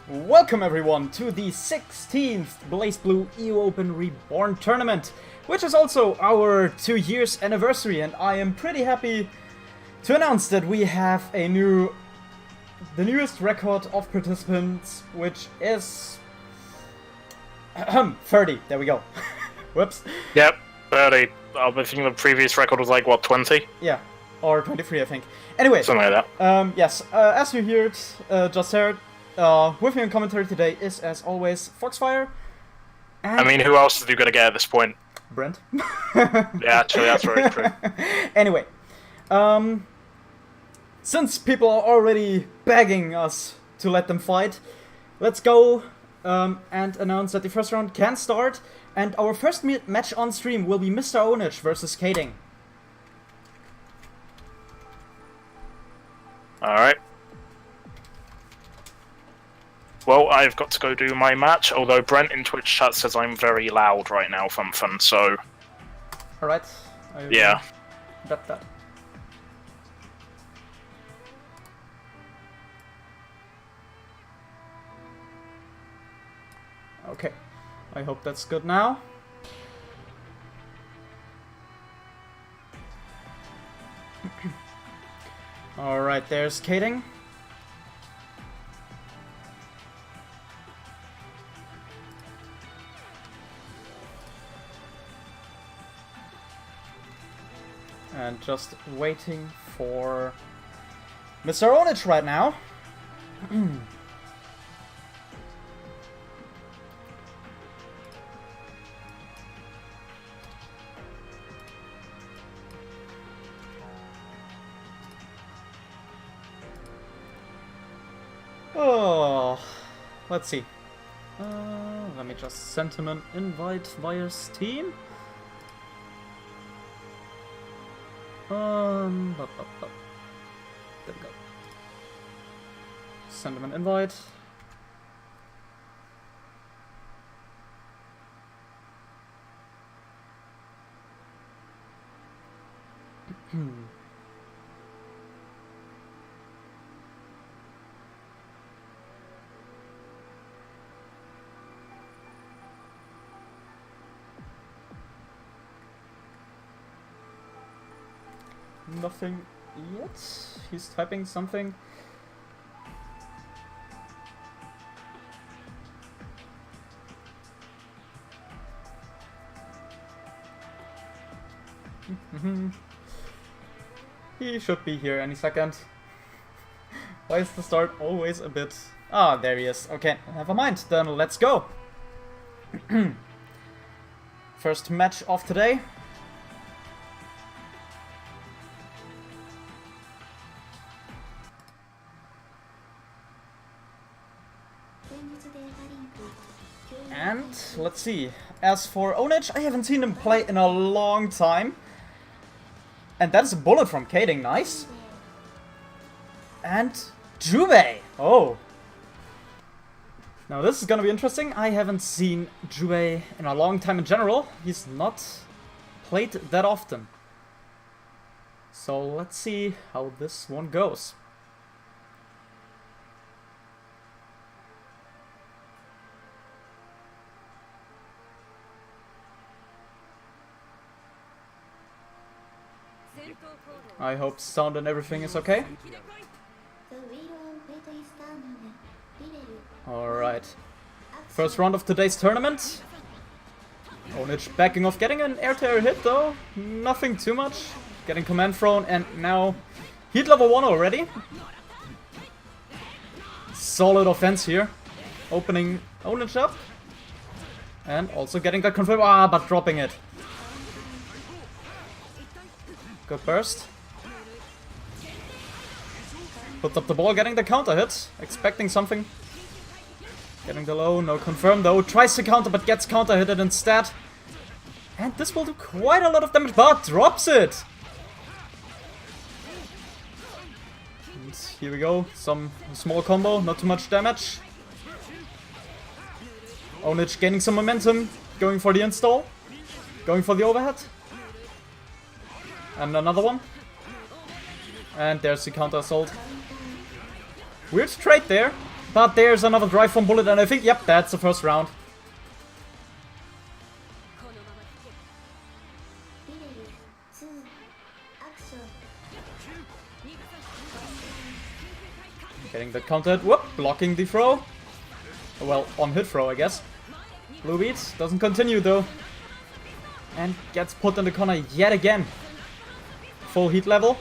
Welcome everyone to the 16th BlazBlue EU Open Reborn tournament, which is also our 2 years anniversary, and I am pretty happy to announce that we have the newest record of participants, which is 30. There we go. Whoops. Yep, 30. I think the previous record was like, what, 20? Yeah, or 23 I think. Anyway, something like that. Yes, as you heard, just heard, with me in commentary today is, as always, Foxfire. And I mean, who else are you going to get at this point? Brent. Yeah, actually, that's very true. Anyway, since people are already begging us to let them fight, let's go and announce that the first round can start. And our first match on stream will be Mr.Ownage versus KDing. Alright. Well, I've got to go do my match, although Brent in Twitch chat says I'm very loud right now, Pfumpfen, so... Alright. Yeah. That. Okay. I hope that's good now. Alright, there's KDing. And just waiting for Mr.Ownage right now. Oh, let's see. Let me just send him an invite via Steam. There we go. Send him an invite. Nothing yet. He's typing something. He should be here any second. Why is the start always a bit... Ah, there he is. Okay, never mind. Then let's go. First match of today. And let's see. As for Ownage, I haven't seen him play in a long time. And that is a bullet from KDing, nice. And Jubei. Oh. Now this is gonna be interesting. I haven't seen Jubei in a long time in general. He's not played that often. So let's see how this one goes. I hope sound and everything is okay. Alright. First round of today's tournament. Ownage backing off, getting an air-to-air hit though. Nothing too much. Getting command thrown, and now heat level 1 already. Solid offense here. Opening Ownage up. And also getting that confirmed. Ah, but dropping it. Good burst. Puts up the ball, getting the counter hit. Expecting something. Getting the low, no confirm though. Tries to counter but gets counter hitted instead. And this will do quite a lot of damage, but drops it! And here we go. Some small combo, not too much damage. Ownage gaining some momentum. Going for the install. Going for the overhead. And another one. And there's the counter assault. Weird trade there. But there's another drive from Bullet, and I think, yep, that's the first round. Getting the counter hit. Whoop! Blocking the throw. Well, on hit throw, I guess. Blue beats. Doesn't continue, though. And gets put in the corner yet again. Full heat level.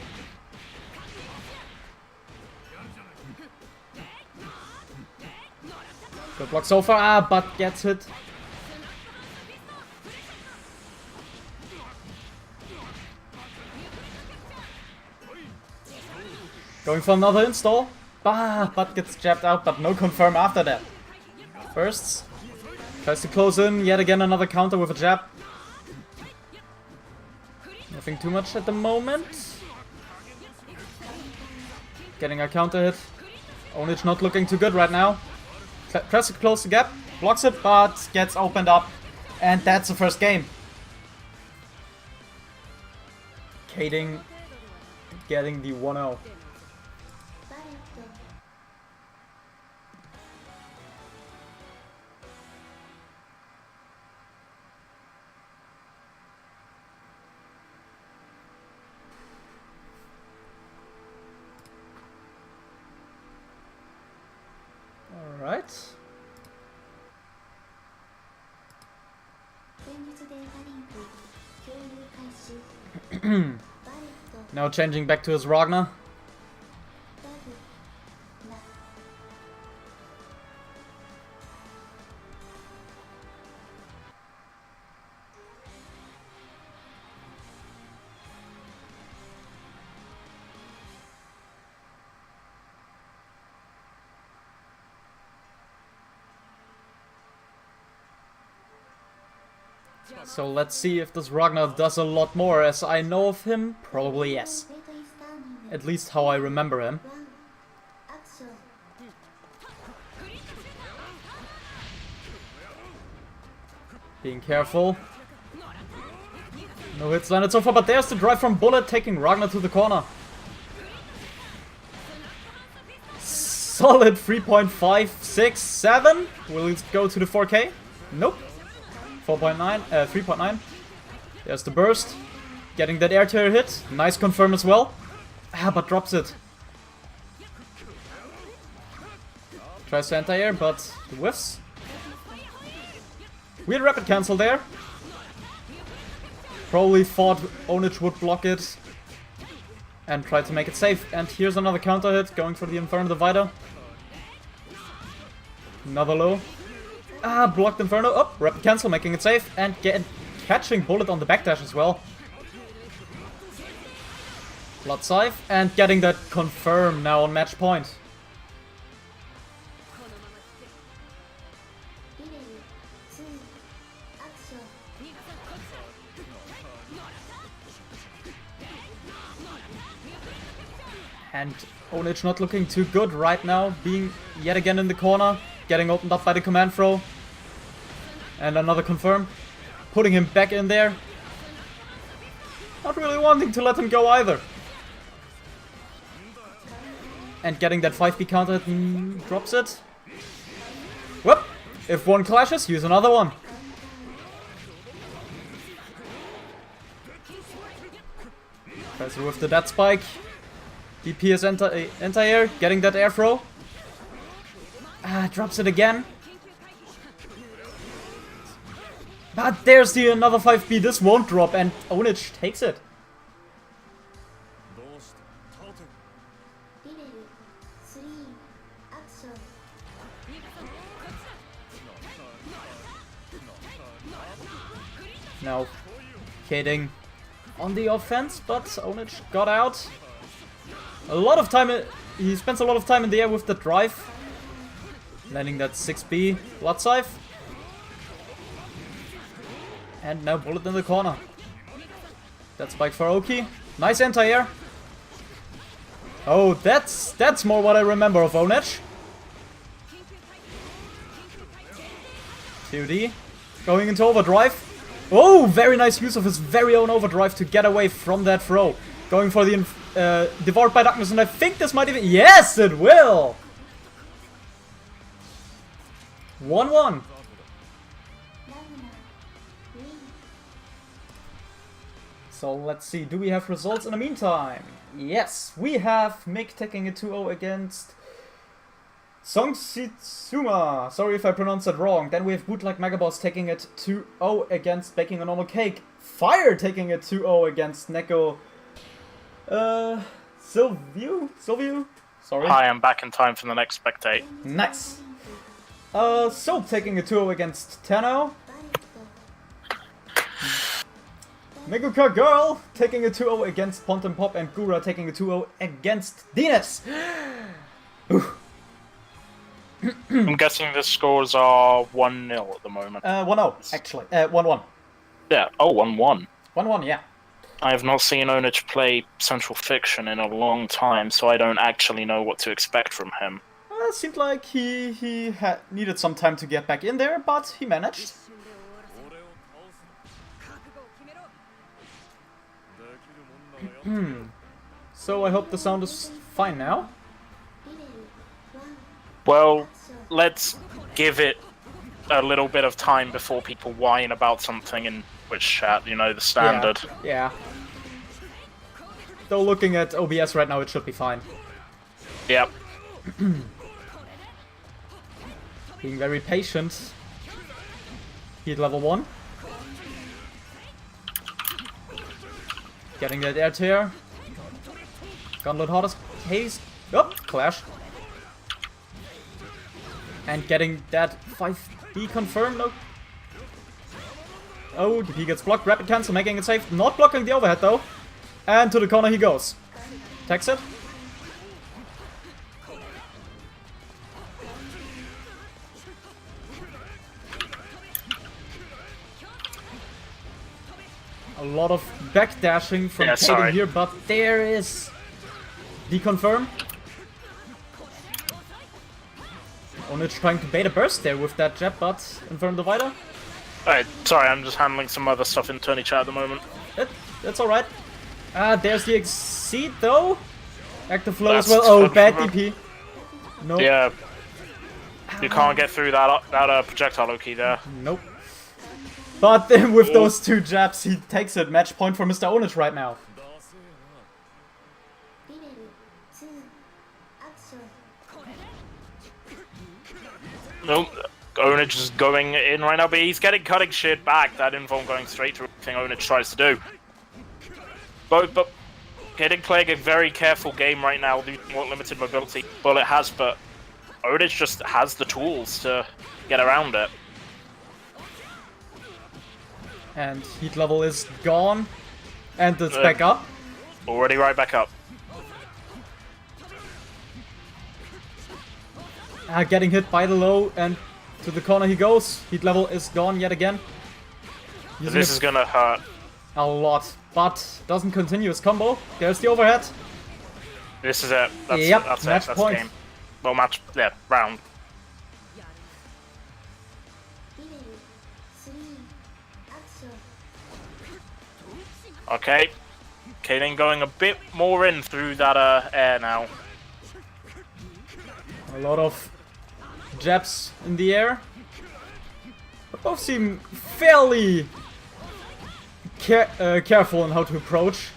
Good block so far, but gets hit. Going for another install. But gets jabbed out, but no confirm after that. Bursts. Tries to close in. Yet again another counter with a jab. Nothing too much at the moment. Getting a counter hit. Ownage not looking too good right now. Tries to close the gap. Blocks it, but gets opened up. And that's the first game. KDing getting the 1-0. Alright. Now changing back to his Ragnar. So let's see if this Ragnar does a lot more. As I know of him, probably yes. At least how I remember him. Being careful. No hits landed so far, but there's the drive from Bullet, taking Ragnar to the corner. Solid 3.567. Will it go to the 4K? Nope. 4.9, 3.9. There's the burst. Getting that air tear hit. Nice confirm as well. But drops it. Tries to anti-air, but whiffs. Weird rapid cancel there. Probably thought Ownage would block it. And try to make it safe. And here's another counter hit. Going for the Inferno Divider. Another low. Blocked Inferno. Oh, rapid cancel, making it safe. And catching Bullet on the backdash as well. Blood Scythe. And getting that confirm now on match point. And Ownage not looking too good right now. Being yet again in the corner. Getting opened up by the command throw. And another confirm. Putting him back in there. Not really wanting to let him go either. And getting that 5B counter drops it. Whoop! If one clashes, use another one. Tries to with the dead spike. DP is anti-air, getting that air throw. Drops it again. But there's the another 5B. This won't drop, and Ownage takes it. Now, KDing on the offense, but Ownage got out. A lot of time, he spends a lot of time in the air with the drive. Landing that 6B Blood Scythe. And now Bullet in the corner. That spike for Oki. Nice anti-air. Oh, that's more what I remember of Ownage. 2D. Going into overdrive. Oh, very nice use of his very own overdrive to get away from that throw. Going for the Devoured by Darkness, and I think this might even... Yes, it will! 1-1. So let's see, do we have results in the meantime? Yes, we have Mick taking a 2-0 against Songshitsuma. Sorry if I pronounced that wrong. Then we have Bootleg Megaboss taking it 2-0 against Baking a Normal Cake. Fire taking it 2-0 against Neko. Sylvio? Sorry. Hi, I'm back in time for the next spectate. Nice. Soap taking a 2-0 against Tenno. MegucaGirl taking a 2-0 against Pont and Pop, and Gura taking a 2-0 against Dines. I'm guessing the scores are 1-0 at the moment. 1-0, actually. 1-1. Yeah, oh, 1-1. 1-1, yeah. I have not seen Ownage play Central Fiction in a long time, so I don't actually know what to expect from him. Seemed like he had needed some time to get back in there, but he managed. So I hope the sound is fine now. Well, let's give it a little bit of time before people whine about something in Twitch chat, you know, the standard. Yeah. Though looking at OBS right now, it should be fine. Yep. Being very patient. Heat level 1. Getting that air tear. Gauntlet hottest haste. Oh, clash. And getting that 5D confirmed. No. Oh, he gets blocked. Rapid cancel, making it safe. Not blocking the overhead though. And to the corner he goes. Takes it. A lot of backdashing from KDing here, but there is the confirm. Ownage trying to bait a burst there with that jab, but confirm the Vita. Alright, sorry, I'm just handling some other stuff in tourney chat at the moment. That's alright. There's the Exceed though. Active flow as well. Oh, bad DP. Nope. Yeah. You can't get through that projectile key there. Nope. But then with those two jabs, he takes it. Match point for Mr.Ownage right now. Nope. Ownage is going in right now, but he's getting cutting shit back. That involved going straight to everything Ownage tries to do. But KDing playing a very careful game right now, using what limited mobility Bullet has, but Ownage just has the tools to get around it. And heat level is gone. And it's back up. Already right back up. Getting hit by the low, and to the corner he goes. Heat level is gone yet again. This is gonna hurt. A lot, but doesn't continue his combo. There's the overhead. This is it. That's, yep, that's match it. That's point. game. Well, match, yeah, round. Okay. KDing going a bit more in through that air now. A lot of jabs in the air. But both seem fairly careful on how to approach.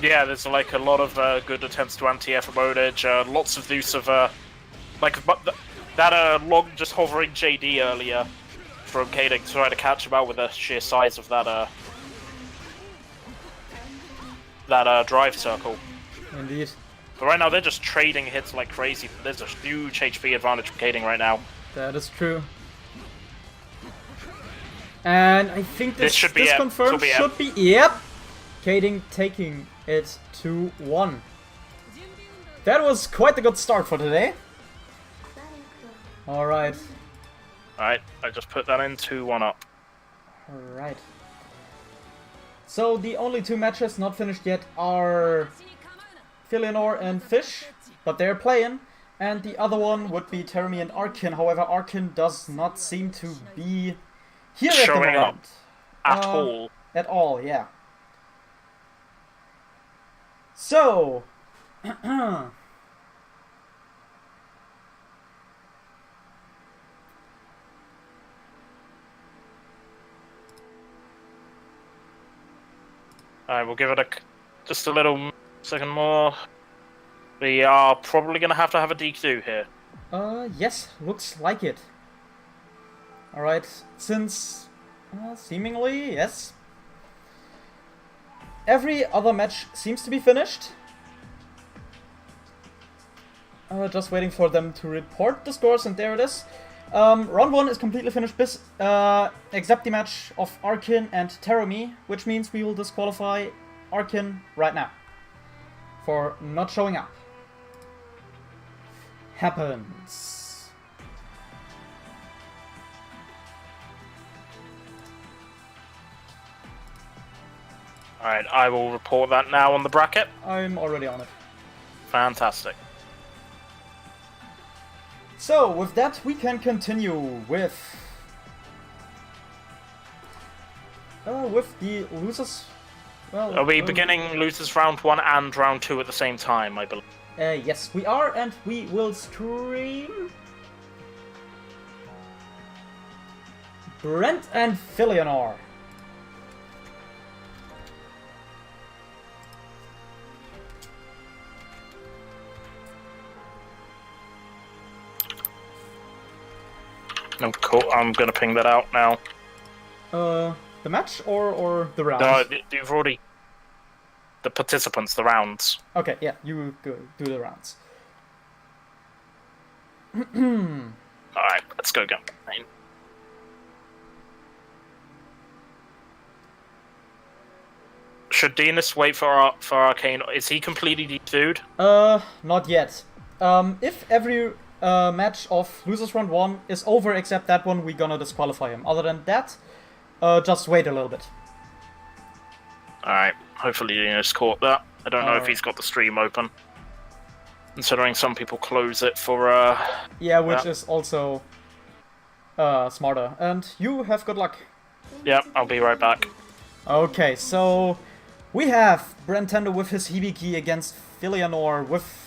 Yeah, there's like a lot of good attempts to anti-air from Ownage. Lots of use of that long just hovering JD earlier from KDing to try to catch him out with the sheer size of that drive circle. Indeed. But right now they're just trading hits like crazy. There's a huge HP advantage from KDing right now. That is true. And I think this confirmed should be. Yep! KDing taking it 2-1. That was quite a good start for today. Alright. Alright, I just put that in 2-1 up. Alright. So the only two matches not finished yet are Filianore and Fish, but they're playing. And the other one would be Teremi and Arkin. However, Arkin does not seem to be here at the moment. At all. At all, yeah. So, Alright, we'll give it just a little second more. We are probably going to have a DQ here. Yes, looks like it. Alright, since seemingly, yes. Every other match seems to be finished. Just waiting for them to report the scores, and there it is. Round 1 is completely finished, except the match of Arkin and Terumi, which means we will disqualify Arkin right now for not showing up. Happens. Alright, I will report that now on the bracket. I'm already on it. Fantastic. So, with that, we can continue with the losers. Well, are we beginning losers round 1 and round 2 at the same time, I believe? Yes, we are, and we will stream Brent and Filianore. No, cool. I'm gonna ping that out now. The match or the rounds? No, you've already... The participants, the rounds. Okay, yeah, you go do the rounds. Alright, let's go again. Should Dinas wait for Arcane? Is he completely DQ'd? Not yet. If every match of losers round 1 is over except that one, we're gonna disqualify him. Other than that, just wait a little bit. Alright, hopefully Dinas caught that. I don't know if he's got the stream open, considering some people close it for yeah, which is also smarter. And you have good luck. Yeah, I'll be right back. Okay, so we have Brentendo with his Hibiki against Filianore with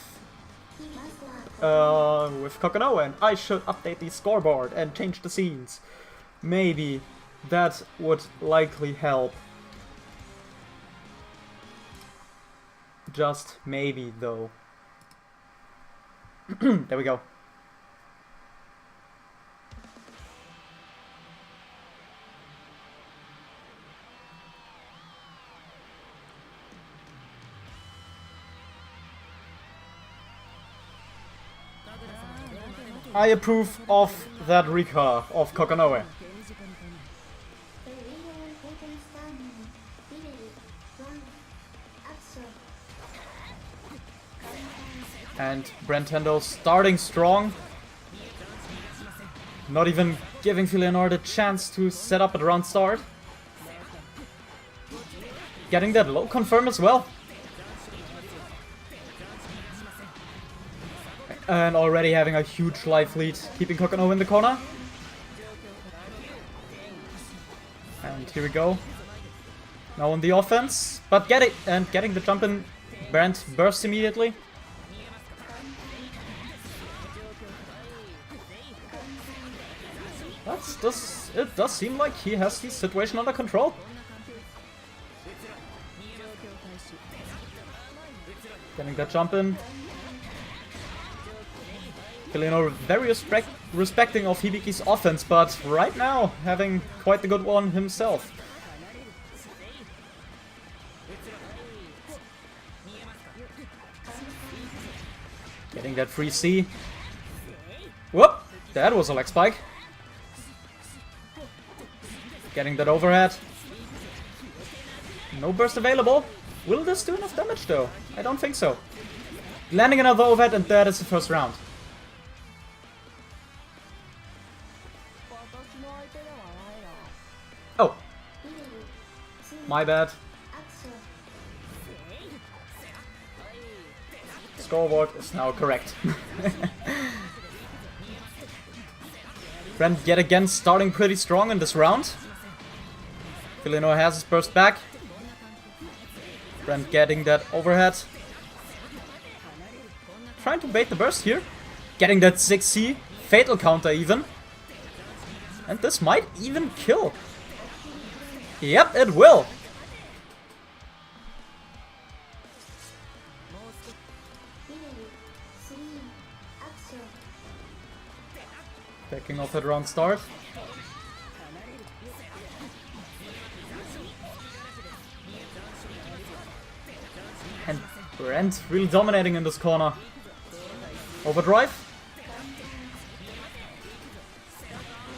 Kokonoe, and I should update the scoreboard and change the scenes. Maybe that would likely help. Just maybe, though. There we go. I approve of that recall of Kokonoe. And Brentendo starting strong. Not even giving Filianore the chance to set up at round start. Getting that low confirm as well. And already having a huge life lead, keeping Kokonoe in the corner. And here we go. Now on the offense, but getting the jump in. Brent bursts immediately. It does seem like he has the situation under control. Getting that jump in. Filianore very respecting of Hibiki's offense, but right now having quite the good one himself. Getting that free C. Whoop! That was a leg spike. Getting that overhead. No burst available. Will this do enough damage though? I don't think so. Landing another overhead, and that is the first round. Oh. My bad. Scoreboard is now correct. Brent yet again starting pretty strong in this round. Filianore has his burst back. Brent getting that overhead. Trying to bait the burst here. Getting that 6C. Fatal counter even. And this might even kill. Yep, it will. Backing off at round start. And Brent really dominating in this corner. Overdrive.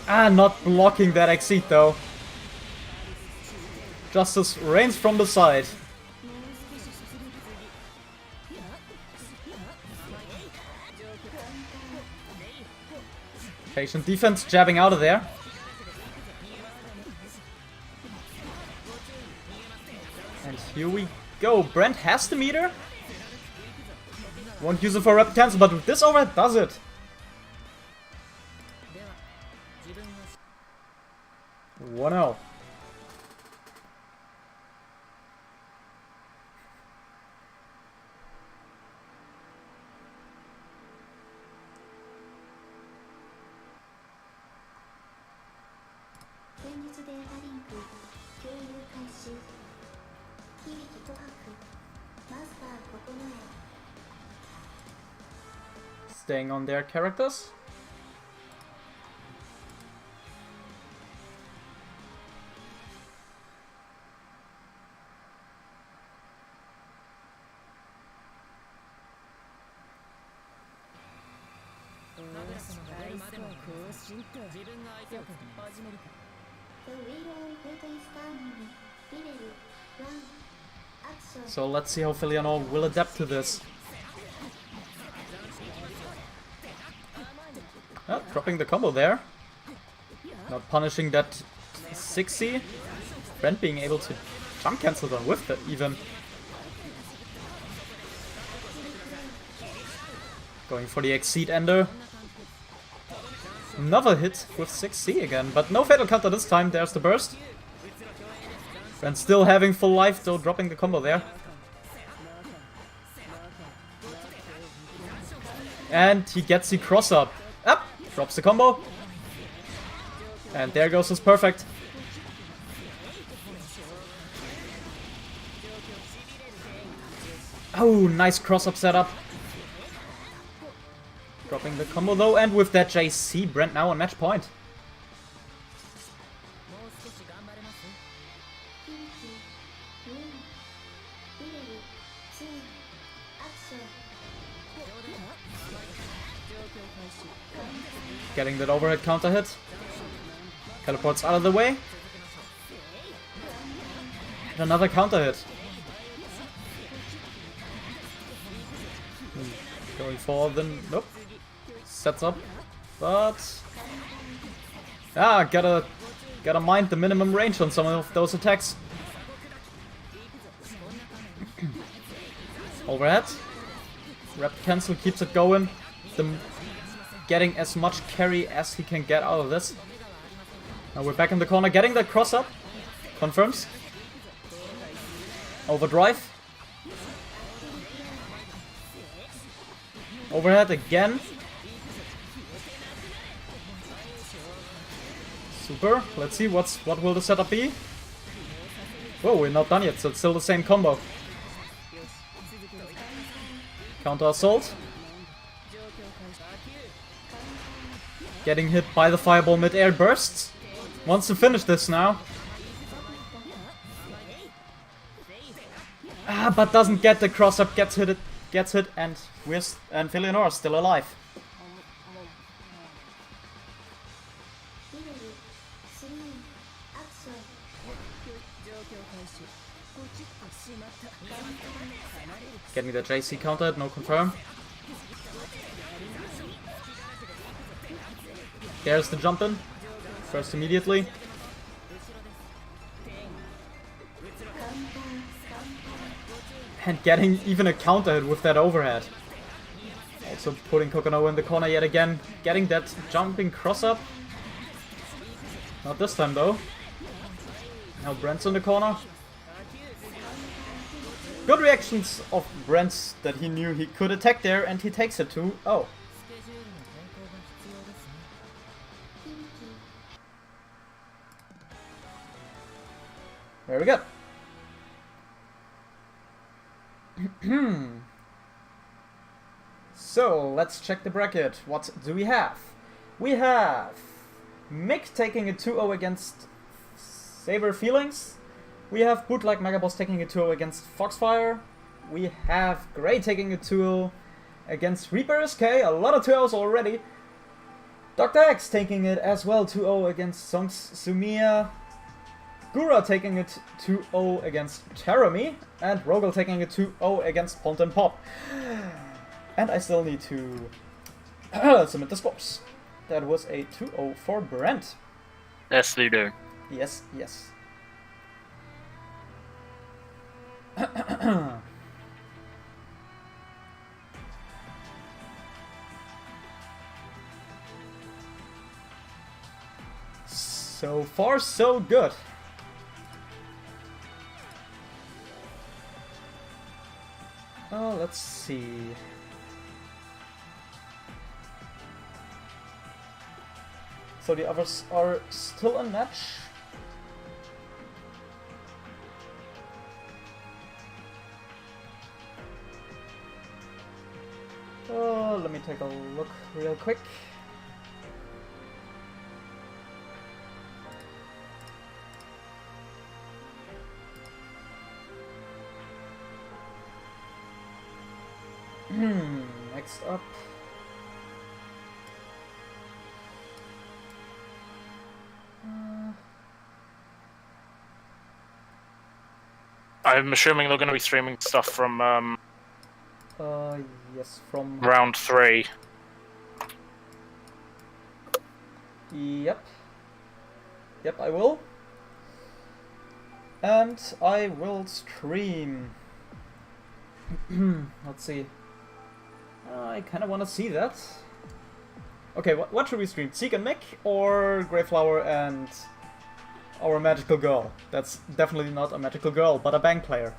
Ah, not blocking that exceed though. Justice rains from the side. Patient defense jabbing out of there. And here we go. Brent has the meter. Won't use it for rep cancel, but with this overhead does it. 1-0. Staying on their characters. So let's see how Filianore will adapt to this. Oh, dropping the combo there. Not punishing that 6C. Brent being able to jump cancel on with that even. Going for the exceed ender. Another hit with 6C again, but no fatal counter this time. There's the burst. Brent still having full life, though dropping the combo there. And he gets the cross up. Up! Drops the combo. And there goes his perfect. Oh, nice cross up setup. Dropping the combo though, and with that JC, Brent now on match point. Getting that overhead counter hit. Teleports out of the way. And another counter hit. Going for the... Nope. Sets up. But... Ah, gotta mind the minimum range on some of those attacks. Overhead. Rep cancel keeps it going. Getting as much carry as he can get out of this. Now we're back in the corner, getting that cross up. Confirms. Overdrive. Overhead again. Super. Let's see what will the setup be. Whoa, we're not done yet, so it's still the same combo. Counter assault. Getting hit by the fireball mid-air bursts. Wants to finish this now. Ah, but doesn't get the cross up, gets hit, and Filianore still alive. Getting the JC countered, no confirm. There's the jump in. First immediately. And getting even a counter hit with that overhead. Also putting Kokono in the corner yet again. Getting that jumping cross up. Not this time though. Now Brent's in the corner. Good reactions of Brent that he knew he could attack there, and he takes it to... Oh. Very good. So, let's check the bracket. What do we have? We have Mick taking a 2-0 against Saber Feelings. We have Bootleg Megaboss taking a 2-0 against Foxfire. We have Gray taking a 2-0 against ReaperSK. A lot of 2-0s already. Dr. X taking it as well 2-0 against Songs Sumiya. Gura taking it 2-0 against Terami. And Rogel taking it 2-0 against Pont and Pop. And I still need to submit the scores. That was a 2-0 for Brent. Yes, they do. Yes, yes. So far, so good. Oh, let's see. So the others are still in match. Oh, let me take a look real quick. Next up. I'm assuming they're going to be streaming stuff from Yes, from round 3. Yep. Yep, I will. And I will stream. Let's see. I kind of want to see that. Okay, what should we stream? Zieg and Mick or Greyflower and our magical girl? That's definitely not a magical girl, but a bang player.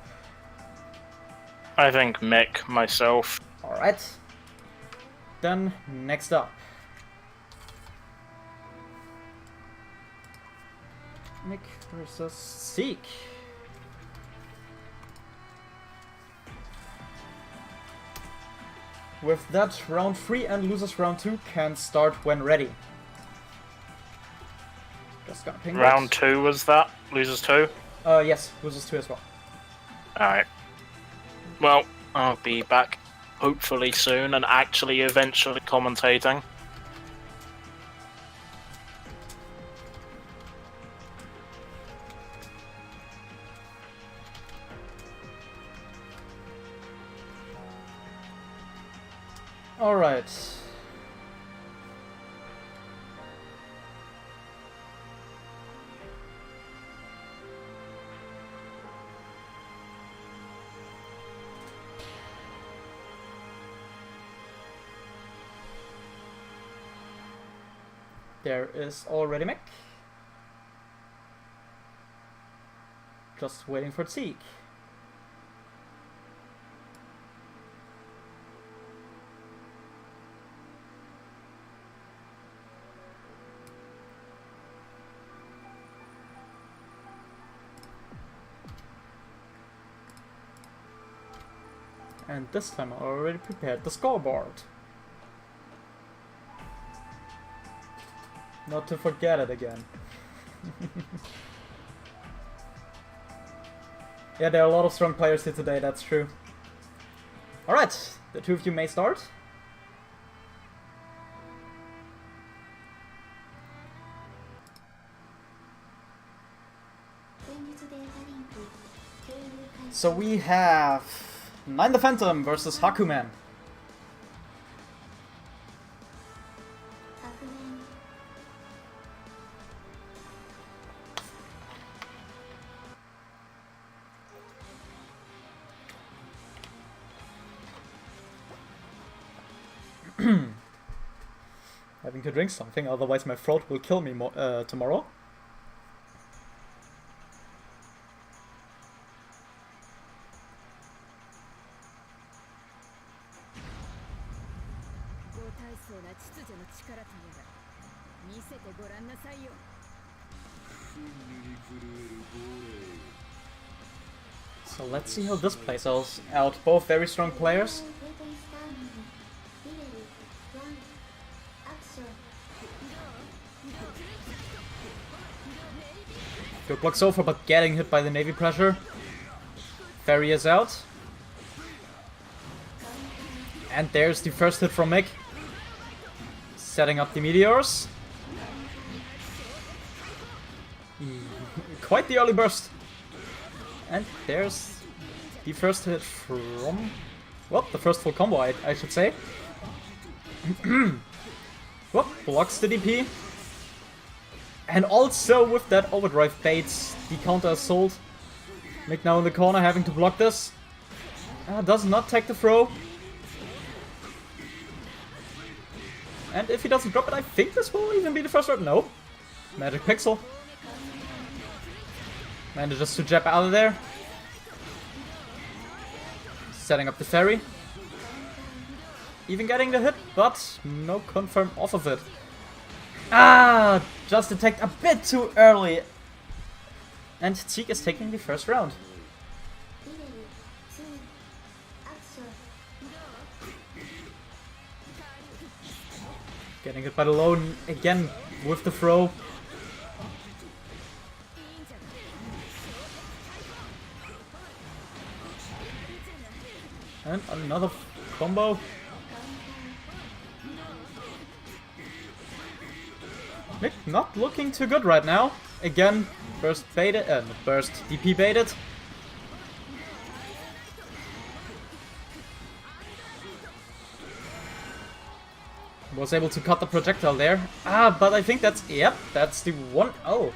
I think Mick, myself. Alright. Then, next up. Mick versus Zieg. With that, round 3 and losers round 2 can start when ready. Just gonna ping Round 2 was that? Losers 2? Yes, losers 2 as well. Alright. Well, I'll be back hopefully soon and actually eventually commentating. Alright. There is already Mick. Just waiting for Zieg. And this time I already prepared the scoreboard. Not to forget it again. Yeah, there are a lot of strong players here today, that's true. Alright, the two of you may start. So we have Nine the Phantom versus Hakuman. Having to drink something, otherwise my throat will kill me tomorrow. So let's see how this plays out. Both very strong players. Good block so far, but getting hit by the Navy pressure. Ferry is out. And there's the first hit from Meg. Setting up the meteors. Quite the early burst. And there's the first hit from... well, the first full combo, I should say. Whoop, blocks the DP. And also with that overdrive baits, the counter is sold. Mick now in the corner having to block this. Does not take the throw. And if he doesn't drop it, I think this will even be the first round. No. Magic Pixel. Manages to jab out of there. Setting up the ferry. Even getting the hit, but no confirm off of it. Just attacked a bit too early. And Zieg is taking the first round. Getting hit by the low again with the throw. And another combo. Mick not looking too good right now. Again, burst baited, burst DP baited. Was able to cut the projectile there. But I think that's, yep, that's the one. Oh.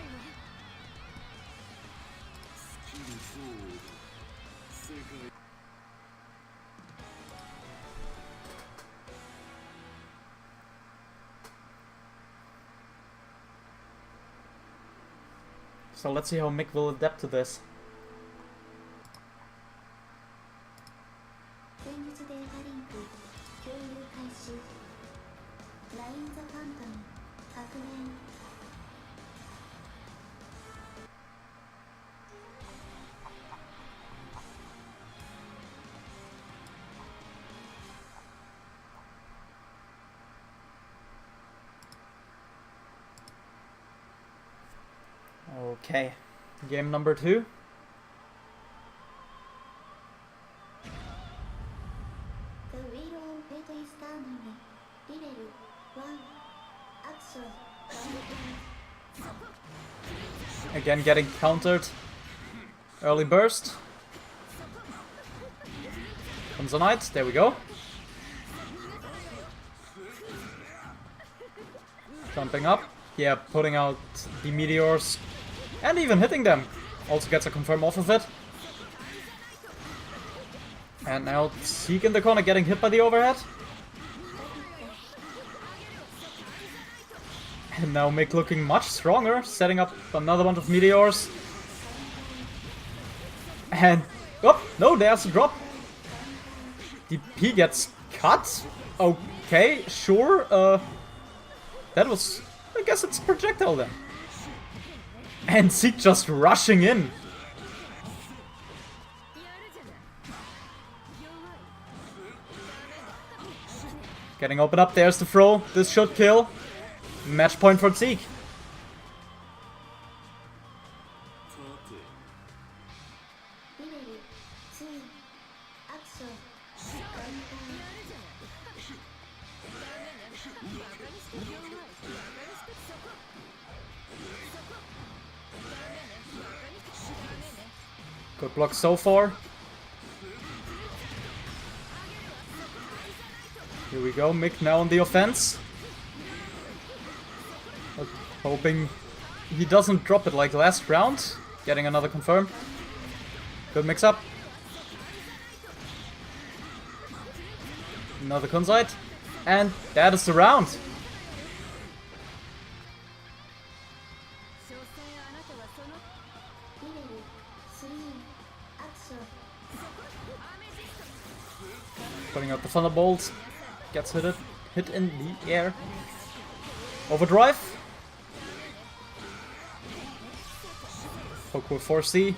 So let's see how Mick will adapt to this. Okay, game number 2. Again getting countered. Early burst. Comes a knight, there we go. Jumping up. Yeah, putting out the meteors. And even hitting them. Also gets a confirm off of it. And now Zieg in the corner getting hit by the overhead. And now Mick looking much stronger, setting up another bunch of meteors. And, oh, no, there's a drop. DP gets cut. Okay, sure. That was, I guess it's projectile then. And Zieg just rushing in. Getting open up, there's the throw. This should kill. Match point for Zieg. Good block so far. Here we go, Mick now on the offense. Hoping he doesn't drop it like last round. Getting another confirm. Good mix up. Another Kunzite. And that is the round. Putting out the Thunderbolt. Gets hit in the air. Overdrive. Poke with 4C.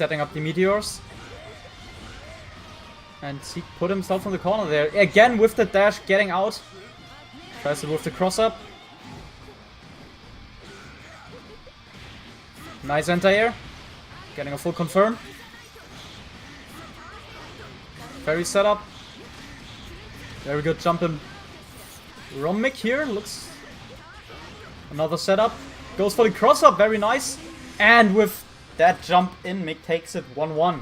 setting up the meteors. And he put himself in the corner there. Again with the dash, getting out. Tries to move the cross up. Nice anti-air. Getting a full confirm. Very setup. Very good jump in from Mick here. Looks... Another setup. Goes for the cross up. Very nice. And with that jump in, Mick takes it 1-1.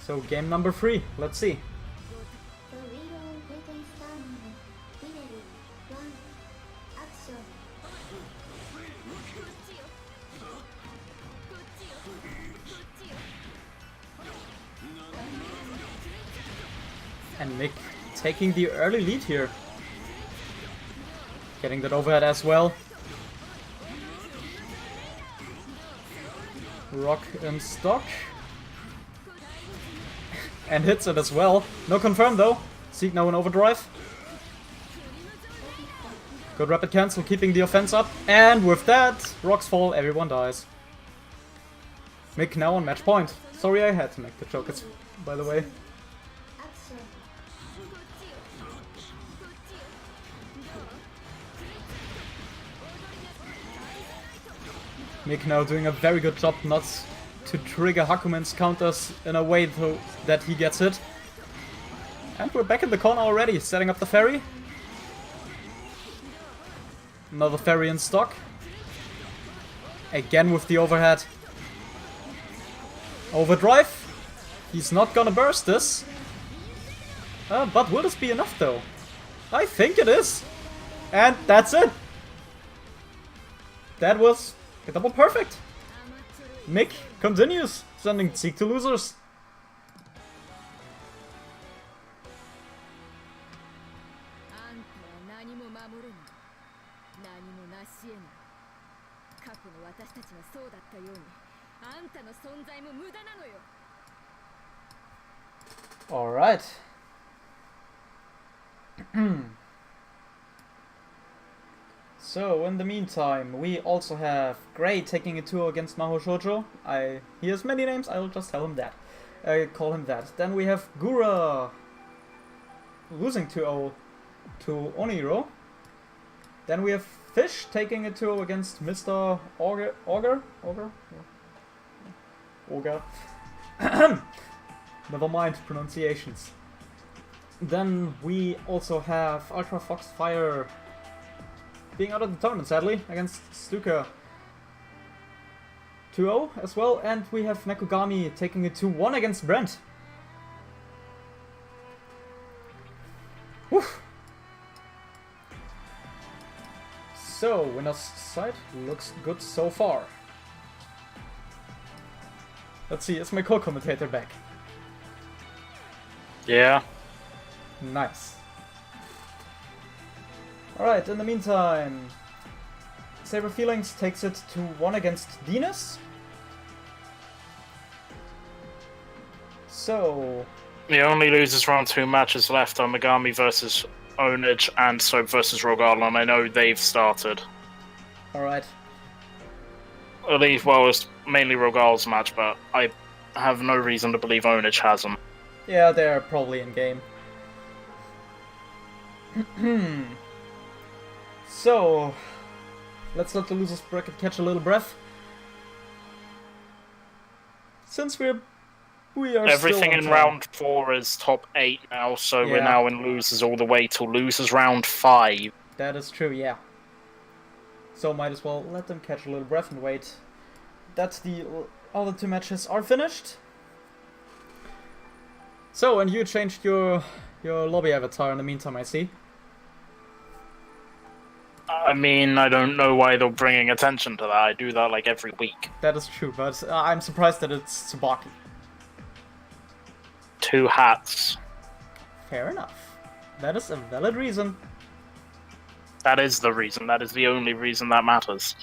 So game number 3, let's see. And Mick taking the early lead here. Getting that overhead as well. Rock in stock. And hits it as well. No confirm though. Zieg now in overdrive. Good rapid cancel, keeping the offense up. And with that, rocks fall, everyone dies. Mick now on match point. Sorry I had to make the joke, by the way. Mick now doing a very good job not to trigger Hakumen's counters in a way that he gets hit. And we're back in the corner already, setting up the ferry. Another ferry in stock. Again with the overhead. Overdrive. He's not gonna burst this. But will this be enough though? I think it is. And that's it. That was a double perfect. Mick continues, sending Zieg to losers. Alright. So, in the meantime, we also have Gray taking a tour against Maho Shoujo. He has many names, I'll just tell him that. Call him that. Then we have Gura losing 2-0 to Oniro. Then we have Fish taking a tour against Mr. Auger? Never mind pronunciations. Then we also have Ultra Foxfire being out of the tournament, sadly, against Stuka 2-0 as well, and we have Nekogami taking a 2-1 against Brent. Whew. So, winner's side looks good so far. Let's see, is my co-commentator back? Yeah. Nice. Alright, in the meantime, Saber Feelings takes it to 1 against Venus. So... The only losers round 2 matches left are Megami versus Ownage and Soap versus Rogal, and I know they've started. Alright. At least, well, it's mainly Rogal's match, but I have no reason to believe Ownage hasn't. Yeah, they're probably in game. So, let's let the losers bracket catch a little breath. Since we are everything still in round 4 is top 8 now, so we're now in losers all the way till losers round 5. That is true, yeah. So might as well let them catch a little breath and wait. That's the all the 2 matches are finished. So, and you changed your lobby avatar in the meantime, I see. I mean, I don't know why they're bringing attention to that. I do that like every week. That is true, but I'm surprised that it's Tsubaki. 2 hats. Fair enough. That is a valid reason. That is the reason. That is the only reason that matters.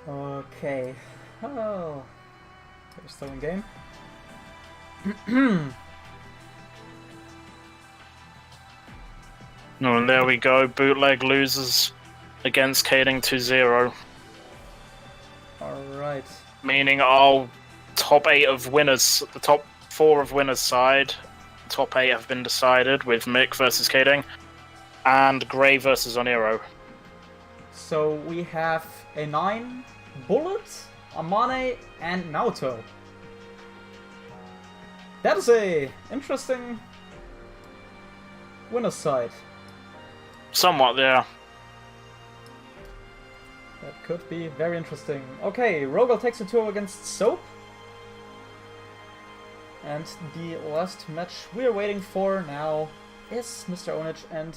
Okay. Oh. They're still in game. Oh, and there we go. Bootleg loses against KDing 2-0. Alright. Meaning our top 8 of winners, the top 4 of winners side, top 8 have been decided with Mick versus KDing, and Gray versus Oniro. So we have a 9, Bullet, Amane, and Naoto. That is a interesting winner's side. Somewhat, yeah. That could be very interesting. Okay, Rogel takes a 2 against Soap. And the last match we're waiting for now is Mr.Ownage and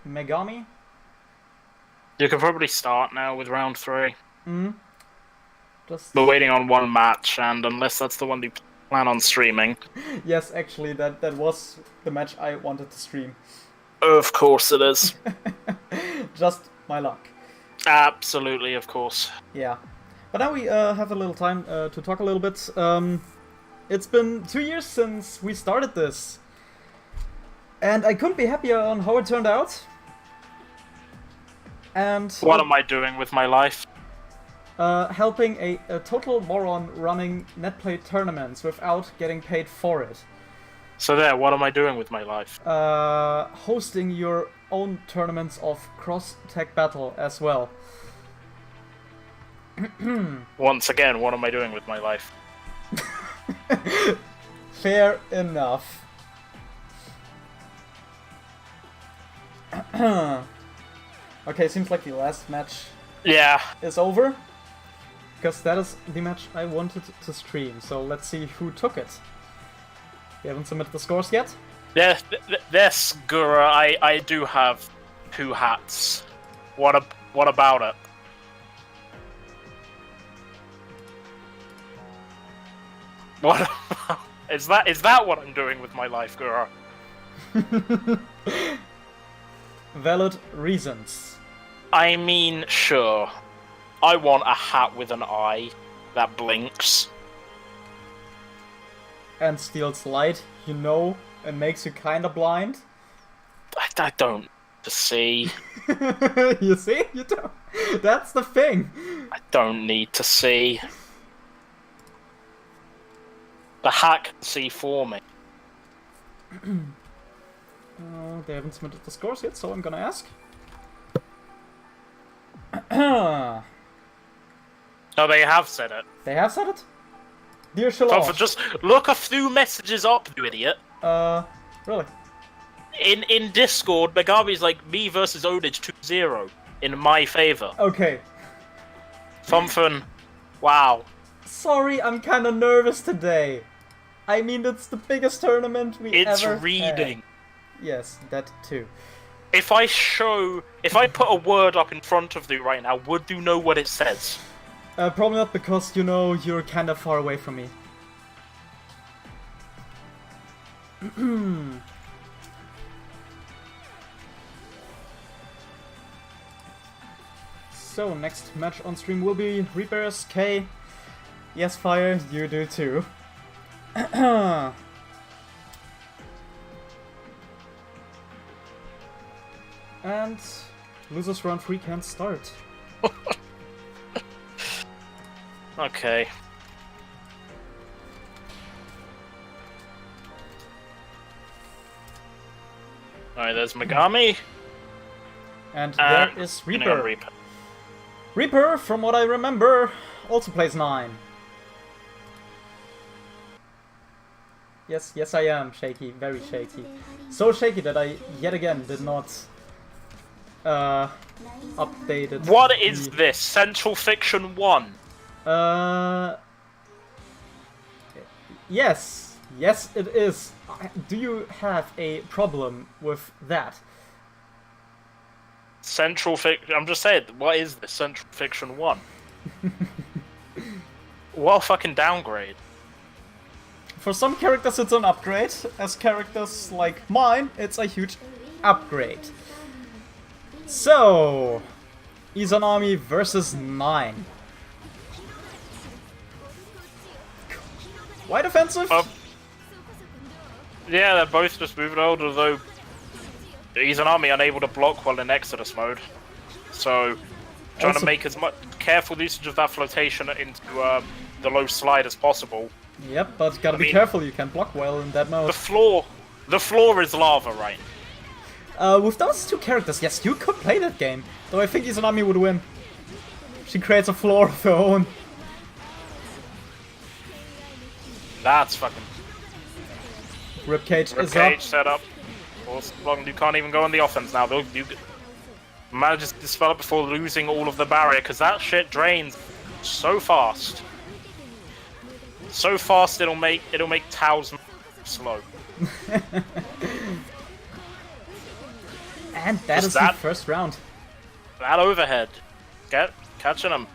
Megami. You can probably start now with round 3. Just... We're waiting on 1 match, and unless that's the one you plan on streaming... Yes, actually, that was the match I wanted to stream. Of course it is. Just my luck. Absolutely, of course. Yeah. But now we have a little time to talk a little bit. It's been 2 years since we started this. And I couldn't be happier on how it turned out. And what am I doing with my life? Helping a total moron running netplay tournaments without getting paid for it. So there, what am I doing with my life? Hosting your own tournaments of cross-tech battle as well. Once again, what am I doing with my life? Fair enough. Okay, seems like the last match is over. Because that is the match I wanted to stream. So let's see who took it. We haven't submitted the scores yet. Yes, Gura, I do have 2 hats. What about it? What is that what I'm doing with my life, Gura? Valid reasons. I mean, sure. I want a hat with an eye that blinks. And steals light, you know, and makes you kinda blind. I don't to see. You see? You don't. That's the thing. I don't need to see. The hat can see for me. They haven't submitted the scores yet, so I'm gonna ask. No, they have said it. They have said it? Dear Shalom. Just look a few messages up, you idiot. Really? In Discord, Megami's like, me versus Ownage 2-0 in my favor. Okay. Pfumpfen, wow. Sorry, I'm kinda nervous today. I mean, it's the biggest tournament we ever It's reading. had. Yes, that too. If I put a word up in front of you right now, would you know what it says? Probably not, because, you know, you're kinda far away from me. So, next match on stream will be ReaperSK. Yes, Fire, you do too. And losers round 3 can't start. Okay. Alright, there's Megami. And there is Reaper. Reaper, from what I remember, also plays 9. Yes, I am shaky, very shaky. So shaky that I, yet again, did not updated. What is this? Central Fiction 1? Yes. Yes, it is. Do you have a problem with that? Central Fiction... I'm just saying, what is this? Central Fiction 1? What a fucking downgrade. For some characters it's an upgrade. As characters like mine, it's a huge upgrade. So... Izanami versus 9. Why defensive? Yeah, they're both just moving out, although Izanami unable to block while in Exodus mode. So, trying to make as much careful usage of that flotation into the low slide as possible. Yep, but gotta be careful, you can't block well in that mode. The floor is lava, right? With those two characters, yes, you could play that game. Though I think Izanami would win. She creates a floor of her own. That's fucking... Ribcage is Ribcage up. set up. You can't even go on the offense now. You manage to dispel it before losing all of the barrier, because that shit drains so fast. So fast it'll make Tao's slow. And that is the first round. That overhead. Catching him.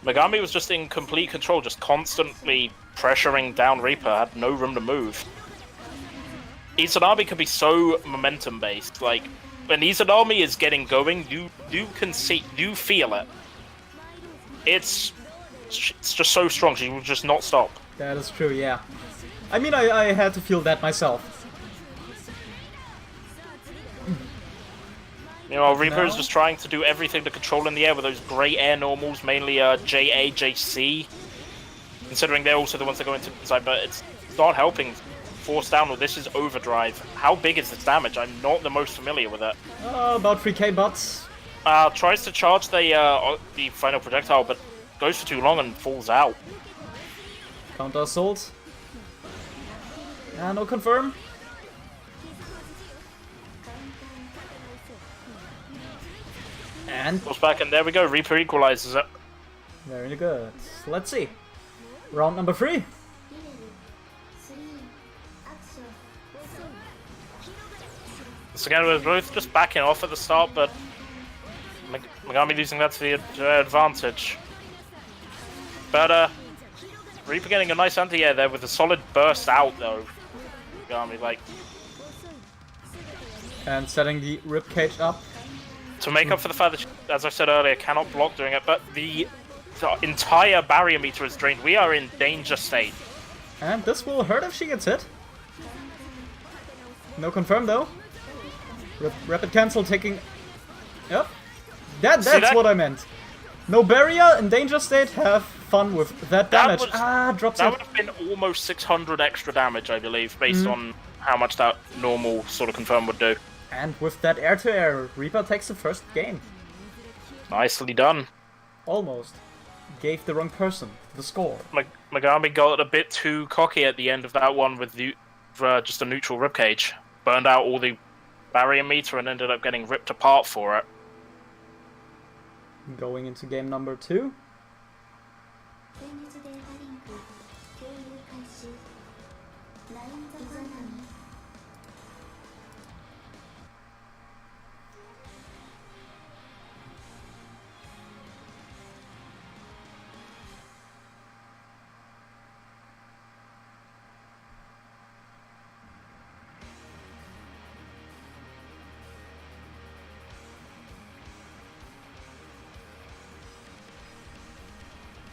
Megami was just in complete control, just constantly pressuring down Reaper, had no room to move. Izanami can be so momentum based, like when Izanami is getting going, you feel it. It's just so strong, she will just not stop. That is true, yeah. I mean, I had to feel that myself. Meanwhile, Reaper is just trying to do everything to control in the air with those great air normals, mainly JA, JC. Considering they're also the ones that go into inside, but it's not helping force down. Well, this is overdrive. How big is this damage? I'm not the most familiar with it. About 3k butts. Tries to charge the final projectile, but goes for too long and falls out. Counter assault. No confirm. And goes back, and there we go. Reaper equalizes it. Very good. Let's see. Round number 3. So again, we're both just backing off at the start, but Megami using that to the advantage. But Reaper getting a nice anti-air there with a solid burst out, though. Megami, like... And setting the ribcage up. To make up for the fact that, as I said earlier, cannot block doing it, but the entire barrier meter is drained. We are in danger state. And this will hurt if she gets hit. No confirm, though. Rapid cancel taking... Yep. That's what I meant. No barrier, in danger state, have fun with that damage. Drops it. That would have been almost 600 extra damage, I believe, based on how much that normal sort of confirm would do. And with that air-to-air, Reaper takes the first game. Nicely done. Almost. Gave the wrong person the score. Megami got a bit too cocky at the end of that one with just a neutral ribcage. Burned out all the barrier meter and ended up getting ripped apart for it. Going into game number 2.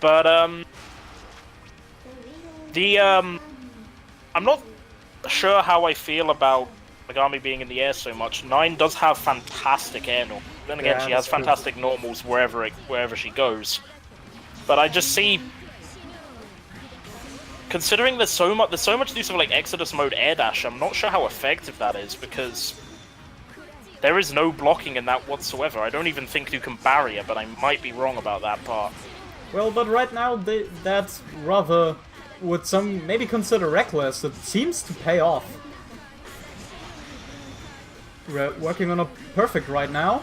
But, I'm not sure how I feel about Megami being in the air so much. 9 does have fantastic air normals. Then again, she has fantastic normals wherever she goes. But I just see... Considering there's so much use of, like, Exodus mode air dash, I'm not sure how effective that is, because... There is no blocking in that whatsoever. I don't even think you can barrier, but I might be wrong about that part. Well, but right now, that's rather what some maybe consider reckless. It seems to pay off. working on a perfect right now.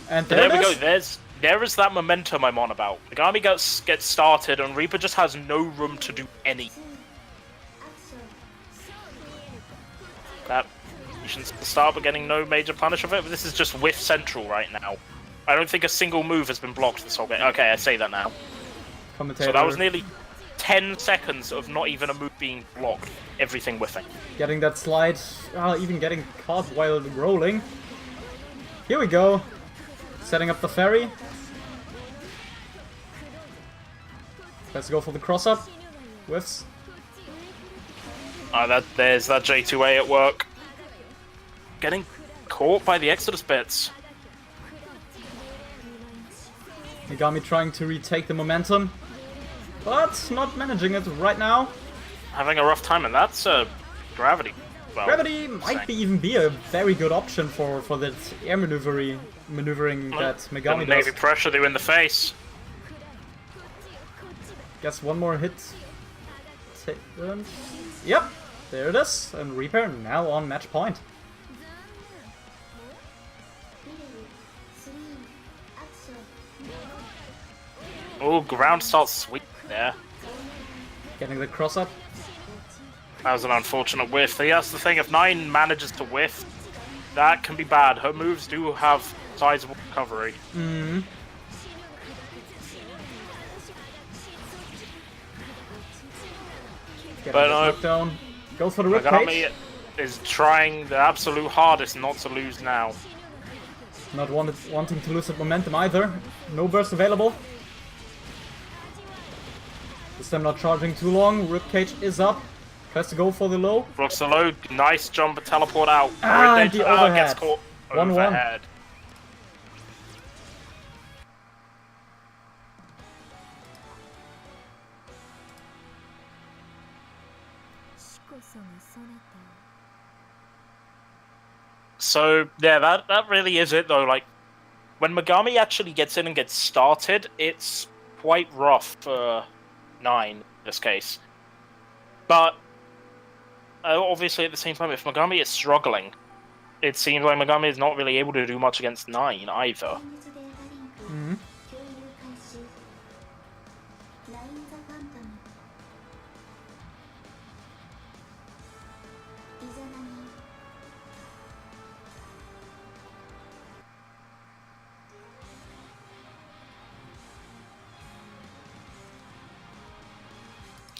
And There there we it go. is. There is that momentum I'm on about. Megami gets started, and Reaper just has no room to do any. That you shouldn't start by getting no major punish of it, but this is just whiff central right now. I don't think a single move has been blocked this whole game. Okay, I say that now. Commentator So that was nearly 10 seconds of not even a move being blocked. Everything whiffing. getting that slide, even getting caught while rolling. Here we go. Setting up the ferry. Let's go for the cross-up. Whiffs. There's that J2A at work. Getting caught by the Exodus bits. Megami trying to retake the momentum, but not managing it right now. Having a rough time, and that's gravity. Well, Gravity might even be a very good option for that air maneuvering that Megami does. Navy pressure you in the face. Guess one more hit. Yep, there it is. And Reaper now on match point. Oh, ground starts sweet there. Getting the cross up. That was an unfortunate whiff. That's the thing, if 9 manages to whiff, that can be bad. Her moves do have sizable recovery. Mm-hmm. But down. Go for the rip Megami is trying the absolute hardest not to lose now. Not wanting to lose that momentum either. No burst available. This time not charging too long. Ribcage is up. Tries to go for the low. Blocks the low. Nice jump and teleport out. And the overhead. Gets caught 1-1. overhead. So yeah, that really is it though. Like when Megami actually gets in and gets started, it's quite rough for 9 in this case. But obviously at the same time, if Megami is struggling, it seems like Megami is not really able to do much against 9 either. Mm-hmm.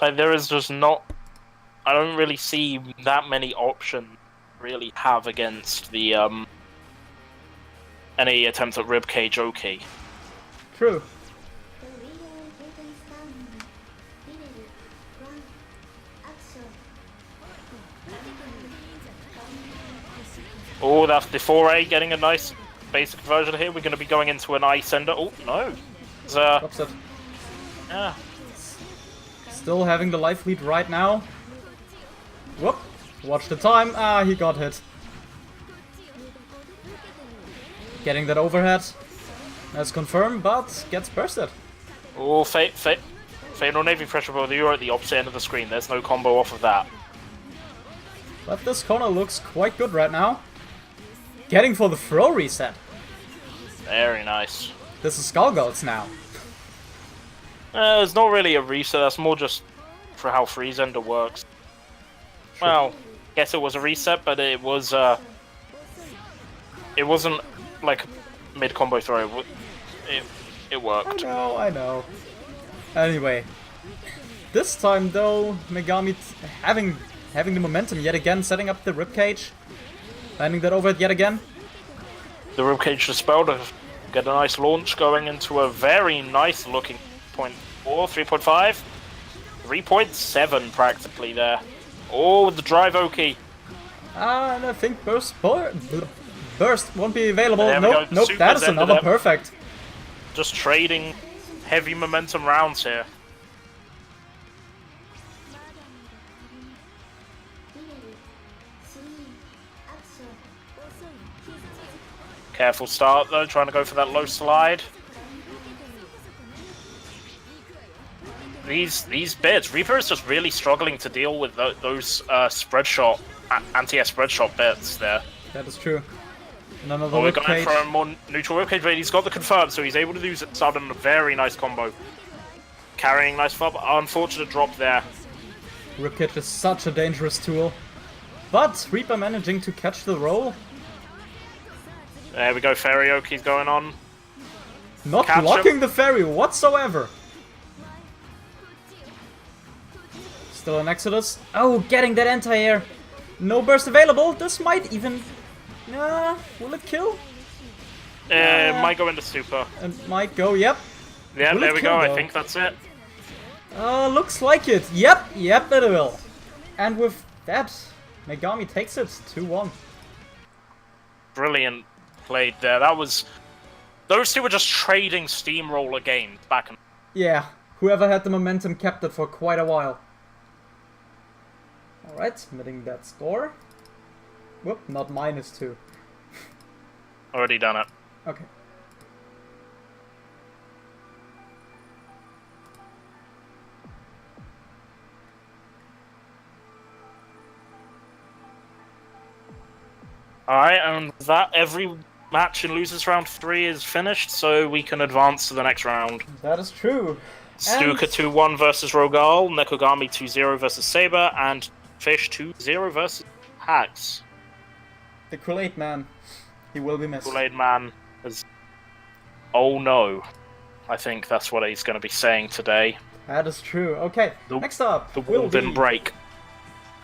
Like there is just not. I don't really see that many options really have against the any attempts at ribcage Oki. True. Oh, that's the 4A getting a nice basic version here. We're going to be going into an ice ender. Oh no, Upset. Yeah. Still having the life lead right now. Whoop. Watch the time. He got hit. Getting that overhead. That's confirmed, but gets bursted. Oh, Fatal Navy pressure, but you're at the opposite end of the screen. There's no combo off of that. But this corner looks quite good right now. Getting for the throw reset. Very nice. This is Skullgulls now. It's not really a reset, that's more just for how Freeze Ender works. Sure. Well, guess it was a reset, but it was, it wasn't like mid-combo throw. It worked. I know. Anyway. This time, though, Megami having the momentum yet again, setting up the ribcage. Landing that overhead yet again. The ribcage dispelled to get a nice launch going into a very nice looking 0.4, 3.5, 3.7 practically there. Oh, the drive Oki. And I think burst won't be available. Nope, Super's that is another ended up. perfect. Just trading heavy momentum rounds here. Careful start though, trying to go for that low slide. These bits, Reaper is just really struggling to deal with those spread shot, anti-air spread shot bits there. That is true. And another Oh, we're rib going cage. for a more neutral ribcage, but he's got the confirm, so he's able to do sudden a very nice combo. Carrying nice flop. Unfortunate drop there. Ribcage is such a dangerous tool. But Reaper managing to catch the roll. There we go, Fairy Oki's going on. Not Catch blocking him. the fairy whatsoever. Still an Exodus. Oh, getting that anti-air. No burst available. This might even... will it kill? Might go into super. It might go, yep. Yeah, Will there it we kill, go, though? I think that's it. Looks like it. Yep, it will. And with that, Megami takes it 2-1. Brilliant played there. That was... Those two were just trading steamroller games back and... Yeah, whoever had the momentum kept it for quite a while. Alright, submitting that score. Whoop, not -2. Already done it. Okay. Alright, and with that, every match in Losers Round 3 is finished, so we can advance to the next round. That is true. Stuka 2-1 versus Rogal, Nekogami 2-0 versus Saber, and Fish 2-0 versus Hax. The Kool-Aid Man. He will be missed. Kool-Aid Man is... Oh no. I think that's what he's going to be saying today. That is true. Okay, next up The will wall didn't be break.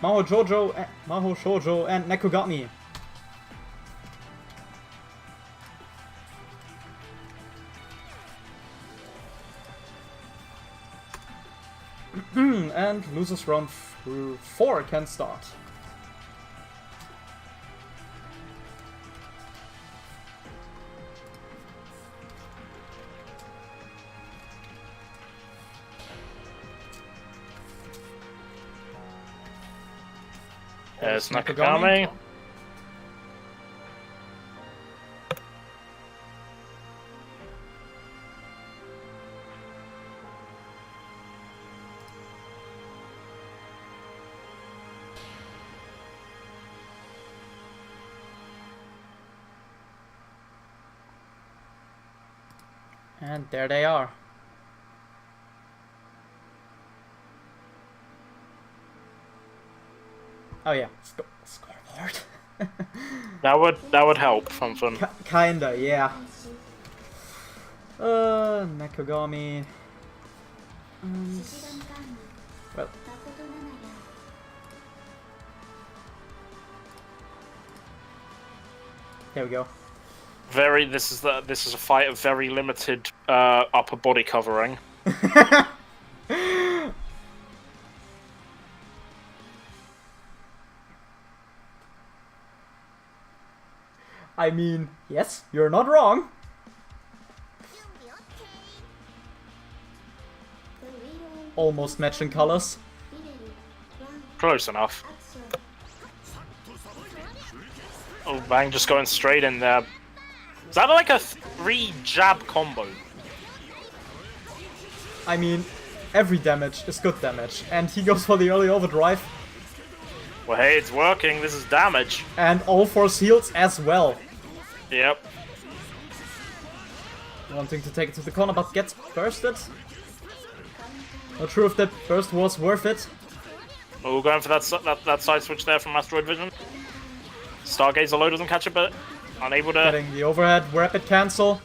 Maho Shoujo and Nekogami. And losers round 4 can start. There's Nekogami. And there they are. Oh yeah, scoreboard. That would help, Fumpfen. Kinda, yeah. Nekogami. Well. There we go. This is a fight of very limited upper body covering. I mean, yes, you're not wrong. Almost matching colors. Close enough. Oh, Bang just going straight in there. Is that like a 3-jab combo? I mean, every damage is good damage. And he goes for the early overdrive. Well, hey, it's working. This is damage. And all 4 heals as well. Yep. Wanting to take it to the corner, but gets bursted. Not sure if that burst was worth it. Oh, going for that side switch there from Asteroid Vision. Stargazer low doesn't catch it, but unable to... Getting the overhead, rapid cancel.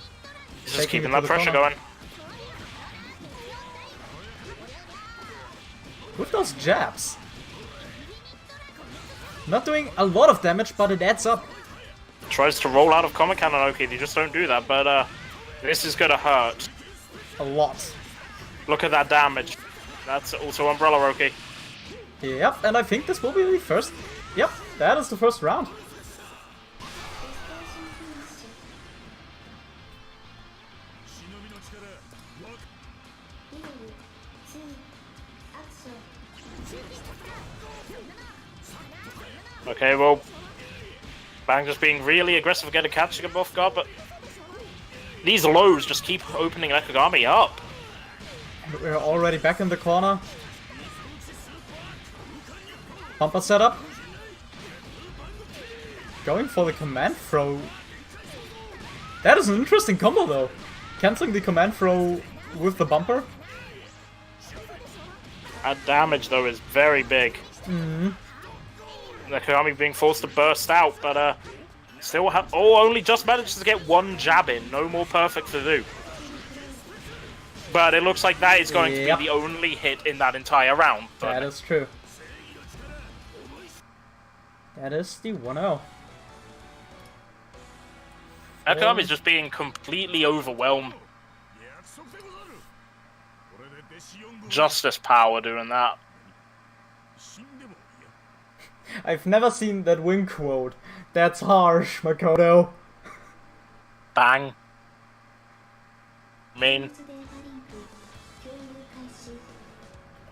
He's just keeping that pressure going. With those jabs. Not doing a lot of damage, but it adds up. Tries to roll out of Comic Cannon, okay, they just don't do that, but this is gonna hurt. A lot. Look at that damage. That's also Umbrella Roki. Yep, and I think this will be the first... Yep, that is the first round. Okay, well, Bang just being really aggressive again to catching him off guard, but these lows just keep opening Nekogami up. We're already back in the corner. Bumper setup. Going for the command throw That is an interesting combo though. Canceling the command throw with the bumper. That damage though is very big. Nekogami being forced to burst out, but still only just manages to get one jab in. No more perfect to do. But it looks like that is going to be the only hit in that entire round. That is true. That is the 1-0. Nekogami is just being completely overwhelmed. Justice power doing that. I've never seen that win quote. That's harsh, Makoto. Bang.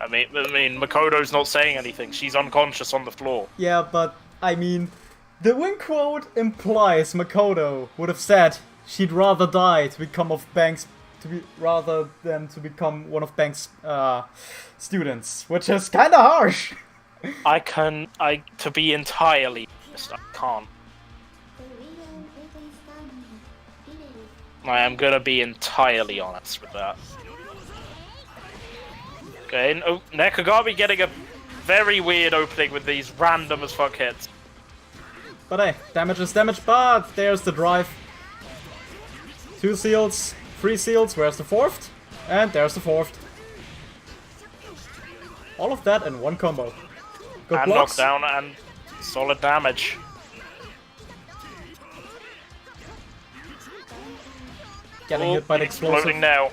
I mean, Makoto's not saying anything. She's unconscious on the floor. Yeah, but I mean, the win quote implies Makoto would have said she'd rather die to become rather than to become one of Bank's students, which is kind of harsh. To be entirely honest, I can't. I am gonna be entirely honest with that. Okay, and, Nekogami getting a very weird opening with these random as fuck hits. But hey, damage is damage, but there's the drive. 2 seals, 3 seals, where's the 4th? And there's the 4th. All of that in one combo. Good and blocks. Knockdown and solid damage. Getting hit by the explosive. Exploding now.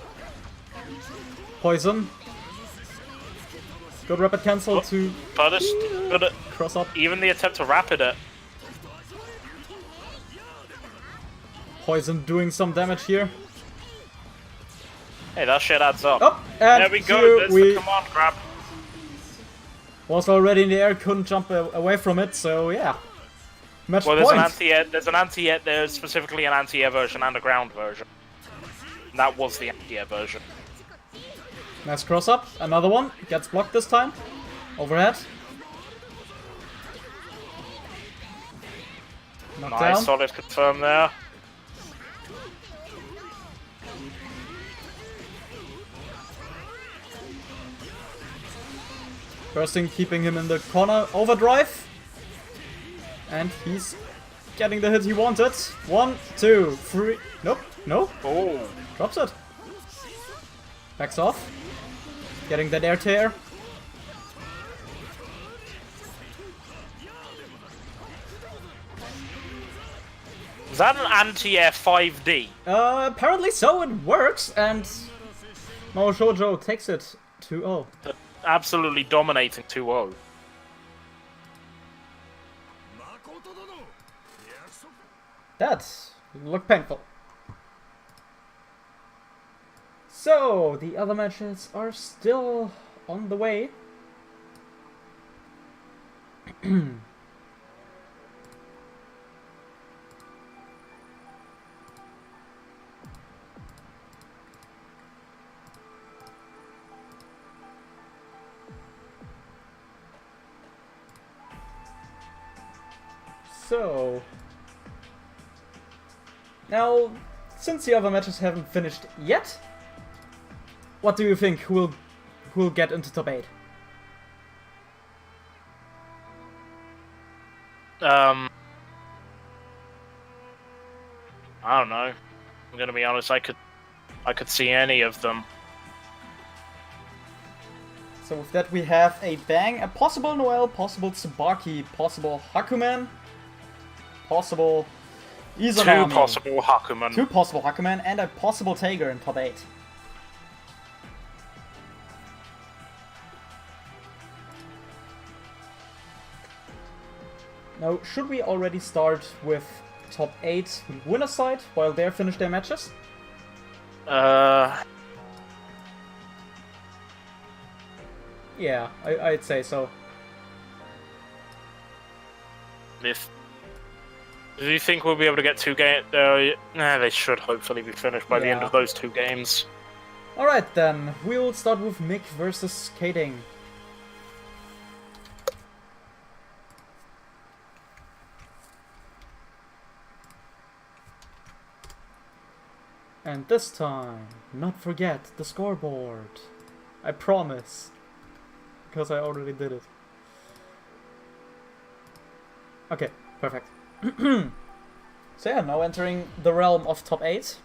Poison. Good rapid cancel to cross up. Even the attempt to rapid it. Poison doing some damage here. Hey, that shit adds up. Oh, and there we go. There's the command grab. Was already in the air, couldn't jump away from it, so yeah. Match well, point. There's an anti-air, there's specifically an anti-air version and a ground version. And that was the anti-air version. Nice cross up, another one, gets blocked this time. Overhead. Knocked Nice, down. solid confirm there. Bursting, keeping him in the corner. Overdrive. And he's getting the hit he wanted. 1, 2, 3. Nope. No. Oh. Drops it. Backs off. Getting that air tear. Is that an anti-air 5D? Apparently so, it works, and Mao Shoujo takes it 2-0. Absolutely dominating 2-0. That looked painful. So, the other matches are still on the way. So, now, since the other matches haven't finished yet, what do you think? Who will get into top 8? I don't know. I'm gonna be honest. I could see any of them. So with that we have a Bang, a possible Noel, possible Tsubaki, possible Hakuman, possible Izanami. 2 possible Hakuman. 2 possible Hakuman, and a possible Tiger in top 8. Now, should we already start with top 8 winner side while they finish their matches? Yeah, I'd say so. Do you think we'll be able to get 2 games? Nah, they should hopefully be finished by the end of those 2 games. Alright then, we'll start with Mick versus KDing. And this time, not forget the scoreboard. I promise. Because I already did it. Okay, perfect. So yeah, now entering the realm of top 8.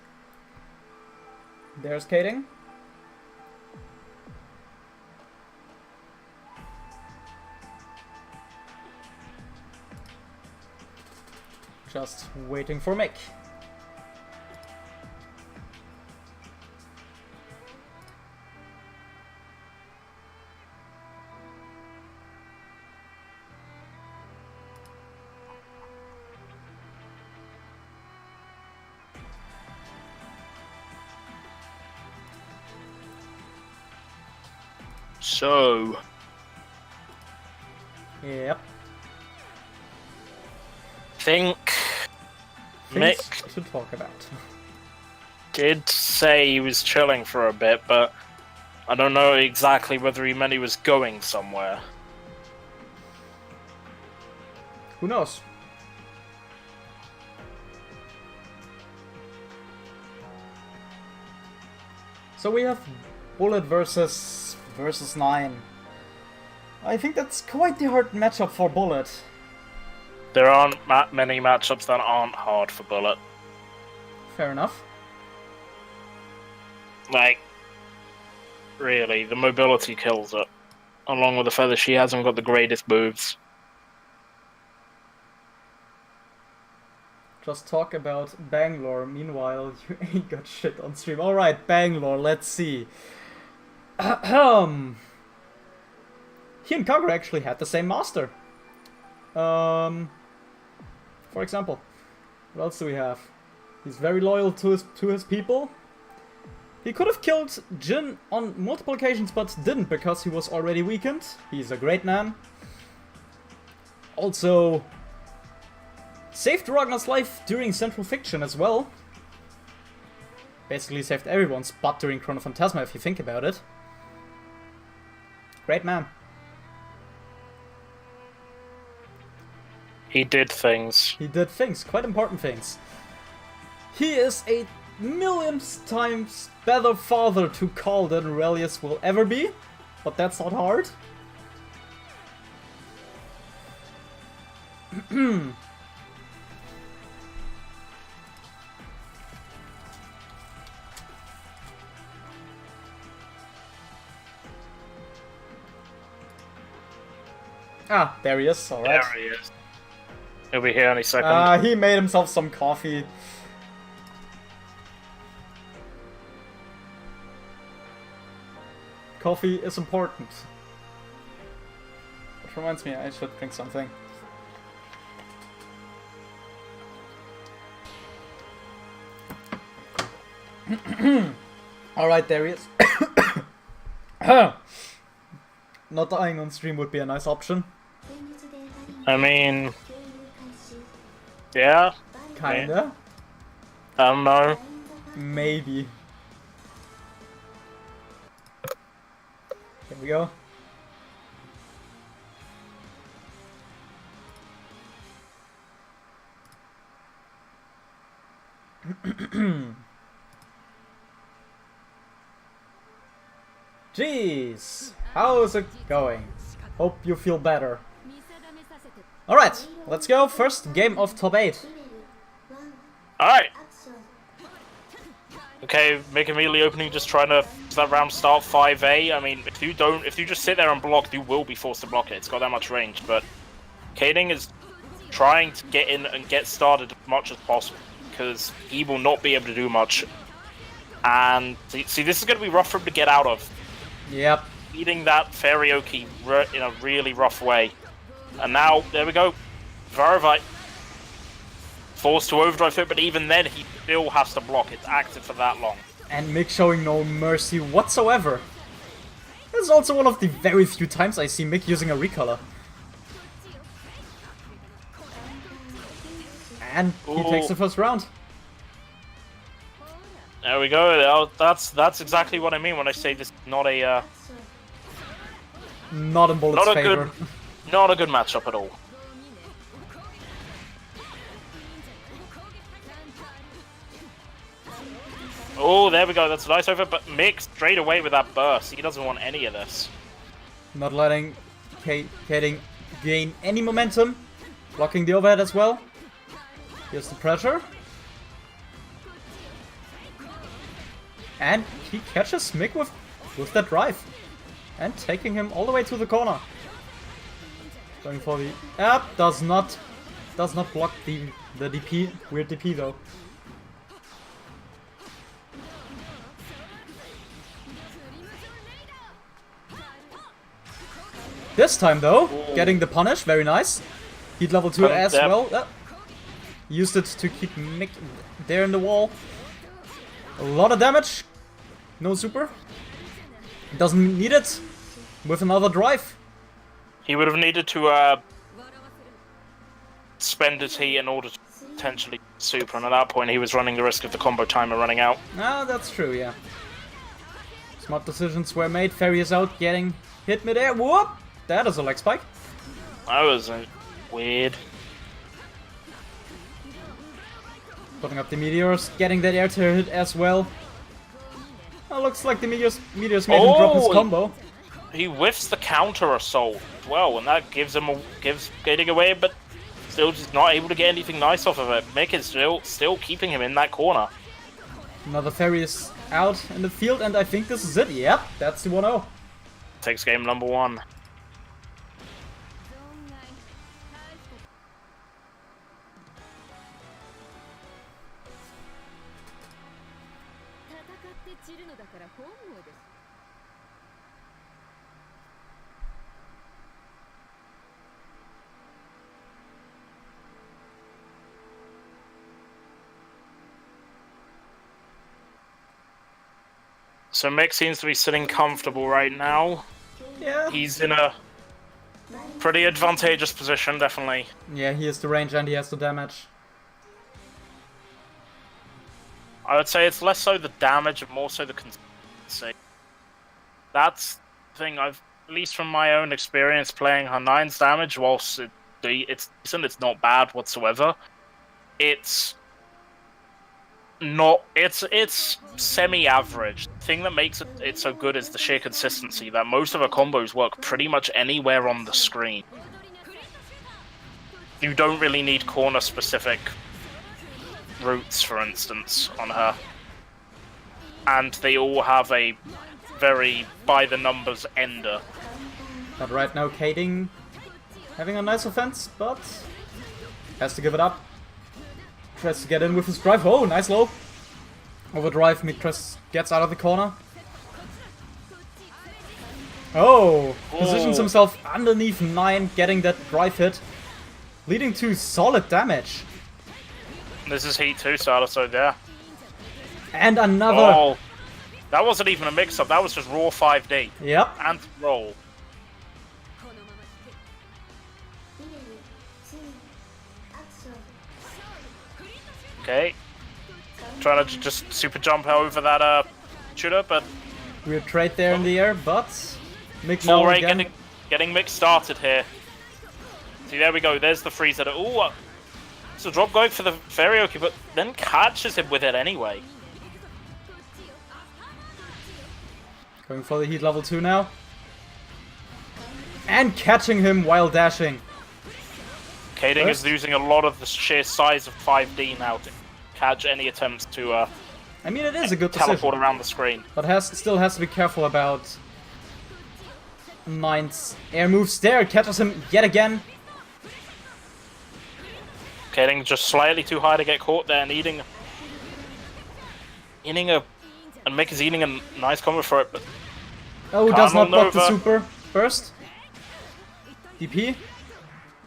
There's KDing. Just waiting for Mick. So, Yep. think Things Mick to talk about. did say he was chilling for a bit, but I don't know exactly whether he meant he was going somewhere. Who knows? So we have Bullet versus 9. I think that's quite the hard matchup for Bullet. There aren't many matchups that aren't hard for Bullet. Fair enough. Like, really, the mobility kills it. Along with the fact that she hasn't got the greatest moves. Just talk about Bangalore, meanwhile you ain't got shit on stream. Alright, Bangalore, let's see. He and Kagura actually had the same master. For example, what else do we have? He's very loyal to his people. He could have killed Jin on multiple occasions, but didn't because he was already weakened. He's a great man. Also, saved Ragnar's life during Central Fiction as well. Basically saved everyone's butt during Chrono Phantasma if you think about it. Great man. He did things. He did things, quite important things. He is a million times better father to call than Aurelius will ever be, but that's not hard. Ah, there he is, alright. There he is. He'll be here any second. He made himself some coffee. Coffee is important. Which reminds me, I should drink something. Alright, there he is. Not dying on stream would be a nice option. I mean... Yeah? Kinda. I don't know. Maybe. Here we go. Jeez, how's it going? Hope you feel better. Alright, let's go. First game of top 8. Alright. Okay, make immediately opening, just trying to that round start 5A. I mean, if you just sit there and block, you will be forced to block it. It's got that much range, but KDing is trying to get in and get started as much as possible because he will not be able to do much. And see, this is going to be rough for him to get out of. Yep. Eating that Farioki in a really rough way. And now, there we go. Varavite. Forced to overdrive it, but even then, he still has to block. It's active for that long. And Mick showing no mercy whatsoever. This is also one of the very few times I see Mick using a recolor. And he takes the first round. There we go. That's exactly what I mean when I say this is not a not in Bullet's favor. Not a good matchup at all. Oh, there we go. That's a nice over, but Mick straight away with that burst. He doesn't want any of this. Not letting KDing gain any momentum. Blocking the overhead as well. Here's the pressure. And he catches Mick with that drive. And taking him all the way to the corner. Going for the... does not block the DP. Weird DP though. This time though, getting the punish, very nice. Heat level 2 as well. Used it to keep Mick there in the wall. A lot of damage. No super. Doesn't need it. With another drive. He would have needed to spend his heat in order to potentially super, and at that point he was running the risk of the combo timer running out. Ah, that's true, yeah. Smart decisions were made. Ferry is out, getting hit mid-air. Whoop! That is a leg spike. That was weird. Putting up the meteors, getting that air tier hit as well. Oh, looks like the meteors made him drop his combo. He whiffs the counter assault as well, and that gives getting away, but still just not able to get anything nice off of it. Mick is still keeping him in that corner. Another ferry is out in the field, and I think this is it. Yep, that's the 1-0. Takes game number 1. So Mick seems to be sitting comfortable right now. Yeah. He's in a pretty advantageous position, definitely. Yeah, he has the range and he has the damage. I would say it's less so the damage and more so the consistency. That's the thing at least from my own experience playing her 9's damage, whilst it's decent, it's not bad whatsoever. It's semi-average. The thing that makes it so good is the sheer consistency, that most of her combos work pretty much anywhere on the screen. You don't really need corner-specific routes, for instance, on her. And they all have a very by-the-numbers ender. But right now, KDing having a nice offense, but has to give it up. Tries to get in with his drive. Oh, nice low. Overdrive, Mitras gets out of the corner. Oh, positions himself underneath 9, getting that drive hit. Leading to solid damage. This is Heat 2 starter, so yeah. And another. Oh, that wasn't even a mix-up, that was just raw 5D. Yep. And roll. Okay. Trying to just super jump over that shooter, but weird trade there in the air, but Mick full now rate again. getting Mick started here. See, there we go. There's the freeze. Oh, so drop going for the Ferryoki, but then catches him with it anyway. Going for the heat level 2 now. And catching him while dashing. KDing is losing a lot of the sheer size of 5D now to catch any attempts to I mean, it is a good teleport decision, around the screen. but still has to be careful about 9's air moves there. Catches him yet again. KDing just slightly too high to get caught there and and Mick is eating a nice combo for it, but Oh, does not block the Nova. super burst. DP.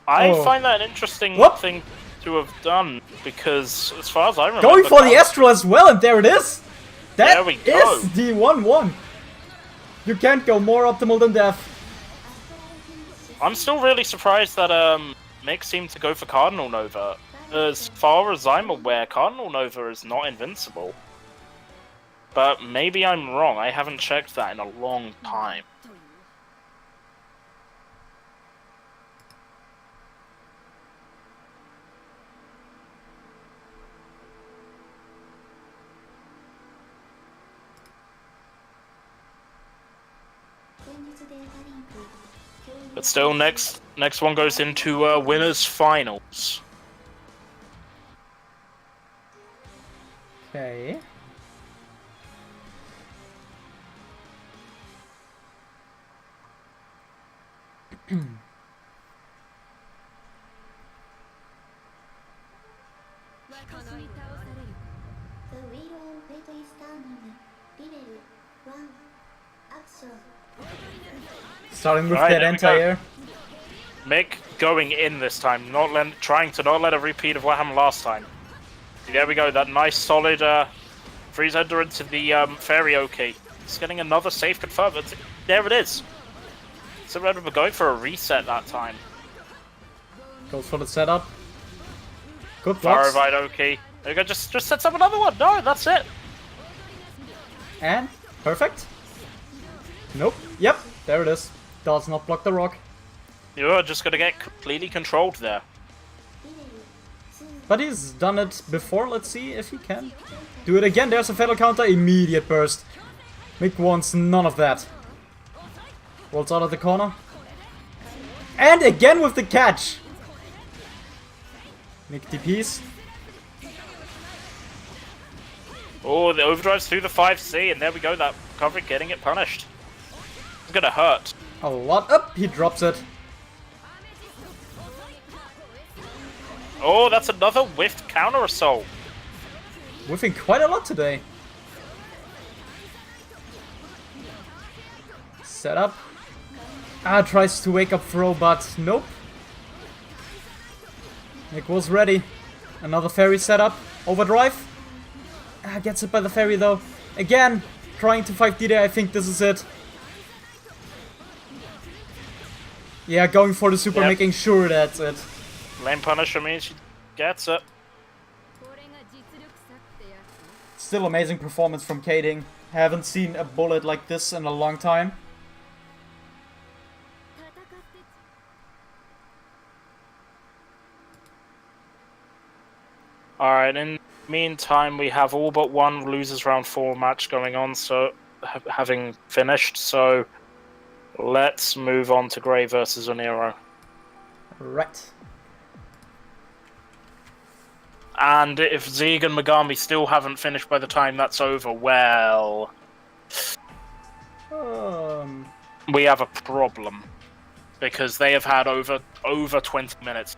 I find that an interesting thing to have done, because as far as I remember... Going for the Astral as well, and there it is! That There we go. is the 1-1! You can't go more optimal than death. I'm still really surprised that Mick seemed to go for Cardinal Nova. As far as I'm aware, Cardinal Nova is not invincible. But maybe I'm wrong, I haven't checked that in a long time. But still, next one goes into winners finals. Okay. Starting with Right, that there we anti-air. Meg going in this time, trying to not let a repeat of what happened last time. There we go, that nice solid freeze ender into the fairy OK. He's getting another safe confirmed. There it is. So we're going for a reset that time. Goes for the setup. Good blocks. Firefight OK. There we go, just sets up another one. No, that's it. And perfect. Nope. Yep. There it is. Does not block the rock. You're just gonna get completely controlled there. But he's done it before. Let's see if he can do it again. There's a fatal counter. Immediate burst. Mick wants none of that. Rolls out of the corner. And again with the catch. Mick DPs. Oh, the overdrives through the 5C, and there we go, that recovery getting it punished. It's gonna hurt. A lot up. He drops it. Oh, that's another whiffed counter assault. Whiffing quite a lot today. Set up. Tries to wake up throw, but nope. Nick was ready. Another fairy setup. Overdrive. Gets hit by the fairy though. Again, trying to fight D-Day. I think this is it. Yeah, going for the super, Yep. making sure that's it. Lane Punisher means she gets it. Still amazing performance from KDing. Haven't seen a bullet like this in a long time. Alright, in the meantime, we have all but one losers round 4 match going on, so having finished, so let's move on to Grey versus Oniro. Right. And if Zieg and Megami still haven't finished by the time that's over, well, we have a problem. Because they have had over 20 minutes.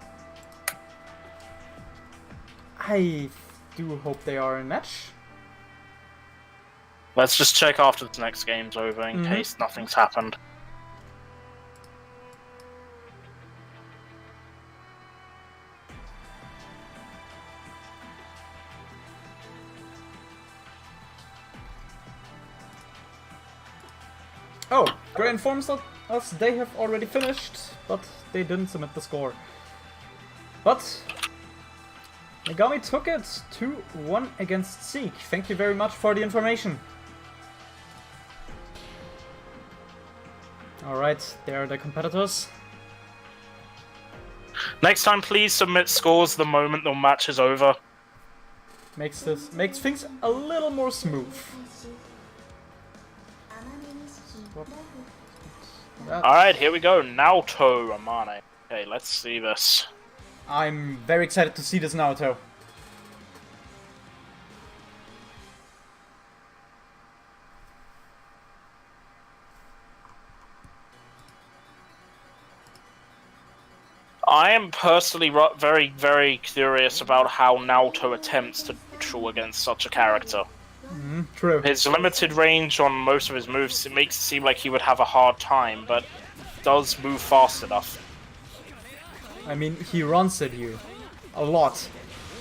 I do hope they are in match. Let's just check after the next game's over in case nothing's happened. Oh, Gray informs us they have already finished, but they didn't submit the score. But Megami took it 2-1 against Zieg. Thank you very much for the information. Alright, there are the competitors. Next time, please submit scores the moment the match is over. Makes things a little more smooth. Alright, here we go. Naoto Amane. Okay, let's see this. I'm very excited to see this Naoto. I am personally very, very curious about how Naoto attempts to neutral against such a character. True. His limited range on most of his moves, it makes it seem like he would have a hard time, but does move fast enough. I mean, he runs at you a lot.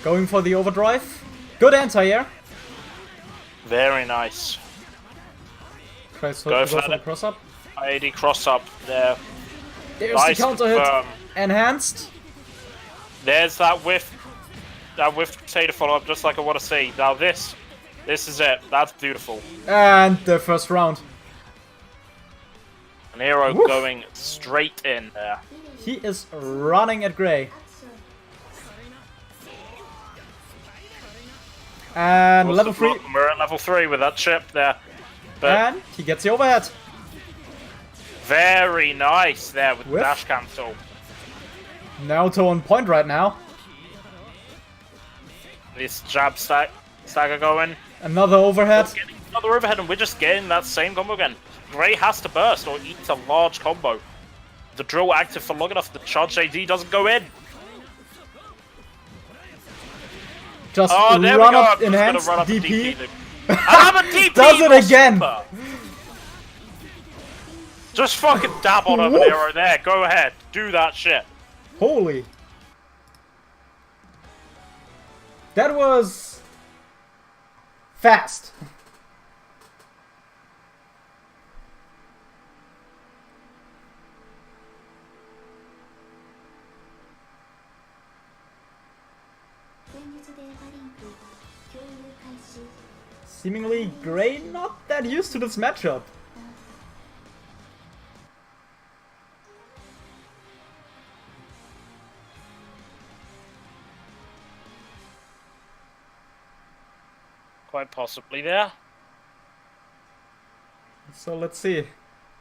Going for the overdrive. Good anti-air. Very nice. Tries to Go go for for the it. cross-up. AD cross up there. There's Nice the counter hit. confirm. Enhanced. There's that whiff potato follow-up, just like I want to see. Now this is it. That's beautiful. And the first round. Oniro Woof. going straight in there. He is running at Gray. And What's level the 3. problem? We're at level 3 with that chip there. But And he gets the overhead. Very nice there with Whiff. dash cancel. Naruto on point right now. This jab stagger going. Another overhead. Getting another overhead, and we're just getting that same combo again. Gray has to burst or eat a large combo. The drill active for long enough, the charge AD doesn't go in. Just Oh, there run we go. up I'm just enhanced gonna run up a DP. DP. I have a DP. Does it again. Super. Just fucking dab on over there or there. Go ahead. Do that shit. Holy. That was fast. Seemingly Gray not that used to this matchup. Quite possibly there. So let's see.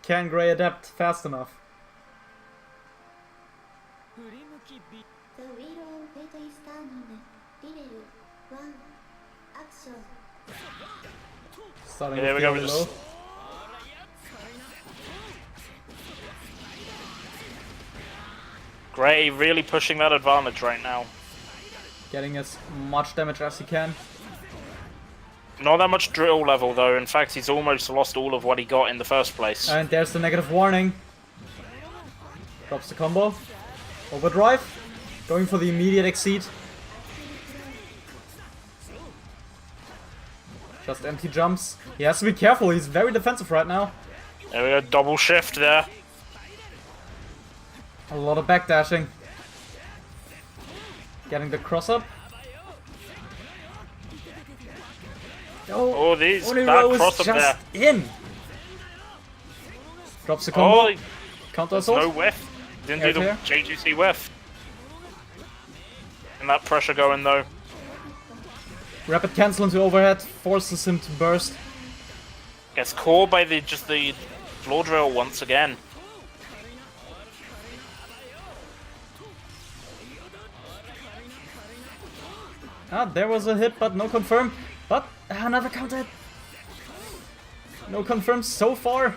Can Gray adapt fast enough? Starting There we go. with Just... Gray really pushing that advantage right now. Getting as much damage as he can. Not that much drill level though. In fact, he's almost lost all of what he got in the first place. And there's the negative warning. Drops the combo. Overdrive. Going for the immediate exceed. Just empty jumps. He has to be careful. He's very defensive right now. There we go. Double shift there. A lot of backdashing. Getting the cross up. Oh, these Oniro bad is cross up just there. in. Drops the combo. Oh, Counter no assault. whiff. Didn't Air do the clear. JGC whiff. And that pressure going though. Rapid cancel into overhead. Forces him to burst. Gets caught by the floor drill once again. Ah, there was a hit, but no confirm. But another counter. No confirm so far.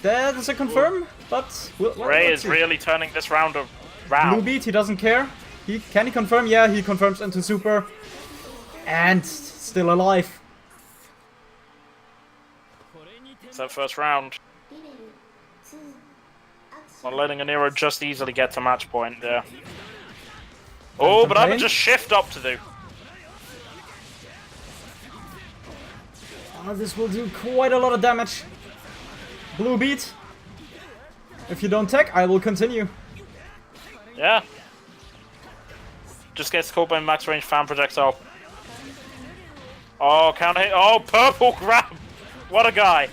That is a confirm, but Ray let's is see. really turning this round Blue around. beat, he doesn't care. Can he confirm? Yeah, he confirms into super. And still alive. It's that first round. Not letting Oniro just easily get to match point there. Oh, but I would just shift up to do. Oh, this will do quite a lot of damage. Blue beat. If you don't tech, I will continue. Yeah. Just gets caught by max range fan projectile. Oh, counter hit. Oh, purple grab. What a guy.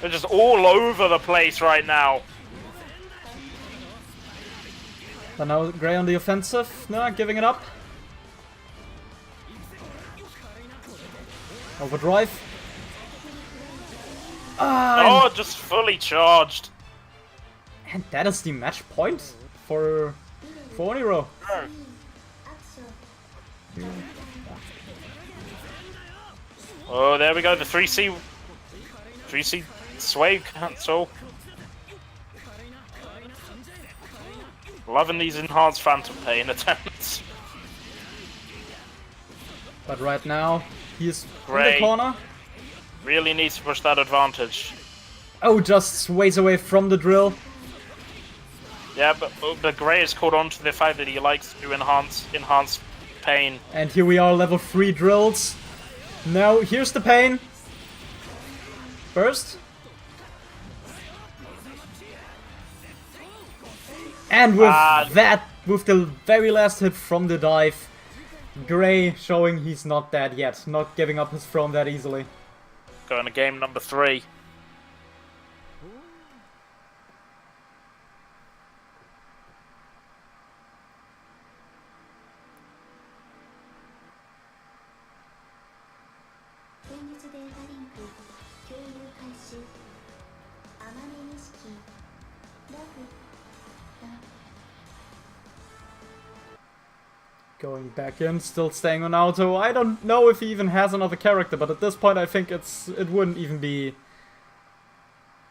They're just all over the place right now. But now Gray on the offensive. No, giving it up. Overdrive. Ah, Oh, just fully charged. and that is the match point for Oniro. Oh, there we go. The 3C sway cancel. Loving these enhanced phantom pain attempts. But right now, he is in the Gray. corner. Really needs to push that advantage. Oh, just sways away from the drill. Yeah, but Gray is caught on to the fact that he likes to do enhance pain. And here we are, level 3 drills. Now, here's the pain. First. And with that, with the very last hit from the dive, Gray showing he's not dead yet. Not giving up his throne that easily. Going to game number 3. Going back in, still staying on auto. I don't know if he even has another character, but at this point I think it wouldn't even be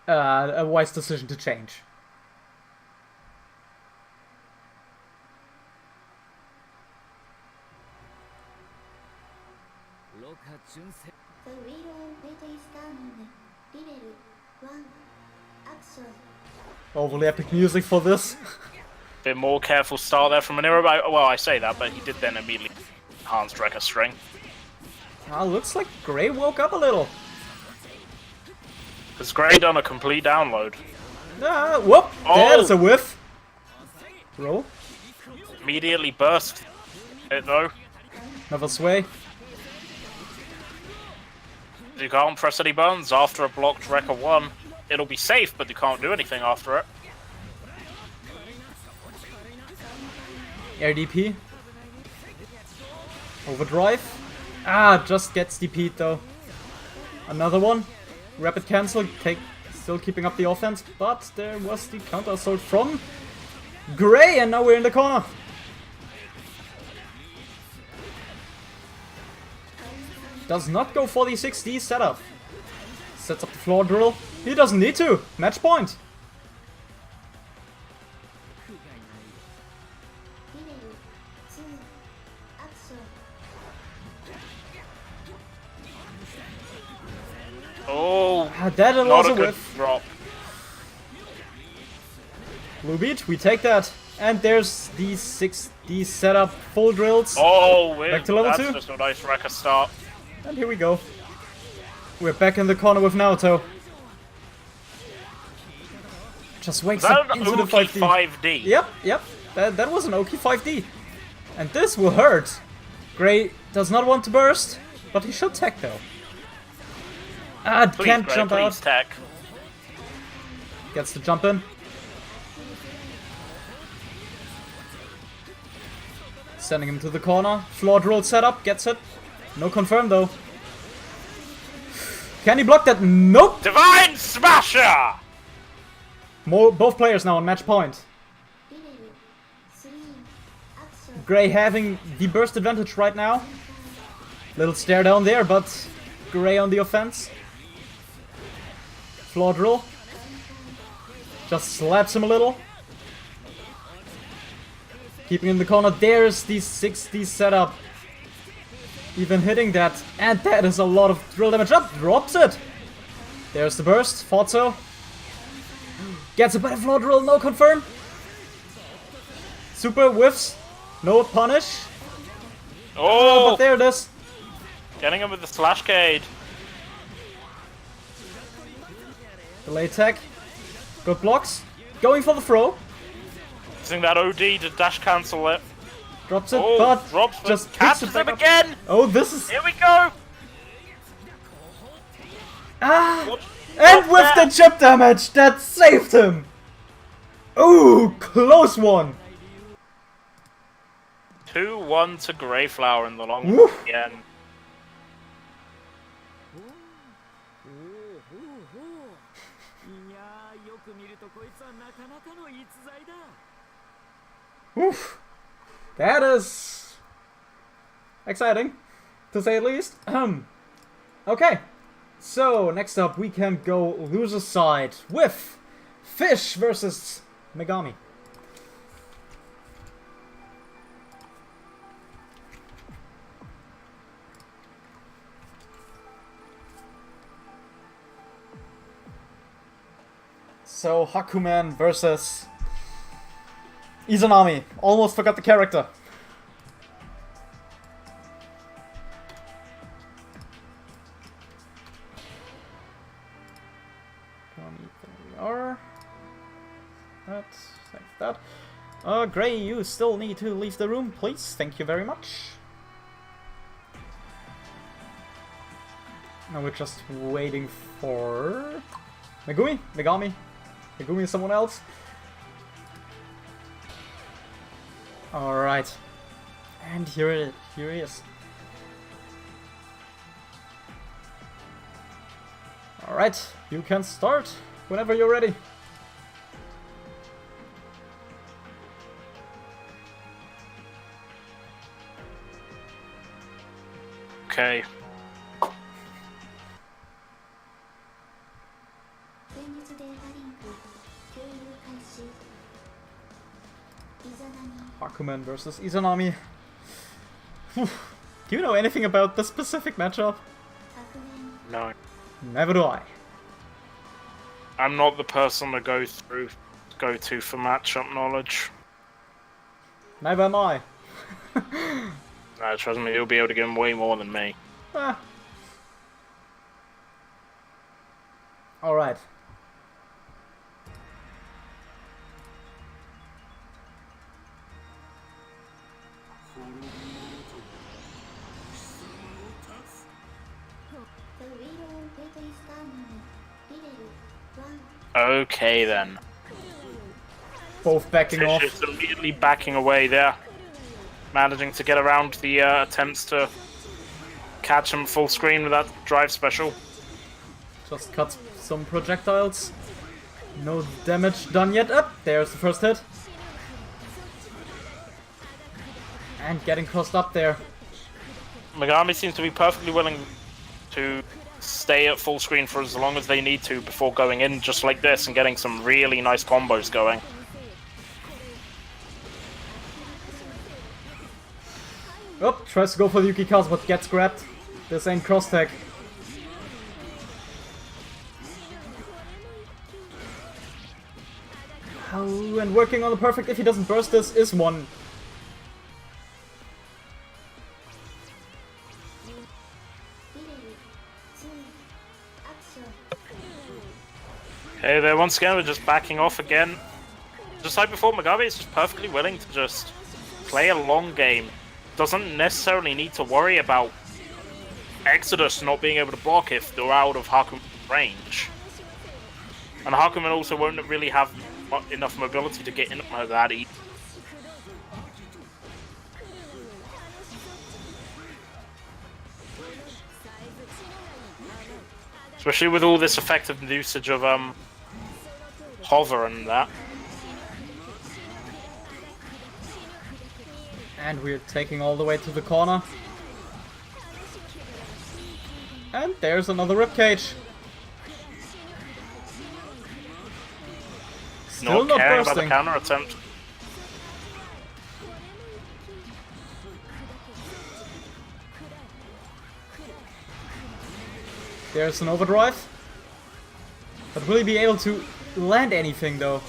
a wise decision to change. The reader data is coming. Level 1. Action. Overly epic music for this. Bit more careful start there from Oniro. Well, I say that, but he did then immediately enhanced Wrecker String. Looks like Gray woke up a little. Has Gray done a complete download? Whoop! Oh. There's a whiff. Roll. Immediately burst it though. Another sway. You can't press any buttons after a blocked Wrecker 1. It'll be safe, but you can't do anything after it. RDP. Overdrive. Just gets DP'd though. Another one. Rapid cancel. Still keeping up the offense, but there was the counter assault from Gray, and now we're in the corner. Does not go for the 6D setup. Sets up the floor drill. He doesn't need to. Match point. Level 2. Action. Oh, That was not a a good whiff. drop. Blue beat, we take that. And there's the 6D setup full drills. Oh, Back to level that's 2. just a nice Wrecker start. And here we go. We're back in the corner with Naoto. Just wakes Is that up an into the Oki 5D. 5D? Yep. That was an Oki 5D. And this will hurt. Gray does not want to burst, but he should tech though. Please, Can't Gray, jump please out. tech. Gets the jump in. Sending him to the corner. Floor drill setup, gets it. No confirm though. Can he block that? Nope! Divine Smasher! Both players now on match point. Level 3. Action. Gray having the burst advantage right now. Little stare down there, but Gray on the offense. Floor drill. Just slaps him a little. Keeping in the corner. There's the 6D setup. Even hitting that. And that is a lot of drill damage up. Drops it. There's the burst. Thought so. Gets a better floor drill. No confirm. Super whiffs. No punish. Oh, But there it is. getting him with the Slashcade. Delay tech. Good blocks. Going for the throw. Using that OD to dash cancel it. Drops it, Oh, but drops, but just picks catches it back him up. again. Oh, this is... Here we go. And What's with that? the chip damage, that saved him! Ooh, close one! 2-1 to Greyflower in the long Woo. run again. Oof. That is... exciting, to say the least. Okay, so next up we can go loser side with Fish versus Megami. So Hakuman versus Izanami. Almost forgot the character. There we are. Save that. Gray, you still need to leave the room, please. Thank you very much. Now we're just waiting for Megami. Megumi is someone else. Alright. And here he is. Alright, you can start whenever you're ready. Okay. 前日データリンク共有開始イザナミ Hakumen versus Izanami. Whew. Do you know anything about this specific matchup? 白面 No. Never do I. I'm not the person to go to for matchup knowledge. Neither am I. No, trust me, you'll be able to give him way more than me. Ah. Alright. The Reader Playtime Scanning Level 1 Okay then. Both backing Fish off. is immediately backing away there. Managing to get around the attempts to catch him full screen with that drive special. Just cuts some projectiles. No damage done yet. Up, there's the first hit. And getting crossed up there. Megami seems to be perfectly willing to stay at full screen for as long as they need to before going in just like this and getting some really nice combos going. Oh, tries to go for the Yukikazu but gets grabbed. This ain't cross tag. Oh, and working on the perfect if he doesn't burst this is one. Okay, there once again we're just backing off again. Just like before, Megami is just perfectly willing to just play a long game. Doesn't necessarily need to worry about Exodus not being able to block if they're out of Hakumen's range. And Hakumen also won't really have enough mobility to get in that easy. Especially with all this effective usage of hover and that. And we're taking all the way to the corner. And there's another ribcage. Still not caring about the bursting. counter attempt. There's an overdrive. But will he be able to land anything though?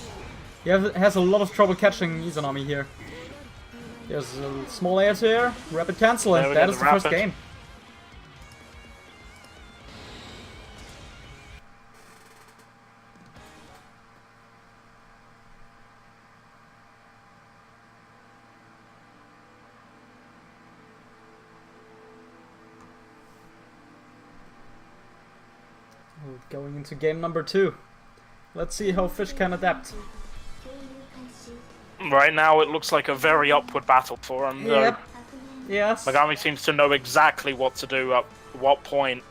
He has a lot of trouble catching Izanami here. There's a small air to air, rapid cancel, and that is the first game. Going into game number 2. Let's see how Fish can adapt. Right now, it looks like a very upward battle for him. Yep. Yes. Megami seems to know exactly what to do at what point,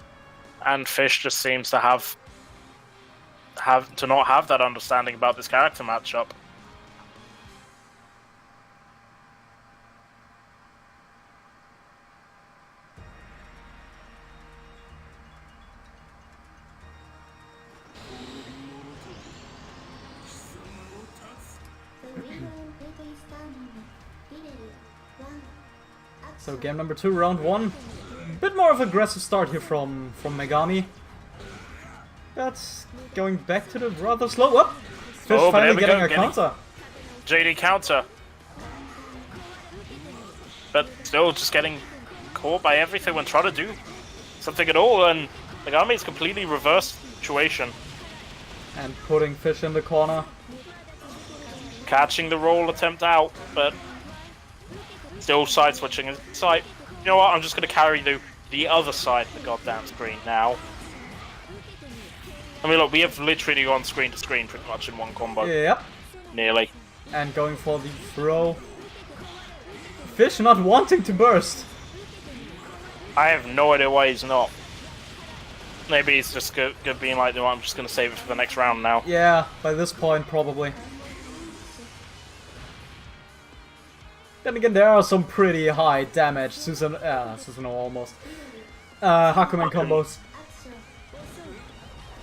and Fish just seems to have to not have that understanding about this character matchup. So game number 2, round 1. Bit more of an aggressive start here from Megami. That's going back to the rather slow. Up. Fish finally getting a counter. JD counter. But still just getting caught by everything when trying to do something at all, and Megami's completely reversed situation. And putting Fish in the corner. Catching the roll attempt out, but still side switching. You know what? I'm just going to carry the other side of the goddamn screen now. I mean, look, we have literally gone screen to screen pretty much in one combo. Yep. Nearly. And going for the throw. Fish not wanting to burst. I have no idea why he's not. Maybe he's just good being like, no, I'm just going to save it for the next round now. Yeah, by this point, probably. Then again, there are some pretty high damage. Susanoo almost. Hakumen combos.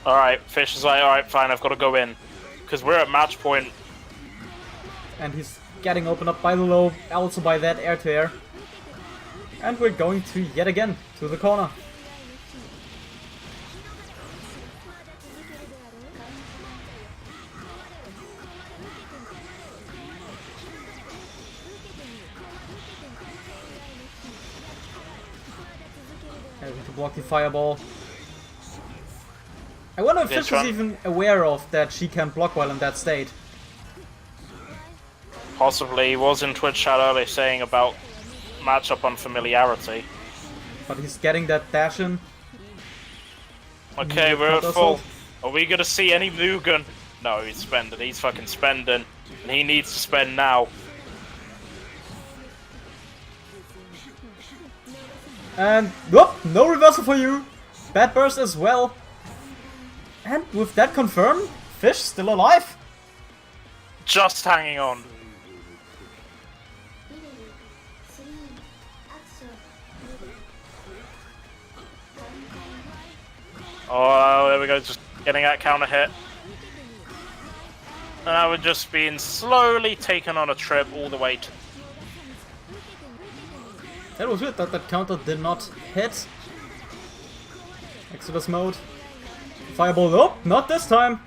Alright, Fish is like, alright, fine, I've got to go in. Because we're at match point. And he's getting opened up by the low, also by that air to air. And we're going to yet again to the corner. Having to block the fireball. I wonder if Fish is even aware of that she can block while in that state. Possibly. He was in Twitch chat earlier saying about matchup unfamiliarity. But he's getting that dash in. Okay, we're at full. Are we gonna see any Mugen? No, he's spending. He's fucking spending. And he needs to spend now. And, whoop, no reversal for you. Bad burst as well. And with that confirmed, Fish still alive. Just hanging on. Oh, there we go, just getting that counter hit. And now we're just being slowly taken on a trip all the way to... That was weird that that counter did not hit. Exodus mode. Fireball, nope, not this time.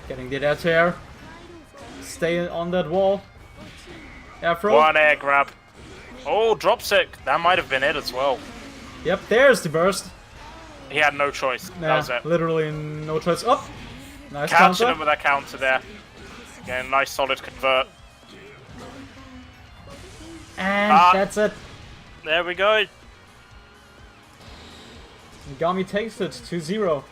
Getting the air tear. Stay on that wall. Air throw. One air grab. Oh, dropsick. That might have been it as well. Yep, there's the burst. He had no choice. Nah, That was it. literally no choice. Oh, nice Catching counter. him with that counter there. Again, nice solid convert. And that's it. There we go. Megami takes it 2-0.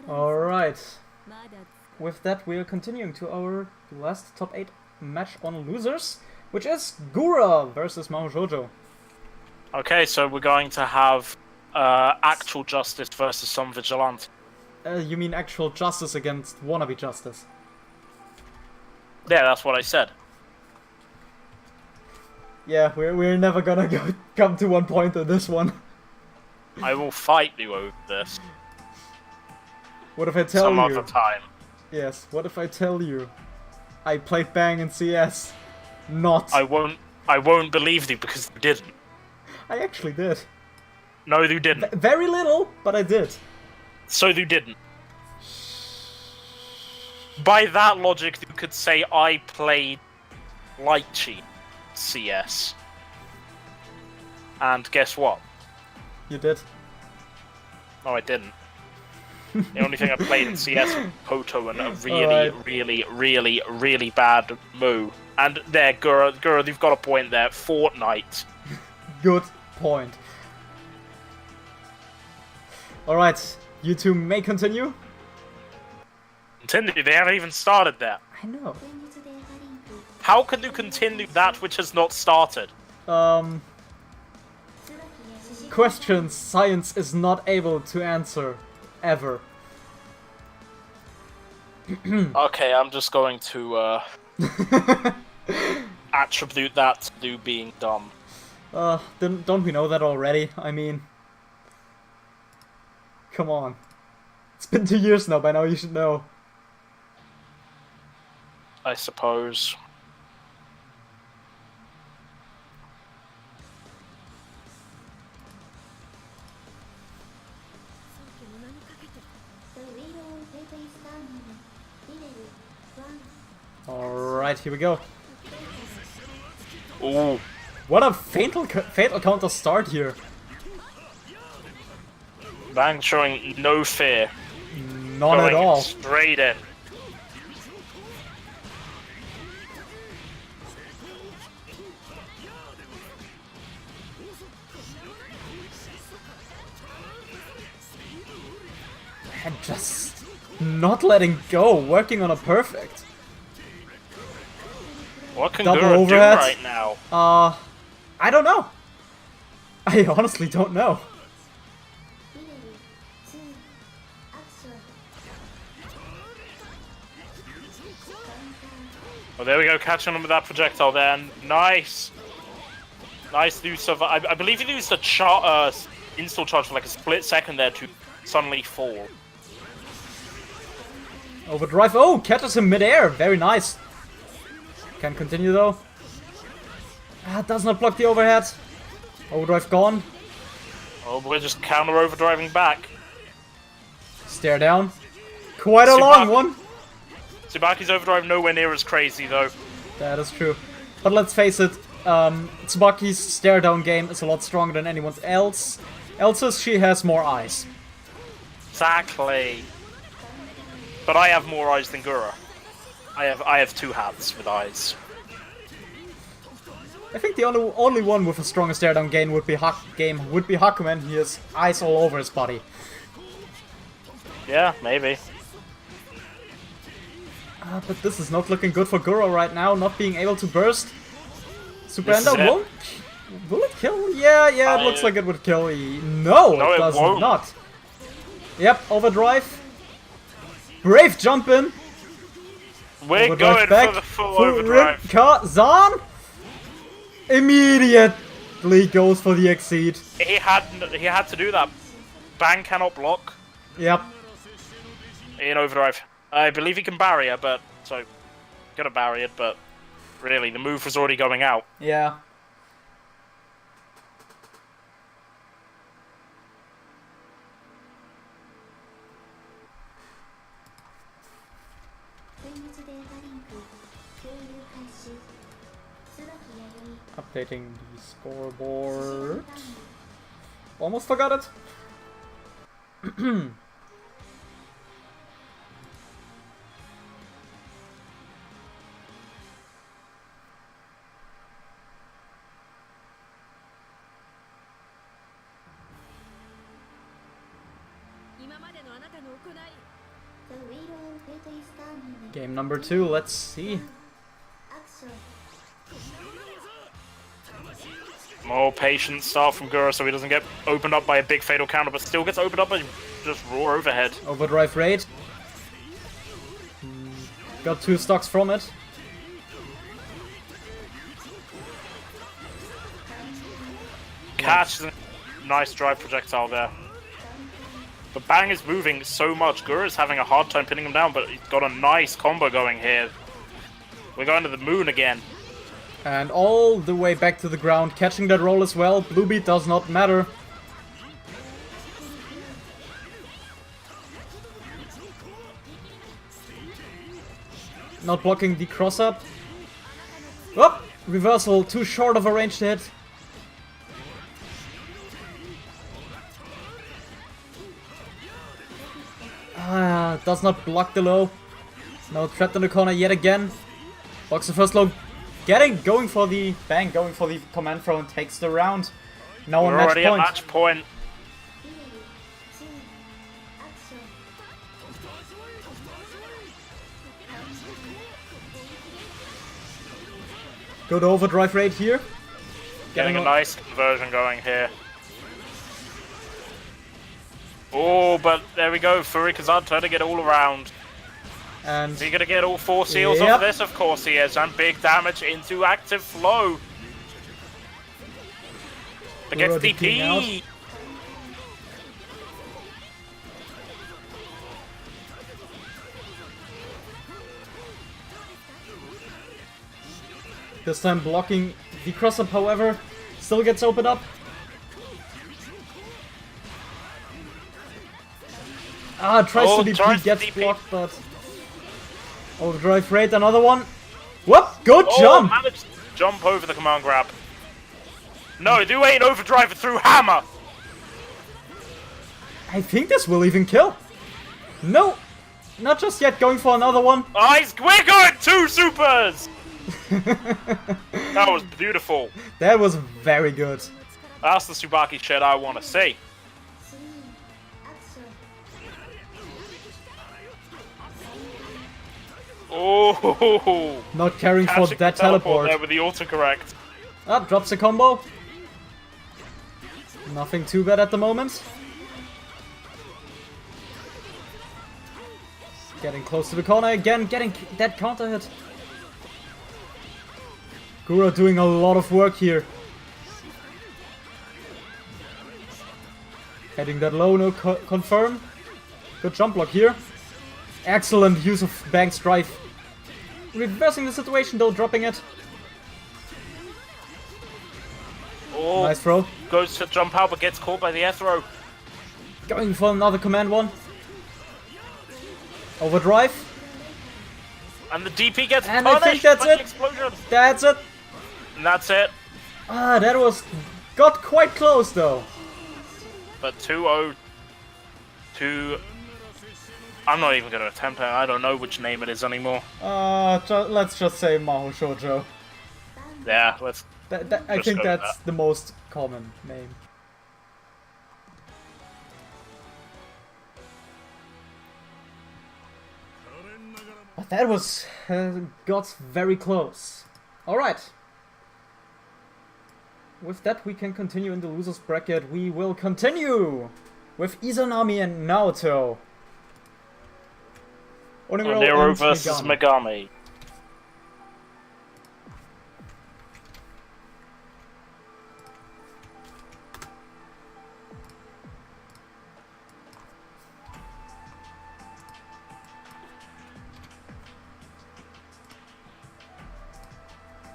Alright. With that, we are continuing to our last top 8 match on losers, which is Gura versus Mahou. Okay, so we're going to have actual justice versus some vigilante. You mean actual justice against wannabe justice? Yeah, that's what I said. Yeah, we're never gonna come to one point on this one. I will fight you over this What if I tell some you? other time. Yes, what if I tell you I played Bang in CS? Not. I won't believe you because you didn't. I actually did. No, you didn't. Very little, but I did. So you didn't. By that logic, you could say I played light cheat CS. And guess what? You did. No, I didn't. The only thing I played in CS was Poto and a really, Alright. really, really, really bad Moo. And there, Gura, you've got a point there. Fortnite. Good point. Alright, you two may continue. Continue, they haven't even started there. I know. How can you continue that which has not started? Questions science is not able to answer. Ever. Okay, I'm just going to attribute that to you being dumb. Don't we know that already? I mean... Come on. It's been 2 years now, by now you should know. I suppose. Alright, here we go. Ooh. What a fatal counter start here. Bang showing no fear. None at Going all. straight in. And just not letting go, working on a perfect. What can Double Gura do overhead. right now? I don't know. I honestly don't know. ビレル2アクション Oh, there we go, catching him with that projectile there. Nice. Nice use of... I believe he used a install charge for like a split second there to suddenly fall. Overdrive. Oh, catches him midair. Very nice. Can continue though. Does not block the overhead. Overdrive gone. Oh, we're just counter overdriving back. Stare down. Quite a long one. Tsubaki's overdrive nowhere near as crazy though. That is true. But let's face it, Tsubaki's stare down game is a lot stronger than anyone else's. She has more eyes. Exactly. But I have more eyes than Gura. I have two hats with eyes. I think the only one with a stronger stare down game would be Hakumen. He has eyes all over his body. Yeah, maybe. But this is not looking good for Gura right now, not being able to burst. Super This Ender is it. won't... Will it kill? Yeah, it looks like it would kill. No, No, it it does won't. not. Yep, overdrive. Brave jump in. We're Overdrive going back. for the full overdrive. Zan immediately goes for the exceed. He had to do that. Bang cannot block Yep. in overdrive. I believe he can barrier, but so gotta barry it, but really the move was already going out. Yeah. Updating the scoreboard. Almost forgot it. Game number 2, let's see. More patient start from Gura so he doesn't get opened up by a big fatal counter, but still gets opened up by just raw overhead. Overdrive raid. Got 2 stocks from it. Catch, nice drive projectile there. But Bang is moving so much. Gura is having a hard time pinning him down, but he's got a nice combo going here. We're going to the moon again. And all the way back to the ground, catching that roll as well. Blue beat does not matter. Not blocking the cross up. Oh! Reversal, too short of a range to hit. Does not block the low. No, trapped in the corner yet again. Blocks the first low. Going for the bang, going for the command throw and takes the round. Now on We're match already point. at match point. Good overdrive rate here. Getting a nice conversion going here. Oh, but there we go. Furikazan trying to get all around. And Is he going to get all 4 seals Yep. off this? Of course he is. And big damage into active flow. But gets Already king out. DP. this time blocking the cross up, however, still gets opened up. Tries to tries DP, to gets DP. blocked, but overdrive rate, another one. Whoop! Good jump! Managed to jump over the command grab. No, do ain't overdrive it through hammer. I think this will even kill. No, not just yet. Going for another one. Oh, we're going 2 supers. That was beautiful. That was very good. That's the Tsubaki shit I want to see. Oh! Not caring for Catching that the teleport. there with the autocorrect. Ah, drops a combo. Nothing too bad at the moment. Getting close to the corner again, getting that counter hit. Gura doing a lot of work here. Heading that low, no confirm. Good jump block here. Excellent use of Bank's drive. Reversing the situation though, dropping it. Oh, Nice throw. goes to jump out but gets caught by the air throw. Going for another command one. Overdrive. And the DP gets And I think punished that's by the it. explosion. That's it. And that's it. Ah, that got quite close though. But 2-0 to... I'm not even going to attempt it. I don't know which name it is anymore. Let's just say Maho Shoujo. Yeah, let's... I Just think go with that's that. the most common name. But that was got very close. All right. With that, we can continue in the losers bracket. We will continue with Izanami and Naoto. Oniro and versus Megami.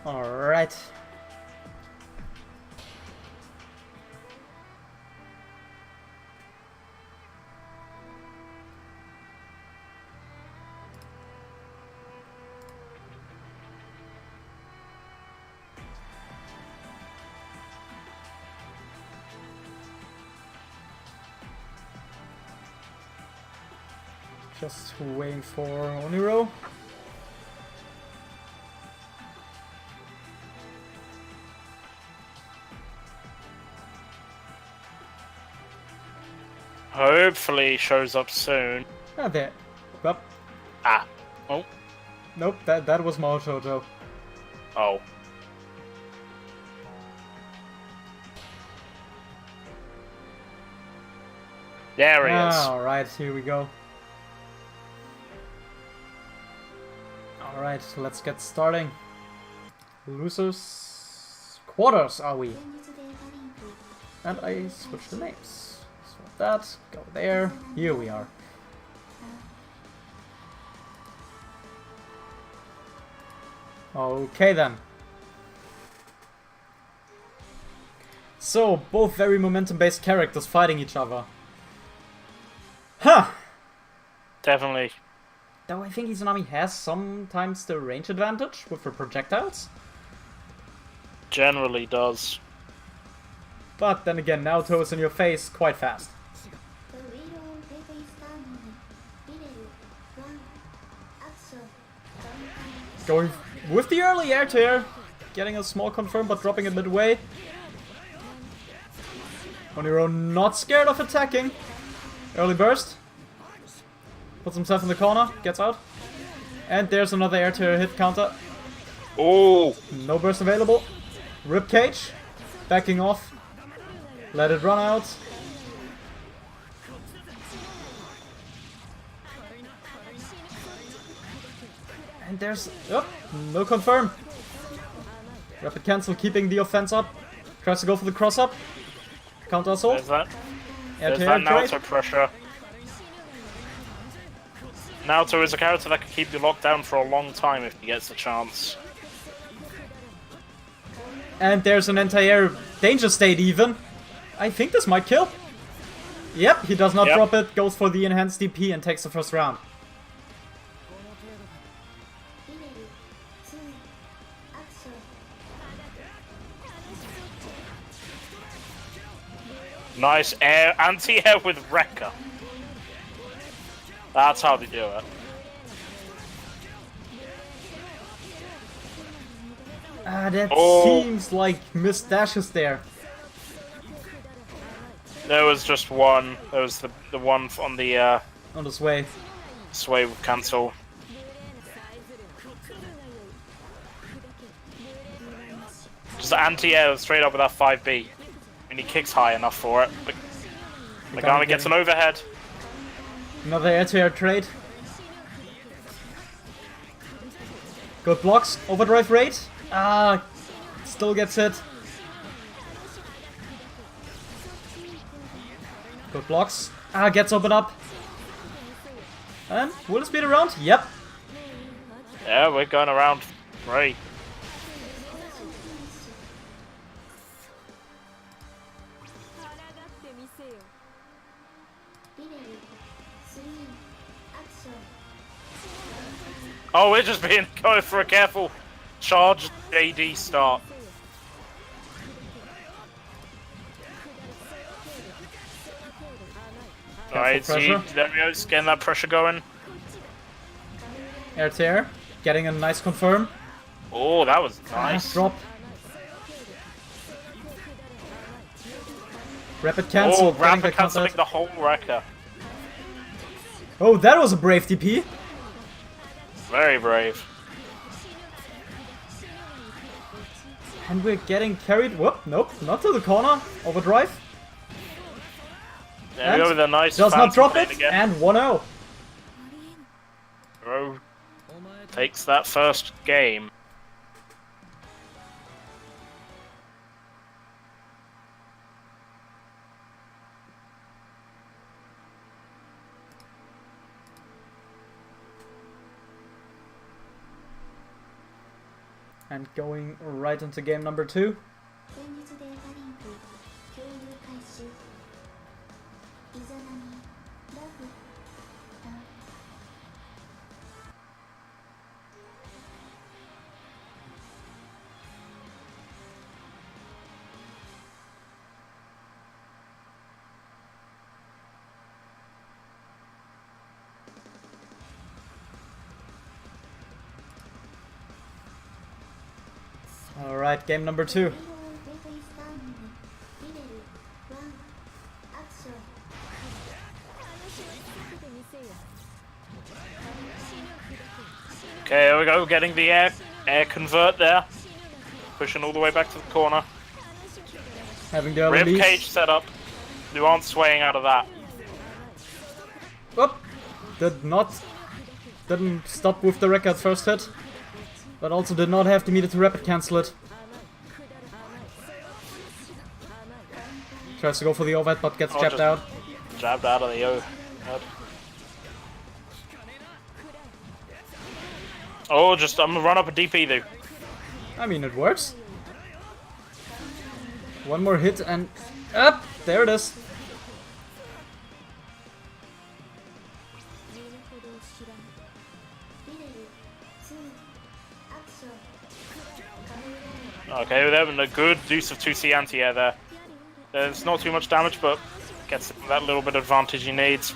All right. Just waiting for Oniro. Hopefully shows up soon. Ah, there. Up. Ah. Oh. Nope, that was Mao Shoujo. Oh. There he is. Alright, here we go. Alright, let's get starting. Losers quarters are we? And I switch the names. Swap that, go there. Here we are. Okay then. So, both very momentum-based characters fighting each other. Huh! Definitely. Though I think Izanami has sometimes the range advantage with her projectiles. Generally does. But then again, Naoto is in your face quite fast. Going with the early air to air. Getting a small confirm but dropping it midway. Oniro not scared of attacking. Early burst. Puts himself in the corner, gets out. And there's another air to air hit counter. Oh! No burst available. Ribcage. Backing off. Let it run out. And there's... Oh, no confirm. Rapid cancel, keeping the offense up. Tries to go for the cross up. Counter assault. There's that. Air There's to that air Naruto trade. pressure. Naruto is a character that can keep you locked down for a long time if he gets the chance. And there's an anti-air danger state even. I think this might kill. Yep, he does not Yep. drop it. Goes for the enhanced DP and takes the first round. Nice air, anti-air with Wrecker. That's how they do it. Ah, that Oh. seems like missed dashes there. There was just one. There was the one on the On this way. sway cancel. Just anti-air straight up with that 5B. And he kicks high enough for it. Megami gets an overhead. Another air-to-air trade. Good blocks. Overdrive rate. Ah, still gets hit. Good blocks. Ah, gets open up. And will it speed around? Yep. Yeah, we're going around 3. Oh, we're just being going for a careful charge AD start. Alright, Zieg, there we go, it's getting that pressure going. Air to air, getting a nice confirm. Oh, that was nice. Drop. Rapid cancel. Oh, rapid cancelling the whole wrecker. Oh, that was a brave DP. Very brave. And we're getting carried. Whoop, nope, not to the corner. Overdrive. There we go with a nice. Does not drop it. Again. And 1-0. Bro takes that first game. And going right into game number 2. Alright, game number 2. Okay, here we go, getting the air convert there. Pushing all the way back to the corner. Having the Rib release. cage set up. You aren't swaying out of that. Whoop! Didn't stop with the record first hit. But also did not have to meet it to rapid cancel it. Tries to go for the overhead but gets jabbed out. Jabbed out of the overhead. Oh, I'm gonna run up a DP though. I mean, it works. One more hit and up! There it is. Okay, we're having a good use of 2C anti-air there. There's not too much damage, but gets that little bit of advantage he needs.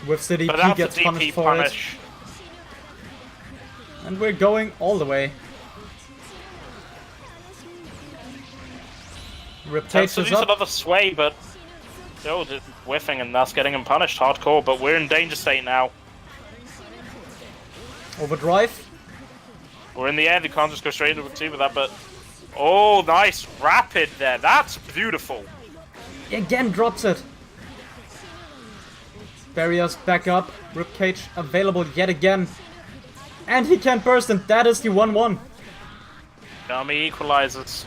With the But DP that's gets a punished DP for punish. it. And we're going all the way. Rip Tends to is use up. another sway, but still just whiffing and thus getting him punished hardcore, but we're in danger state now. Overdrive. We're in the air, they can't just go straight into the with that, but... Oh, nice rapid there, that's beautiful. Again drops it. Barriers back up. Ribcage available yet again. And he can't burst, and that is the 1-1. Megami equalizes.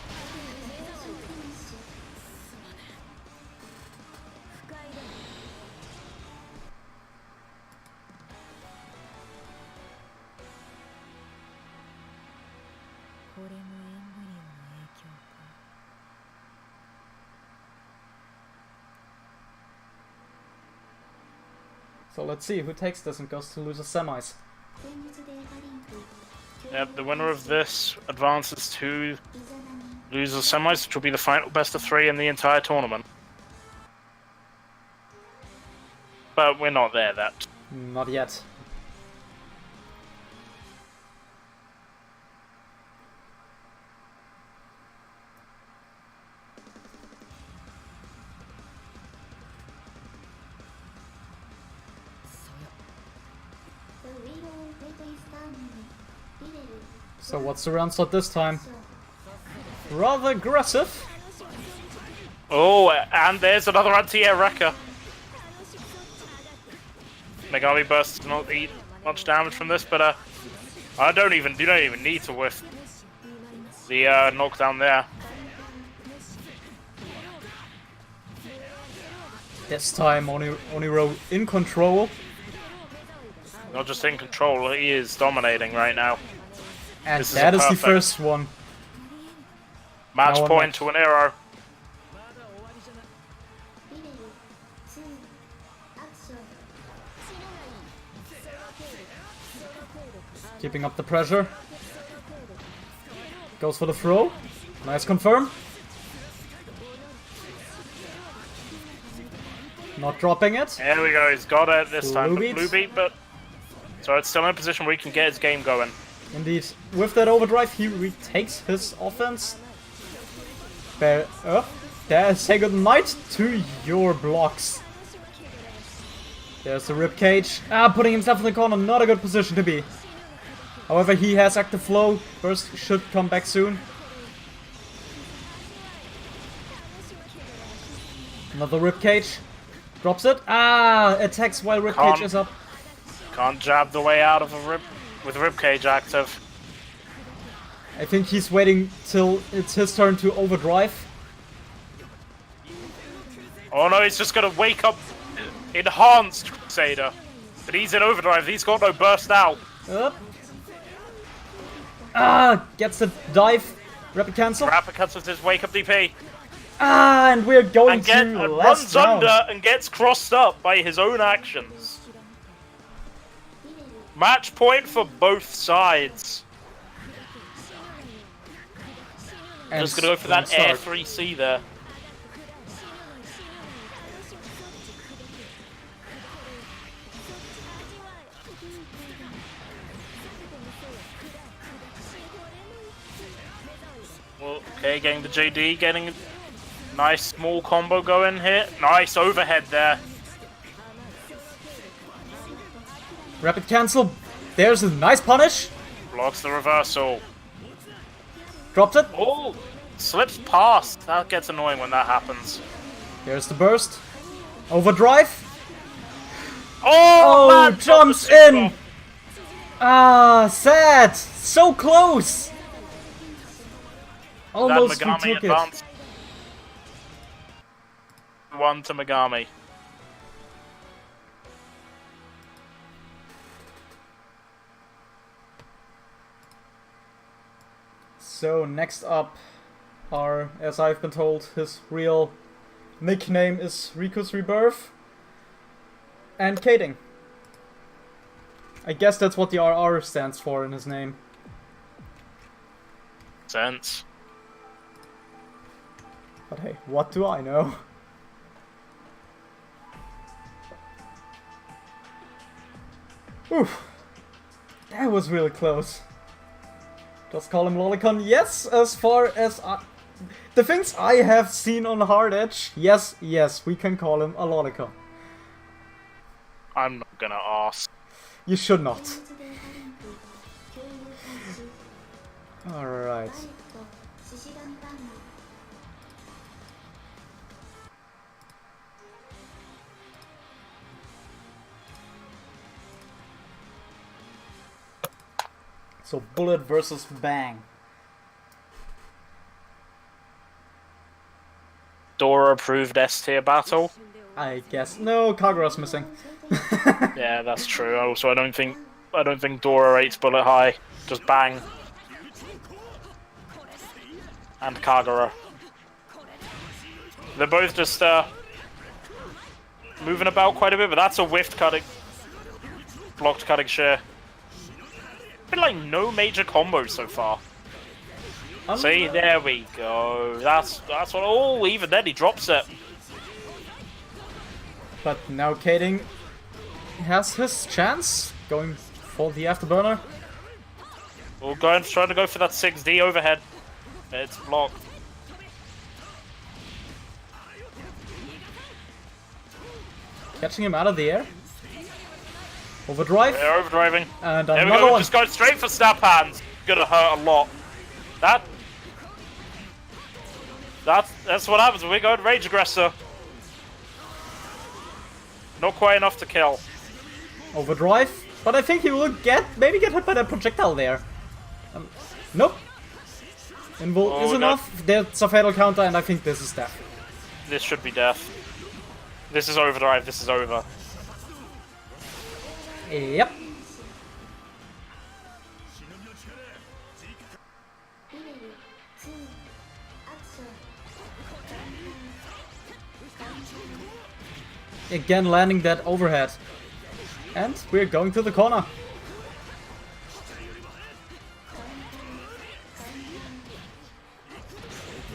So let's see who takes this and goes to loser semis. Yep, the winner of this advances to loser semis, which will be the final best of 3 in the entire tournament. But we're not there yet. Not yet. The So what's the round slot this time? rather aggressive. Oh, and there's another anti-air wrecker. Megami burst does not eat much damage from this, but you don't even need to whiff the knockdown there. This time Oniro in control. Not just in control, he is dominating right now. And This that is the perfect first one. match Now a point match. to Oniro. ビデオ2アクション Keeping up the pressure. Goes for the throw. Nice confirm. Not dropping it. There we go, he's got it this time. Blue Blue beat, but so it's still in a position where he can get his game going. Indeed. With that overdrive, he retakes his offense. Say good night to your blocks. There's the ribcage. Putting himself in the corner. Not a good position to be. However, he has active flow. Burst should come back soon. Another ribcage. Drops it. Attacks while ribcage is up. Can't jab the way out of a rib with ribcage active. I think he's waiting till it's his turn to overdrive. Oh no, he's just gonna wake up enhanced Crusader. But he's in overdrive, he's got no burst out. Up. Gets the dive. Rapid cancel. Rapid cuts with his wake up DP. And we're going And to runs last round. under and gets crossed up by his own actions. Match point for both sides. And Just gonna go for that start. Air 3C there. Well, okay, getting the JD, getting a nice small combo going here. Nice overhead there. Rapid cancel. There's a nice punish. Blocks the reversal. Drops it. Oh, slips past. That gets annoying when that happens. There's the burst. Overdrive. Oh, man, Jumps dropped the in. super. Sad. So close. That Almost Megami retook it. advanced. 1 to Megami. So next up are, as I've been told, his real nickname is Riku's Rebirth and KDing. I guess that's what the RR stands for in his name. Sense. But hey, what do I know? Oof. That was really close. Just call him Lolicon. Yes, as far as the things I have seen on Hard Edge, yes, we can call him a Lolicon. I'm not gonna ask. You should not. フランスでランク共有 Alright. パレット獅子神バンナー So bullet versus bang. Dora approved S tier battle. I guess. No, Kagura's missing. Yeah, that's true. Also, I don't think Dora rates bullet high. Just bang. And Kagura. They're both just moving about quite a bit, but that's a whiffed cutting, blocked cutting share. Been like no major combos so far. See, there we go. That's what. Oh, even then he drops it. But now KDing has his chance, going for the afterburner. We'll go and trying to go for that 6D overhead. It's blocked. Catching him out of the air. Overdrive. They're overdriving. And There we another go. one. Just going straight for snap hands. Gonna hurt a lot. That That's what happens when we go Rage Aggressor. Not quite enough to kill. Overdrive, but I think he will maybe get hit by that projectile there. Nope. Invul is enough. That's a fatal counter, and I think this is death. This should be death. This is overdrive. This is over. Yep. Again landing that overhead. And we're going to the corner.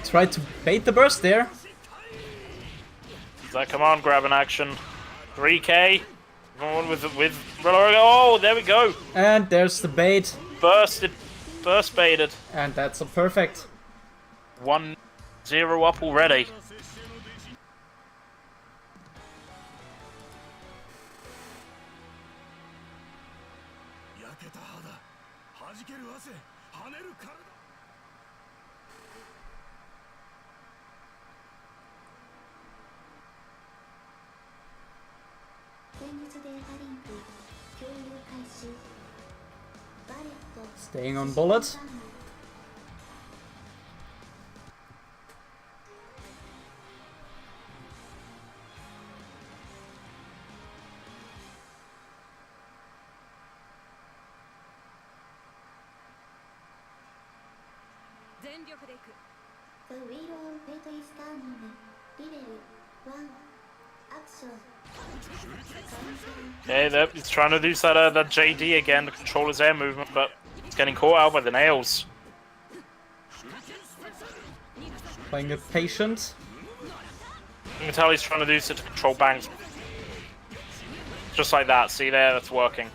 Tried to bait the burst there. Is that command grab in action? 3K. Going with oh, there we go. And there's the bait. Burst baited. And that's a perfect. 1-0 up already. Staying on bullet. The wheel of fate is turning. Relay 1. Action. Okay, he's trying to do that JD again to control his air movement, but he's getting caught out by the nails. Playing it patient. You can tell he's trying to do so to control bangs. Just like that, see there, that's working.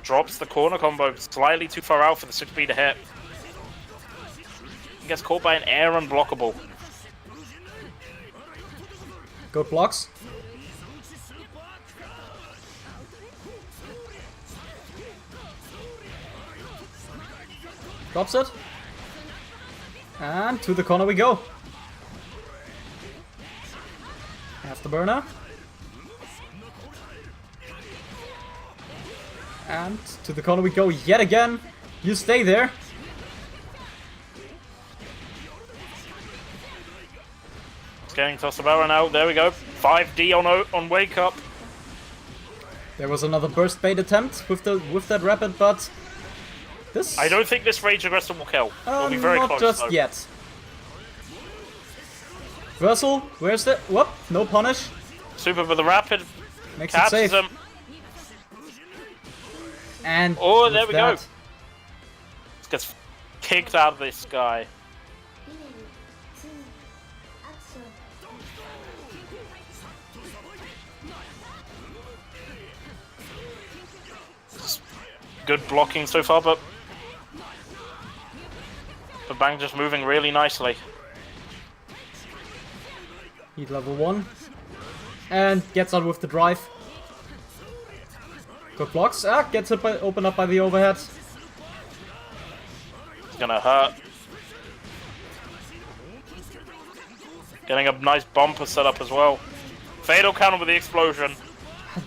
Drops the corner combo slightly too far out for the 6B to hit. He gets caught by an air unblockable. Good blocks. Drops it. And to the corner we go. Afterburner. And to the corner we go yet again. You stay there. It's getting tossed about right now. There we go. 5D on wake up. There was another burst bait attempt with that rapid, but this I don't think this Rage Aggressor will kill. It'll be very not close just though. yet. Versal, where's the whoop? No punish. Super with the rapid. Makes it Catches safe. him. And Oh, there we go. that, Gets kicked out of this guy. Relay 2. Action. Good blocking so far, but the bang just moving really nicely. Heat level 1. And gets out with the drive. Good blocks. Gets it opened up by the overhead. It's gonna hurt. Getting a nice bumper set up as well. Fatal counter with the explosion.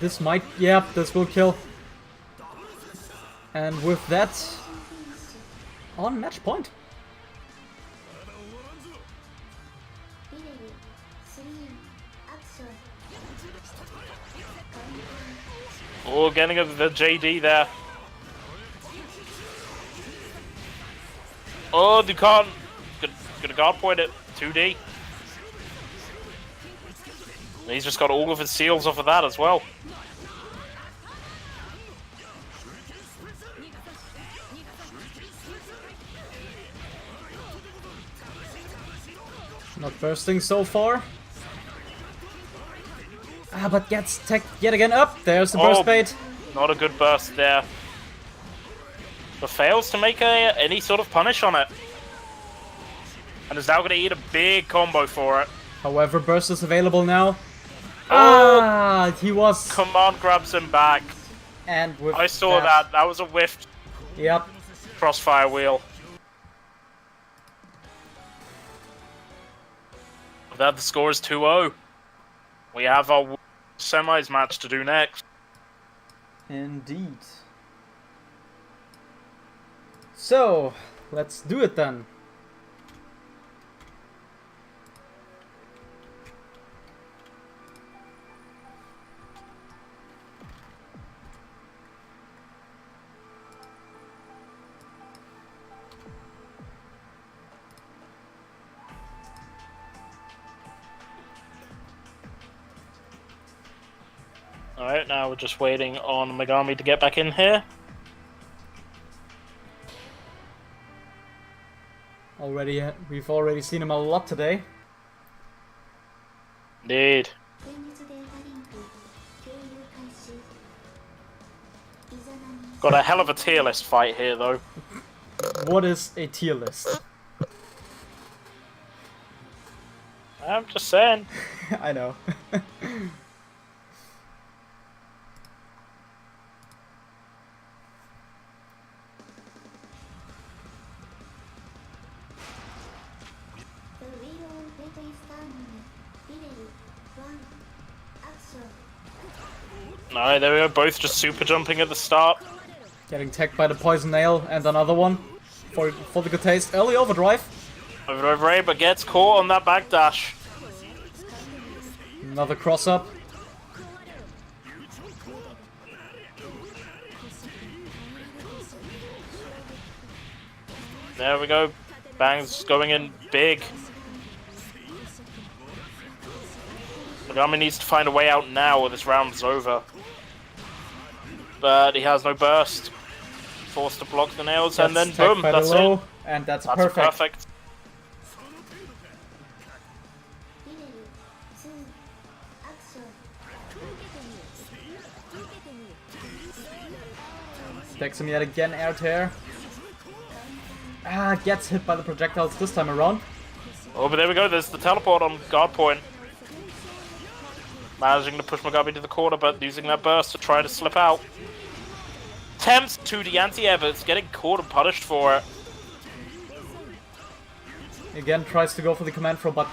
This might, yeah, this will kill. And with that, on match point. Relay 3. Action. Oh, getting the JD there. Oh, Dukan. Gonna guard point it. 2D. He's just got all of his seals off of that as well. Not bursting so far. But gets tech yet again up. There's the burst bait. Not a good burst there. But fails to make any sort of punish on it. And is now going to eat a big combo for it. However, burst is available now. Oh! He was. Command grabs him back. And with I saw that. That was a whiffed Yep. crossfire wheel. that, the score is 2-0. We have our semis match to do next. Indeed. So, let's do it then. Alright, now we're just waiting on Megami to get back in here. We've already seen him a lot today. Indeed. 現実データリンク共有開始イザナミ Got a hell of a tier list fight here, though. What is a tier list? I'm just saying. I know. The wheel data is turning. Level 1 action. Alright, there we go. Both just super jumping at the start. Getting tagged by the poison nail and another one for the good taste. Early overdrive. Over A, but gets caught on that backdash. Another cross up. There we go. Bang's going in big. Megami needs to find a way out now or this round's over. But he has no burst. Forced to block the nails and then Gets tagged boom, by that's the low, it. and that's That's perfect. perfect. Level 2 action. Stacks him yet again, air tear. Ah, gets hit by the projectiles this time around. Oh, but there we go. There's the teleport on guard point. Managing to push Megami to the corner, but using that burst to try to slip out. Attempts to the anti-air, but it's getting caught and punished for it. Again, tries to go for the command throw, but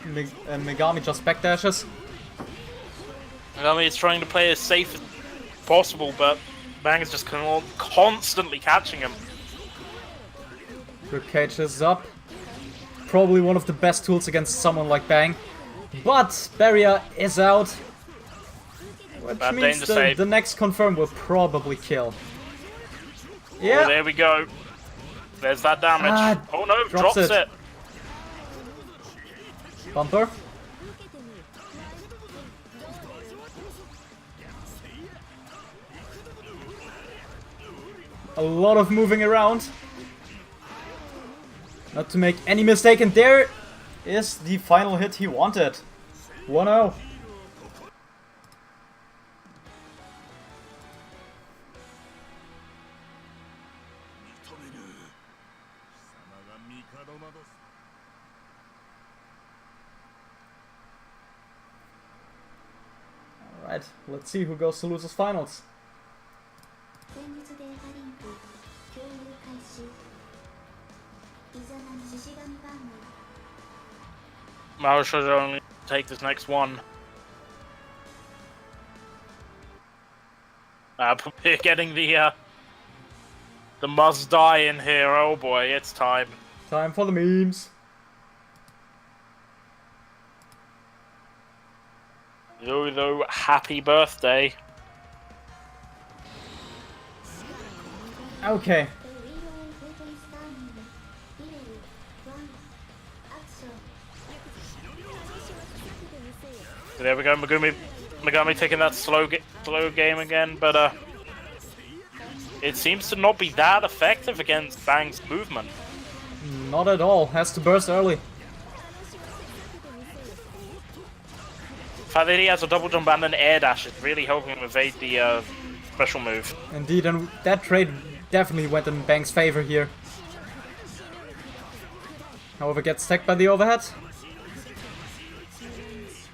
Megami just backdashes. Megami is trying to play as safe as possible, but Bang is just constantly catching him. Ribcage is up. Probably one of the best tools against someone like Bang. But barrier is out. Which Bad means danger save. the next confirm will probably kill. Oh, Yeah, there we go. There's that damage. Ah, Oh no, drops drops it. it. bumper. A lot of moving around. Not to make any mistake, and there is the final hit he wanted. 1-0. Alright, let's see who goes to losers finals. 現実データリンク共有開始イザナミ獅子神番号 Mao should only take this next one. We're getting the must die in here. Oh boy, it's time. Time for the memes. Though, happy birthday. Okay. The wheel data is turning. Level 1 action. There we go, Megami taking that slow game again, but it seems to not be that effective against Bang's movement. Not at all. Has to burst early. The fact that he has a double jump and an air dash is really helping him evade the special move. Indeed, and that trade definitely went in Bang's favor here. However, gets tagged by the overhead.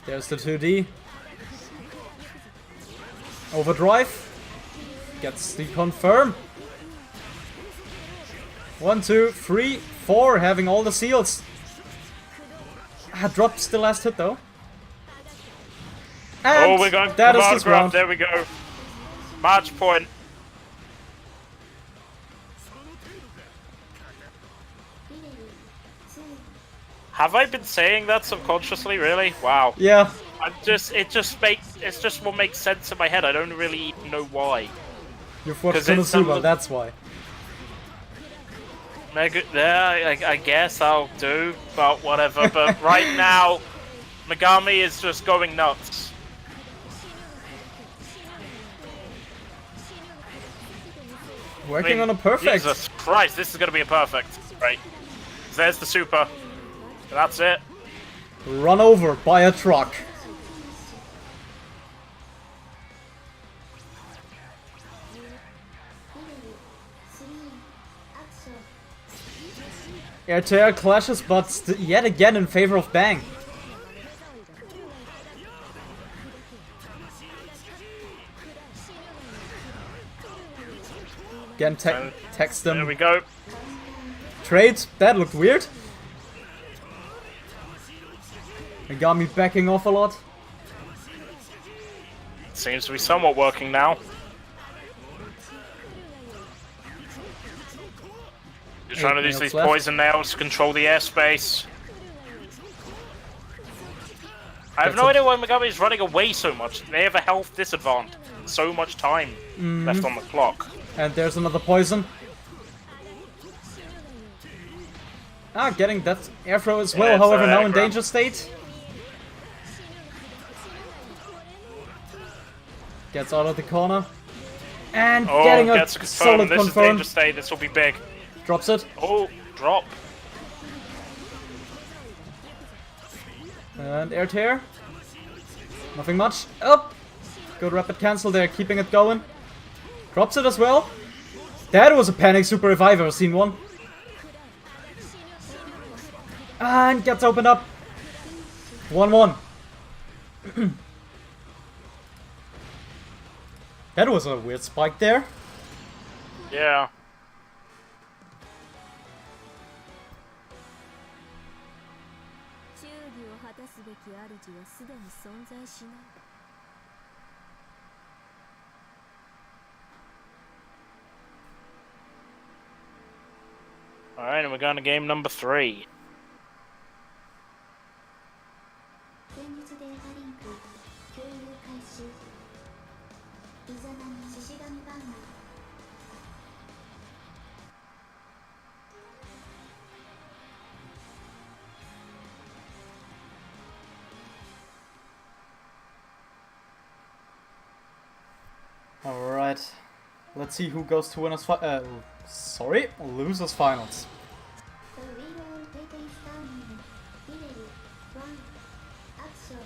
There's the 2D. Overdrive. Gets the confirm. 1, 2, 3, 4, having all the seals. Drops the last hit though. And Oh, we're going that command is this grab. round. There we go. Match point. Have I been saying that subconsciously? Really? Wow. Yeah. It just what makes sense in my head. I don't really even know why. You've watched 'Cause it's Konosuba, some- that's why. Yeah, I guess I'll do, but whatever. But right now, Megami is just going nuts. Working on a perfect. Jesus Christ, this is going to be a perfect. Right. There's the super. That's it. Run over by a truck. Air to air clashes, but yet again in favor of Bang. Again, text them. There we go. Trade. That looked weird. Megami backing off a lot. Seems to be somewhat working now. Just trying to use these poison nails to control the airspace. I have no idea why Megami is running away so much. They have a health disadvantage. So much time left on the clock. And there's another poison. Ah, getting that air throw as well, Yeah, however now in grab. danger state. Gets out of the corner. And Oh, getting a gets a solid confirm. This is confirm. danger state. This will be big. Drops it. Oh, drop. And air tear. Nothing much. Up. Good rapid cancel there, keeping it going. Drops it as well. That was a panic super if I've ever seen one. And gets opened up. 1-1. That was a weird spike there. Yeah. Alright, and we're going to game number 3. 前日データリンク共有開始イザナミ獅子神バンド Alright. Let's see who goes to winners losers finals. The winner of Payton Starman Hilary 1 Action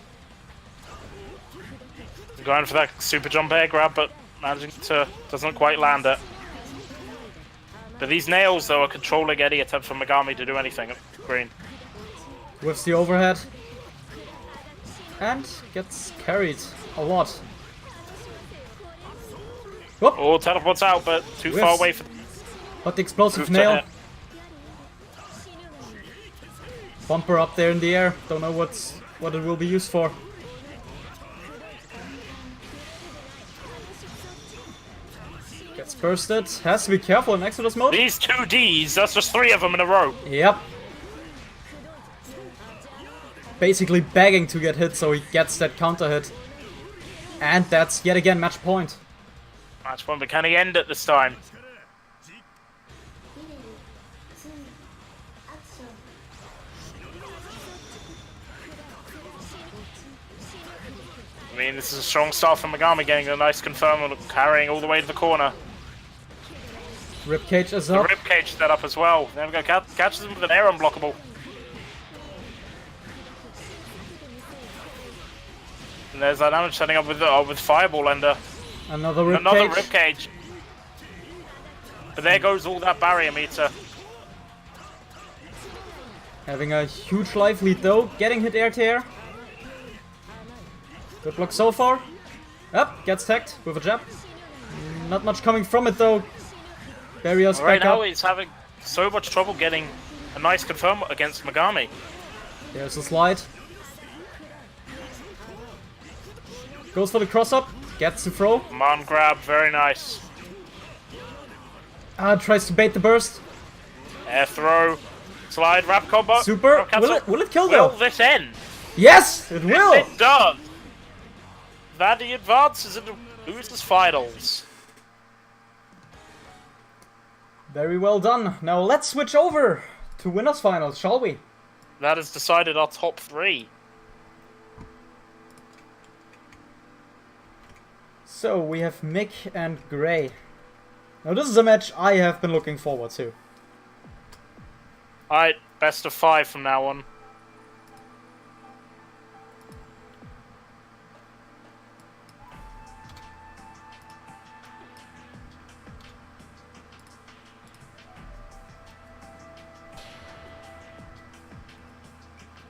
Going for that super jump air grab, but managing to doesn't quite land it. But these nails, though, are controlling any attempt from Megami to do anything. Green. With the overhead. And gets carried a lot. Whoop. Oh, teleports out, but too Whiffs. far away for. But the explosive Move to nail. hit. Bumper up there in the air. Don't know what it will be used for. Gets bursted. Has to be careful in Exodus mode. These 2 Ds, that's just 3 of them in a row. Yep. Basically begging to get hit so he gets that counter hit. And that's yet again match point. Match point, but can he end it this time? Hilary 2 Action I mean, this is a strong start from Megami, getting a nice confirm and carrying all the way to the corner. Ribcage is The up. ribcage set up as well. There we go, catches him with an air unblockable. And there's that damage setting up with Fireball Ender. Another ribcage. Another ribcage. But there goes all that barrier meter. Having a huge life lead though. Getting hit air to air. Good luck so far. Up, gets tagged with a jab. Not much coming from it though. Barriers Right back now up. he's having so much trouble getting a nice confirm against Megami. There's a slide. Goes for the cross-up. Gets the throw. Come on, grab. Very nice. Tries to bait the burst. Air throw. Slide. Wrap combo. Super. Wrap cancel. Will it kill Will though? this end? Yes! It will! It does! Vandy advances into losers finals. Very well done. Now let's switch over to winners finals, shall we? That has decided our top 3. So we have Mick and Gray. Now this is a match I have been looking forward to. Alright, best of 5 from now on.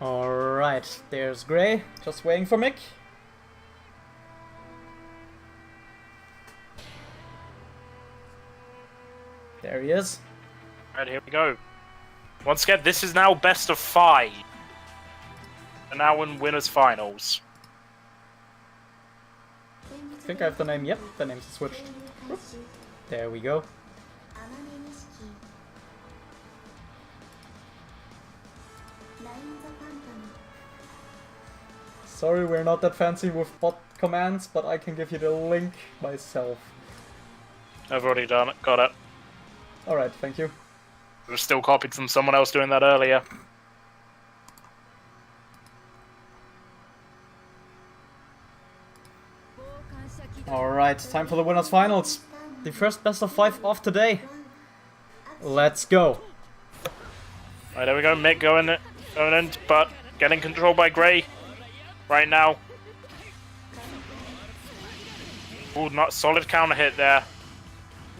Alright, there's Gray, just waiting for Mick. There he is. Alright, here we go. Once again, this is now best of 5. And now in winners finals. I think I have the name, yep, the name's switched. Whoop. There we go. Sorry, we're not that fancy with bot commands, but I can give you the link myself. I've already done it, got it. Alright, thank you. It was still copied from someone else doing that earlier. Alright, time for the winners finals. The first best of 5 of today. Let's go. Alright, there we go. Mick going in, but getting controlled by Gray right now. Ooh, not solid counter hit there.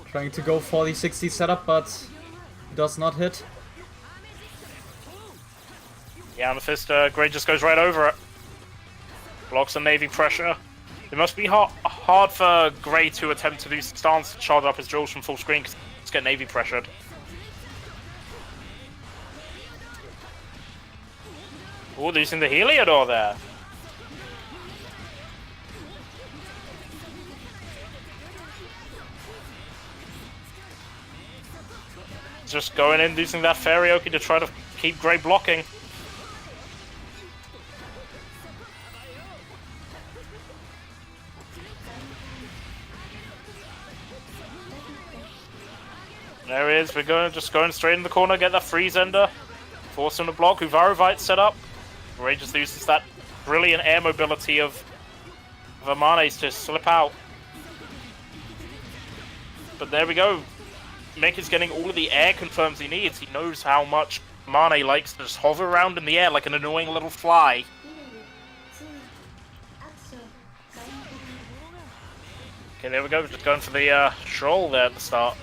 Trying to go for the 60 setup, but does not hit. Yeah, on the fist, Gray just goes right over it. Blocks the Navy pressure. It must be hard for Gray to attempt to do stance to charge up his drills from full screen because he's getting Navy pressured. Ooh, losing the Heliodor there. Just going in, using that Fairy-Oki to try to keep Gray blocking. There he is, just going straight in the corner, get that freeze ender. Force him to block, Uvarovite set up. Gray just uses that brilliant air mobility of Amane's to slip out. But there we go. Mick is getting all of the air confirms he needs. He knows how much Amane likes to just hover around in the air like an annoying little fly. Okay, there we go. Just going for the Stroll there at the start.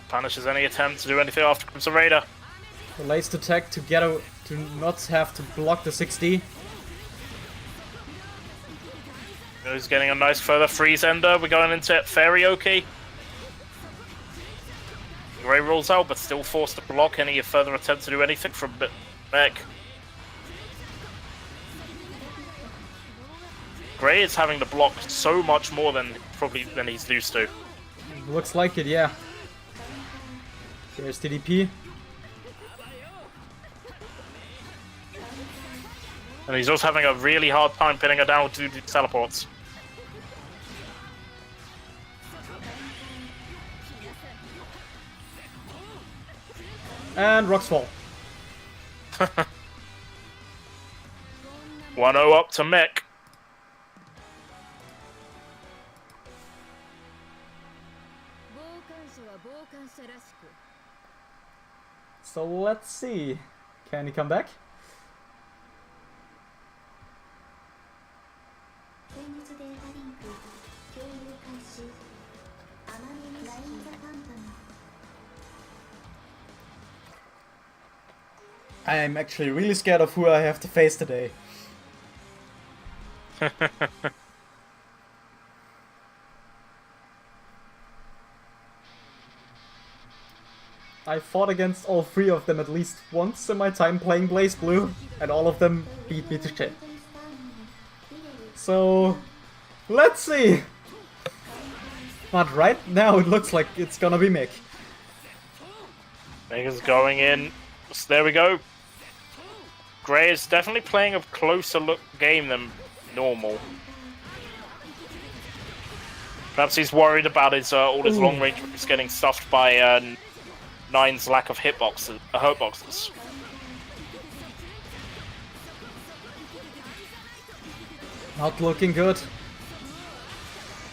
Punishes any attempt to do anything after Crimson Raider. Laced attack to to not have to block the 60. He's getting a nice further freeze ender. We're going into Fairy-Oki. Gray rolls out, but still forced to block any further attempt to do anything from Mick. Gray is having to block so much more than he's used to. Looks like it, yeah. There's DDP. And he's also having a really hard time pinning her down to the teleports. And rocks fall. 1-0 up to Mick. So let's see. Can he come back? I'm actually really scared of who I have to face today. I fought against all 3 of them at least once in my time playing BlazBlue, and all of them beat me to shit. So, let's see! But right now it looks like it's gonna be Mick. Mick is going in. So there we go. Gray is definitely playing a closer look game than normal. Perhaps he's worried about his all his long range is getting stuffed by Nine's lack of hurtboxes. Not looking good.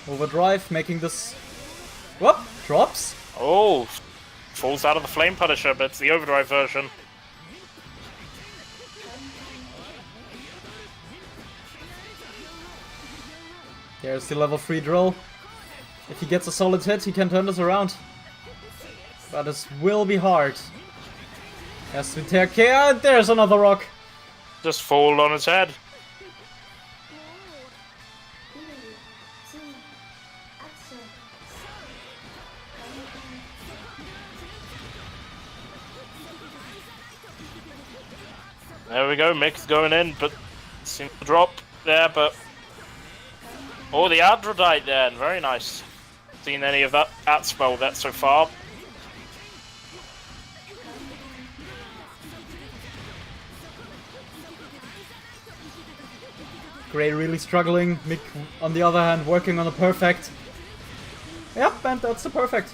Overdrive, making this... Whoop! Drops? Oh! Falls out of the Flame Punisher, but it's the overdrive version. There's the level 3 drill. If he gets a solid hit, he can turn this around. But this will be hard. Has to take care. There's another rock. Just fall on his head. There we go, Mick's going in, but seems to drop there, but... Oh, the Adrodite there, very nice. Seen any of that spell that so far? Gray really struggling. Mick, on the other hand, working on a perfect. Yep, and that's the perfect.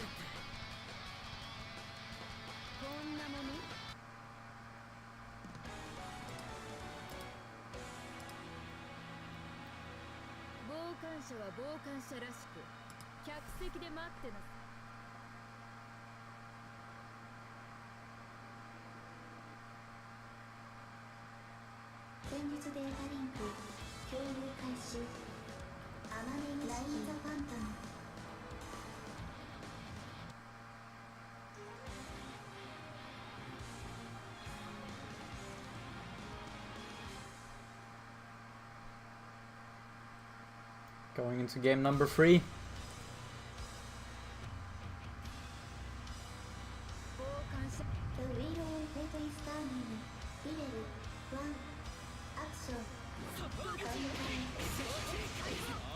Going into game number 3.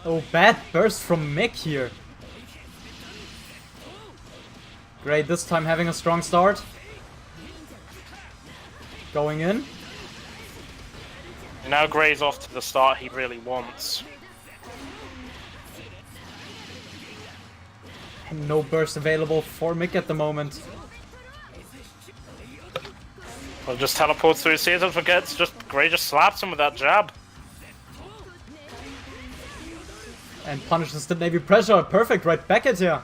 Oh, bad burst from Mick here. Great, this time having a strong start. Going in. Now Gray's off to the start he really wants. No burst available for Mick at the moment. Well, just teleports through his seas and forgets. Gray just slaps him with that jab. And punishes the Navy pressure. Perfect, right back at you.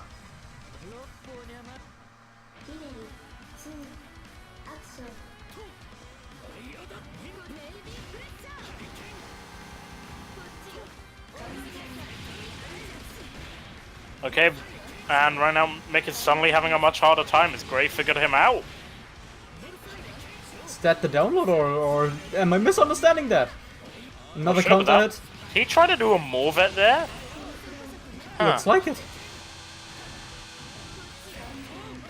Okay, and right now Mick is suddenly having a much harder time as Gray figured him out. Is that the download or am I misunderstanding that? Another counter hit? He tried to do a Morvet there? Huh. Looks like it.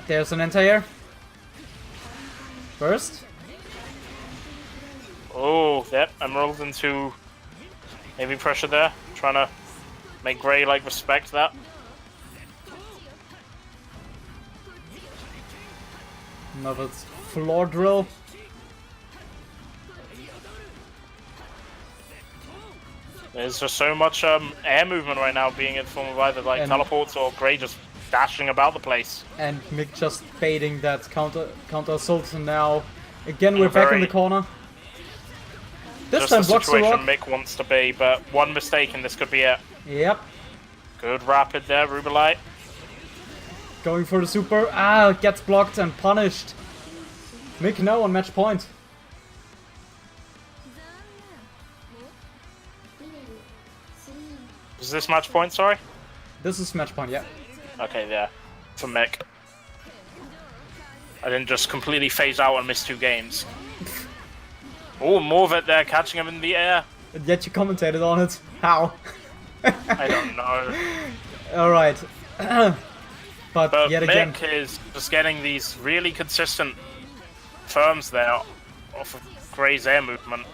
There's an anti-air. Burst. Oh, yep, Emerald into heavy pressure there. Trying to make Gray, like, respect that. Another floor drill. There's just so much air movement right now, being in form of either like teleports or Gray just dashing about the place. And Mick just baiting that counter assault, and now again we're back in the corner. This just time the blocks the situation rock. Mick wants to be, but one mistake and this could be it. Yep. Good rapid there, Rubelite. Going for the super. Ah, gets blocked and punished. Mick now on match point. Is this match point, sorry? This is match point, yeah. Okay, yeah. For Mick. I didn't just completely phase out and miss 2 games. Oh, Morvet there, catching him in the air. And yet you commentated on it. How? I don't know. Alright. But yet again... Mick is just getting these really consistent firms there off of Gray's air movement.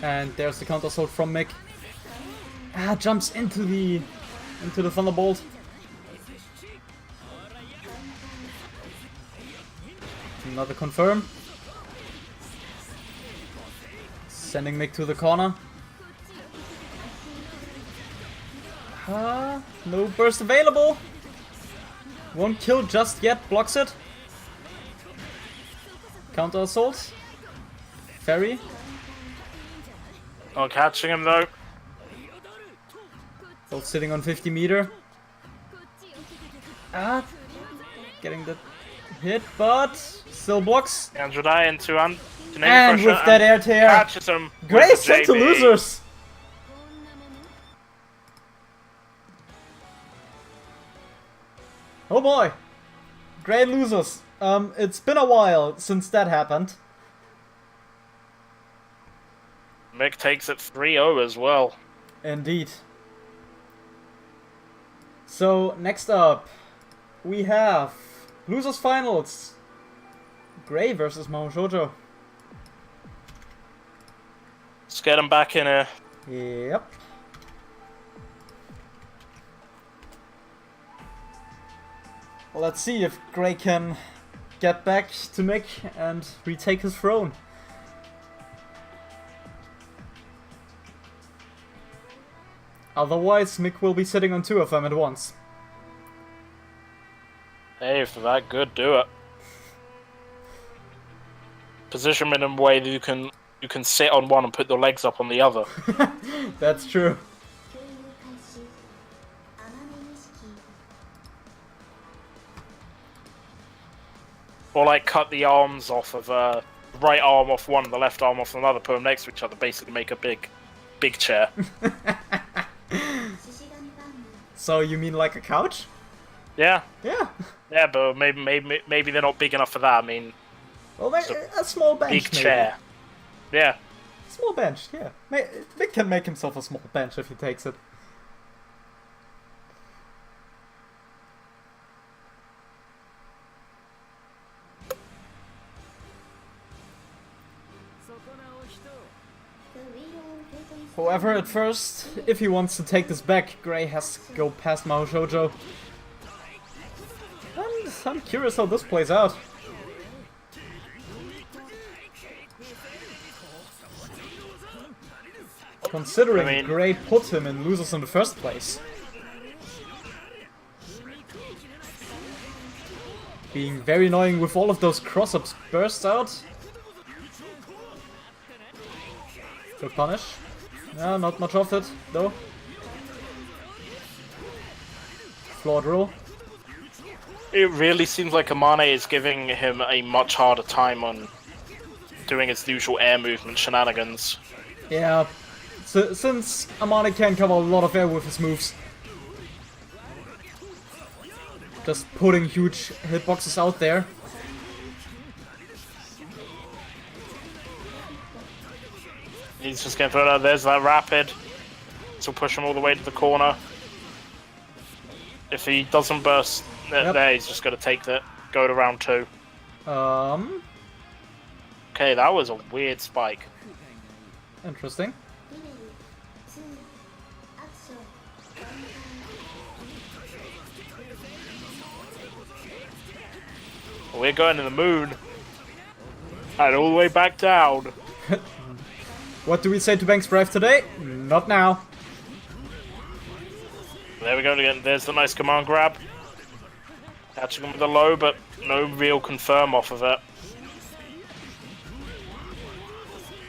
And there's the counter assault from Mick. Jumps into the Thunderbolt. Another confirm. Sending Mick to the corner. No burst available. Won't kill just yet. Blocks it. Counter assault. Ferry. Not catching him though. Both sitting on 50 meter. Getting the hit, but still blocks. Androdai into And with that air tear, catches him. Gray sent to losers. Oh boy, Gray losers. It's been a while since that happened. Mick takes it 3-0 as well. Indeed. So, next up, we have Losers Finals. Gray versus MegucaGirl. Let's get him back in here. Yep. Let's see if Gray can get back to Mick and retake his throne. Otherwise, Mick will be sitting on two of them at once. Hey, if that good, do it. Position him in a way that you can sit on one and put the legs up on the other. That's true. Or like cut the arms off of the right arm off one and the left arm off another, put them next to each other, basically make a big chair. So you mean like a couch? Yeah. Yeah. Yeah, but maybe they're not big enough for that. I mean, well, a small bench. Big maybe. chair. Yeah. Small bench. Yeah. Mick can make himself a small bench if he takes it. However, at first, if he wants to take this back, Gray has to go past MegucaGirl. And I'm curious how this plays out. Considering Gray put him in losers in the first place. Being very annoying with all of those cross-ups bursts out. Good punish. Yeah, not much of it, though. Flawed roll. It really seems like Amane is giving him a much harder time on doing his usual air movement shenanigans. Yeah, so, since Amane can cover a lot of air with his moves. Just putting huge hitboxes out there. He's just getting thrown out. There's that rapid. So push him all the way to the corner. If he doesn't burst there, he's just going to take that. Go to round 2. Okay, that was a weird spike. Interesting. We're going to the moon. And all the way back down. What do we say to Banks Drive today? Not now. There we go again. There's the nice command grab. Catching him with a low, but no real confirm off of it.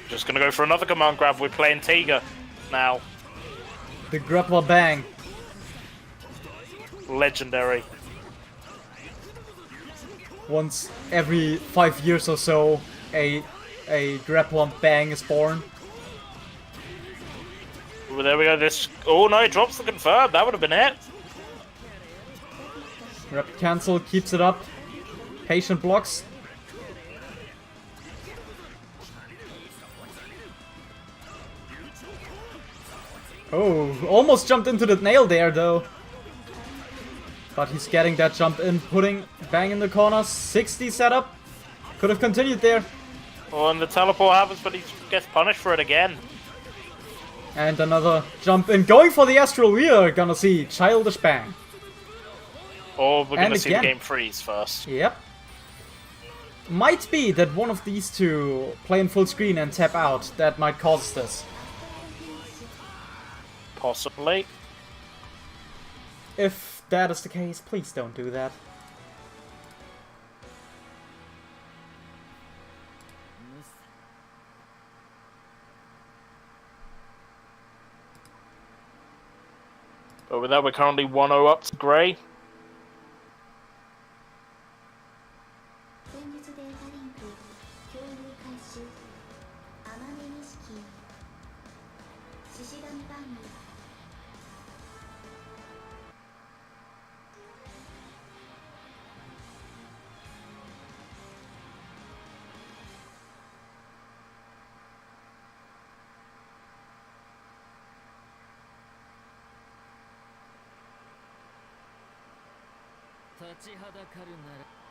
Just gonna go for another command grab. We're playing Tiger now. The grappler bang. Legendary. Once every 5 years or so, a grappler bang is born. Well, there we go. This. Oh no, he drops the confirm. That would have been it. Rapid cancel, keeps it up. Patient blocks. Oh, almost jumped into the nail there though. But he's getting that jump in, putting bang in the corner. 60 setup. Could have continued there. Oh, and the teleport happens, but he gets punished for it again. And another jump in. Going for the astral. We are gonna see childish bang. Or we're And gonna see the again. game freeze first. Yep. Might be that one of these two play in full screen and tap out. That might cause this. Possibly. If that is the case, please don't do that. But with that, we're currently 1-0 up to Gray. 戦術データリンク共有開始天音錦獅子神バング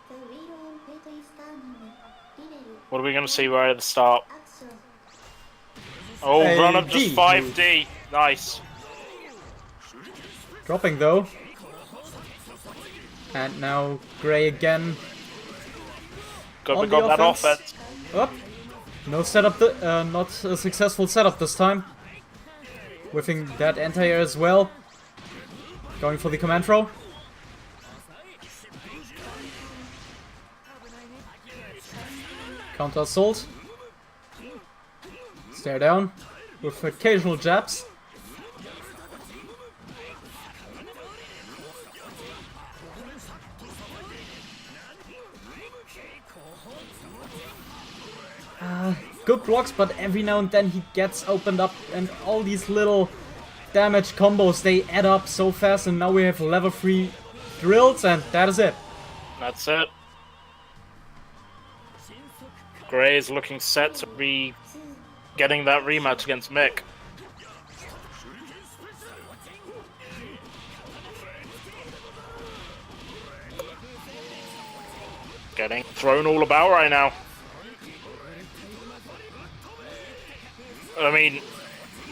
The wheel on fate is turning. Level What are we gonna see right at the start? action. Oh, A run up just D 5D. Nice. Dropping though. And now Gray again. We On got the that offense. offense. Up. No setup, not a successful setup this time. Whiffing that anti-air as well. Going for the command throw. Counter assault. Stare down. With occasional jabs. Good blocks, but every now and then he gets opened up, and all these little damage combos, they add up so fast, and now we have level 3 drills, and that is it. That's it. Gray is looking set to be getting that rematch against Mick. Getting thrown all about right now. I mean,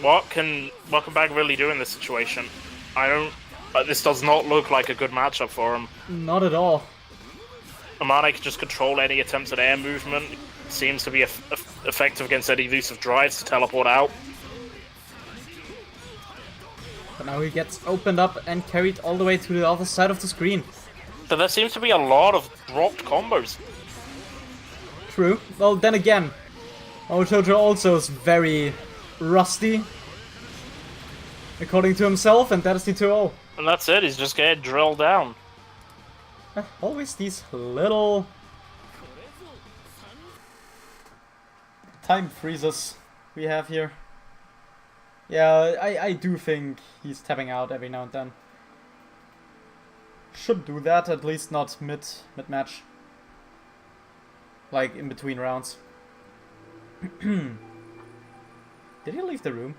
what can Bag really do in this situation? I don't. This does not look like a good matchup for him. Not at all. Amane can just control any attempts at air movement. Seems to be effective against any elusive drives to teleport out. But now he gets opened up and carried all the way to the other side of the screen. But there seems to be a lot of dropped combos. True. Well, then again, our Jojo also is very rusty, according to himself, and that is the 2-0. And that's it, he's just getting drilled down. Always these little time freezes we have here. Yeah, I do think he's tapping out every now and then. Should do that, at least not mid-match. Like, in between rounds. Did he leave the room?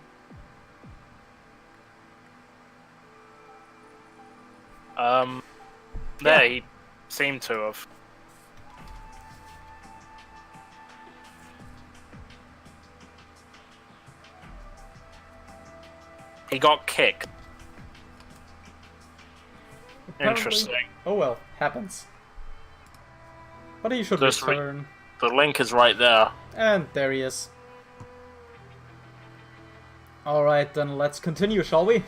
There, he seemed to have. He got kicked. Apparently. Interesting. Oh well, happens. But he should Just return. The link is right there. And there he is. Alright, then let's continue, shall we?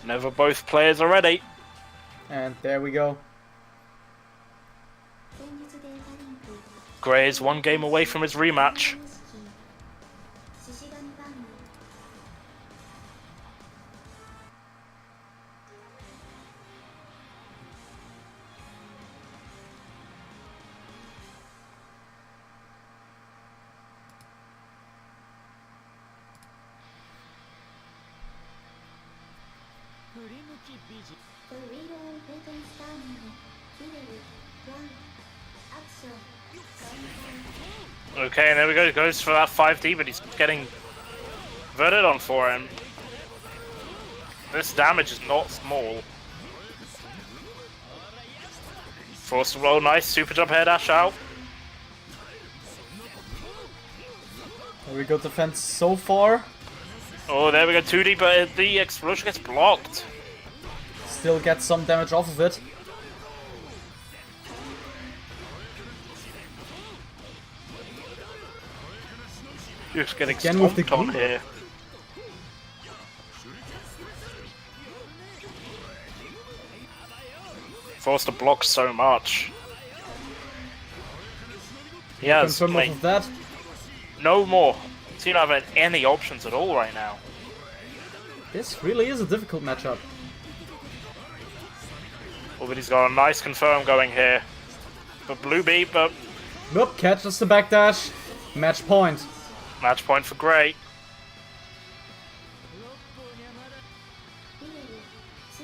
Never both players are ready. And there we go. 戦術データリンク Gray is one game away from his rematch. 獅子神バング 振り向き The reader written stamina. Video. One. Action. Okay, and there we go. Goes for that 5D, but he's getting verted on for him. This damage is not small. Forced to roll, nice. Super jump air dash out. There we go, defense so far. Oh, there we go, 2D, but the explosion gets blocked. Still gets some damage off of it. Just getting Again with the stomped on glue. here. Forced to block so much. He has Confirm off of that. no more. Seem to have any options at all right now. This really is a difficult matchup. Oh, but he's got a nice confirm going here. But Blue beat, but Nope, catches the backdash. Match point. match point for Gray. Video. Two.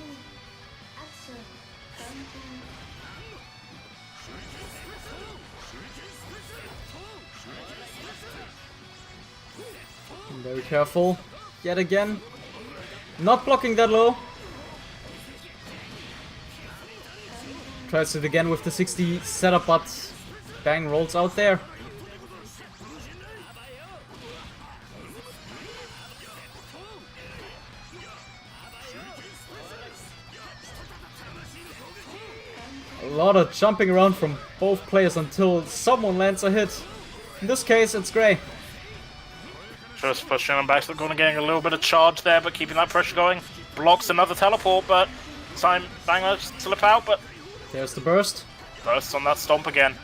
Action. Countdown. Very careful. Yet again. Not blocking that low. Tries it again with the 60 setup, but Bang rolls out there. A lot of jumping around from both players until someone lands a hit. In this case, it's Gray. Just pushing him back to the corner, getting a little bit of charge there, but keeping that pressure going. Blocks another teleport, but time Banger slip out, but There's the burst. bursts on that stomp again.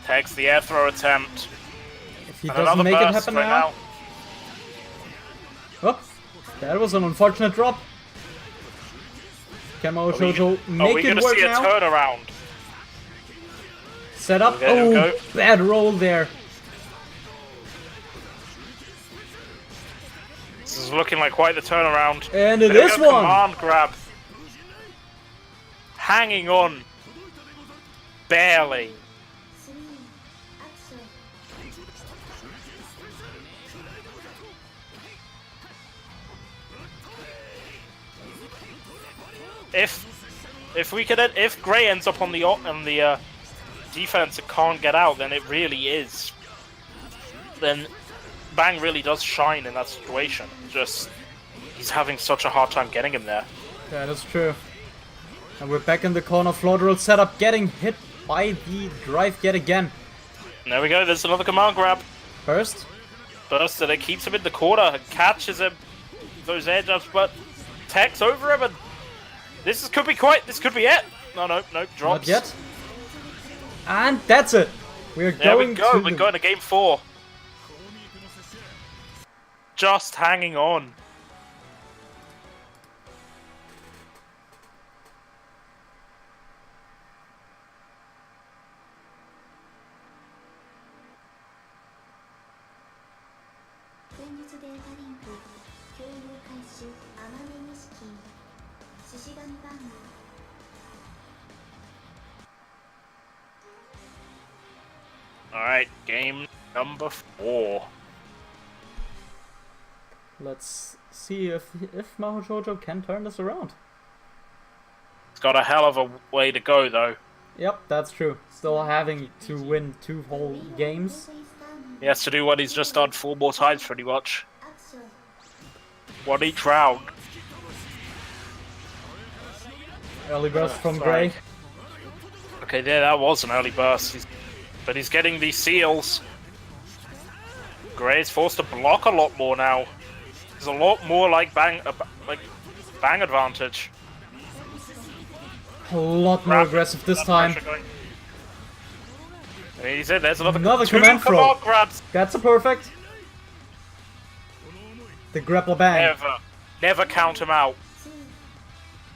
Takes the air throw attempt. If he And doesn't another make it burst happen right now. Oh, that was an unfortunate drop. Camo Shoujo Are make we it gonna work see a now. turnaround? Set up. There we Oh, go. bad roll there. This is looking like quite the turnaround. And it There we is go, one. Command grab. Hanging on. Barely. Three. Action. If Gray ends up on the defense and can't get out, then it really is. Then Bang really does shine in that situation. Just he's having such a hard time getting him there. That is true. And we're back in the corner. Floor drill setup, getting hit by the drive yet again. And there we go. There's another command grab. First, Burst that it keeps him in the corner, catches him those air jabs, but techs over him, and this could be it. No, drops. not yet. And that's it. We're There going we go. to We're the- going to game 4. Just hanging on. Alright, game number 4. Let's see if Maho Shoujo can turn this around. It's got a hell of a way to go, though. Yep, that's true. Still having to win 2 whole games. He has to do what he's just done 4 more times, pretty much. Action. 1 each round. Early burst from Sorry. Gray. Okay, there, that was an early burst. But he's getting these seals. Gray's forced to block a lot more now. There's a lot more like bang advantage. A lot more aggressive this That time. pressure going. I mean, he said there's another 2 command throw. command grabs. That's a perfect. The grappler bang. Never count him out. Two.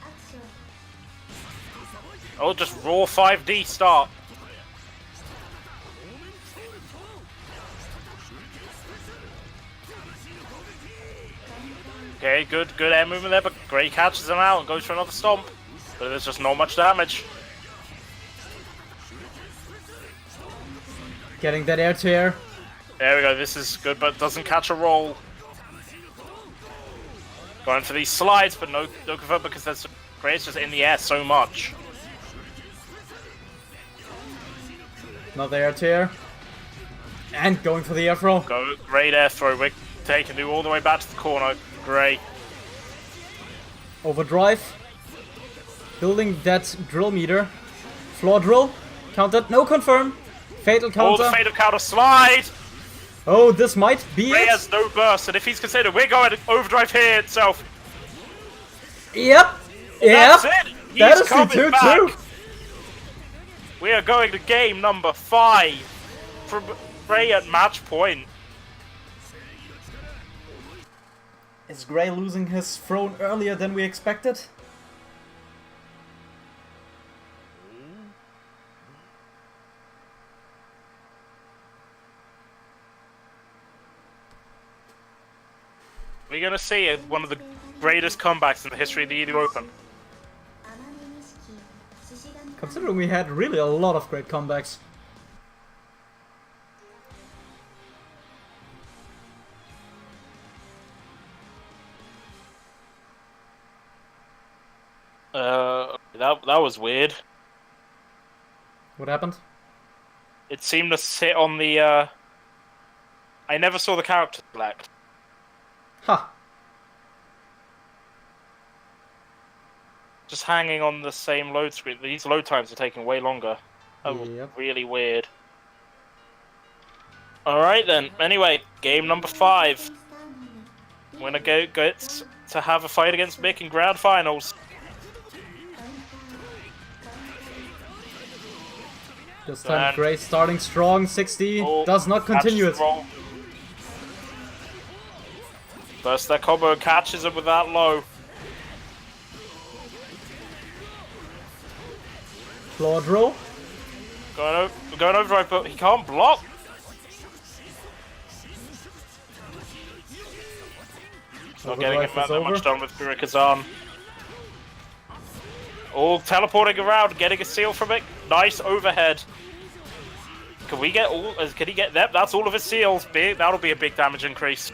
Action. Oh, just raw 5D start. Okay, good air movement there, but Gray catches him out and goes for another stomp. But there's just not much damage. Getting that air to air. There we go, this is good, but doesn't catch a roll. Going for these slides, but no convert because there's Gray's just in the air so much. Another air to air. And going for the air throw. Go, great air throw. We're taking you all the way back to the corner. Great. Overdrive. Building that drill meter. Floor drill. Countered. No confirm. Fatal counter. Oh, the fatal counter slide! Oh, this might be Gray it. has no burst, and if he's considered, we're going to overdrive here itself. Yep. Yep. That's it. He's That is the coming 2-2. back. We are going to game number 5 from Gray at match point. Is Gray losing his throne earlier than we expected? We're going to see one of the greatest comebacks in the history of the EU Open. Considering we had really a lot of great comebacks. That was weird. What happened? It seemed to sit on the, I never saw the character select. Huh. Just hanging on the same load screen. These load times are taking way longer. Oh, Yep. really weird. Alright then, anyway, game number 5. Winner gets to have a fight against Mick in grand finals. This time And- Gray starting strong, 60, Oh, does not continue catches it. the roll. Burst that combo, catches him with that low. Floor drill. Going overdrive, but he can't block. Not getting Overdrive is that over. much done with Burikazan. All teleporting around, getting a seal from it. Nice overhead. Can we get all? Can he get that? That's all of his seals. Big. That'll be a big damage increase.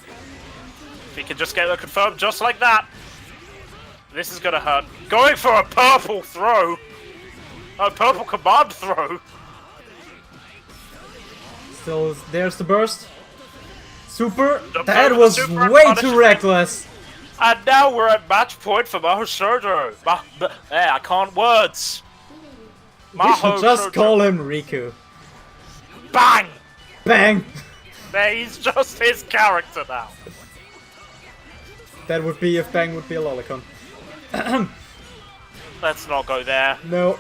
If he can just get that confirmed, just like that. This is gonna hurt. Going for a purple throw. A purple command throw. Still, there's the burst. Super. The That burst, was super way punishes too it. reckless. And now we're at match point for Maho Shoujo. I can't words. We should just Shoujo. call him Riku. Bang! Bang! There, he's just his character now. That would be if Bang would be a lolicon. Let's not go there. No.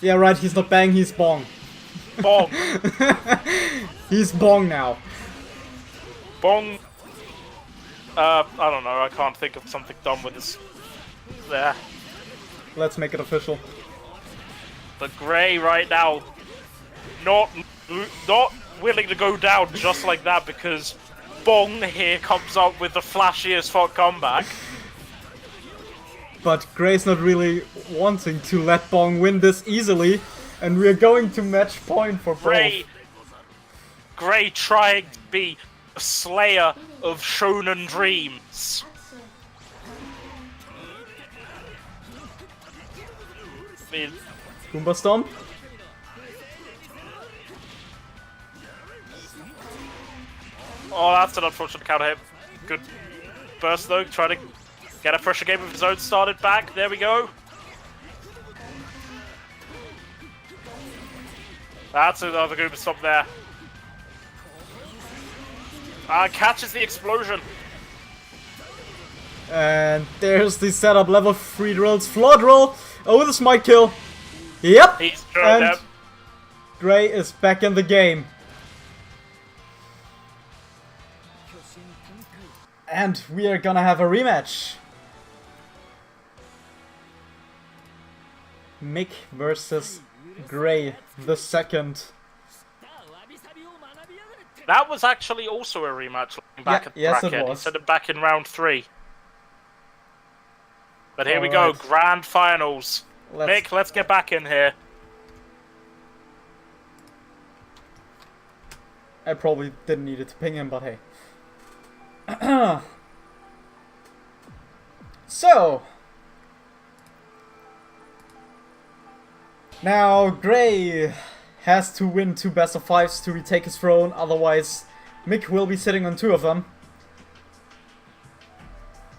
Yeah, right, he's not Bang, he's Bong. Bong. He's Bong now. Bong. I don't know. I can't think of something done with this. There. Let's make it official. But Gray right now, not willing to go down just like that because Bong here comes up with the flashiest fuck comeback. But Gray's not really wanting to let Bong win this easily, and we're going to match point for both. Gray trying to be a slayer of shonen dreams. Goomba Stomp. Oh, that's an unfortunate counter hit. Good burst though, trying to get a pressure game of his own started back. There we go. That's another Goomba Stomp there. Catches the explosion. And there's the setup, level 3 drills, floor drill. Oh, this might kill. Yep. He's thrown And them. Gray is back in the game. And we are gonna have a rematch. Mick versus Gray the second. That was actually also a rematch looking back at the yes, bracket. it He was. said it back in round 3. But here we go, Alright. grand finals. Mick, let's get back in here. I probably didn't need it to ping him, but hey. So, now Gray has to win 2 best of 5s to retake his throne, otherwise Mick will be sitting on 2 of them.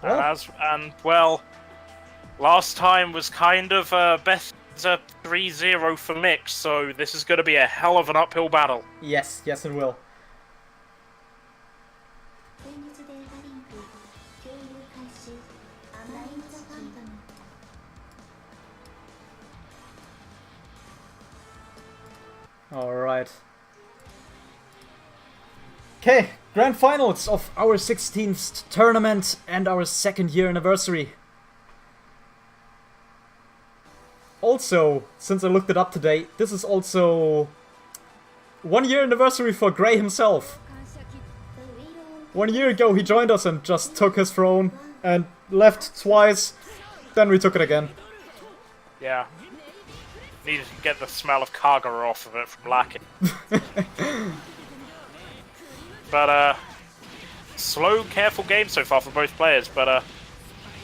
Well, last time was kind of best 3-0 for Mick, so this is going to be a hell of an uphill battle. Yes, yes it will. 現実データリンク共有開始アナインザファントム Alright. Okay, grand finals of our 16th tournament and our 2nd year anniversary. Also, since I looked it up today, this is also 1 year anniversary for Gray himself. 1 year ago he joined us and just took his throne and left twice, then we took it again. Yeah. Needed to get the smell of Kagura off of it from lacking. But, slow, careful game so far for both players, but,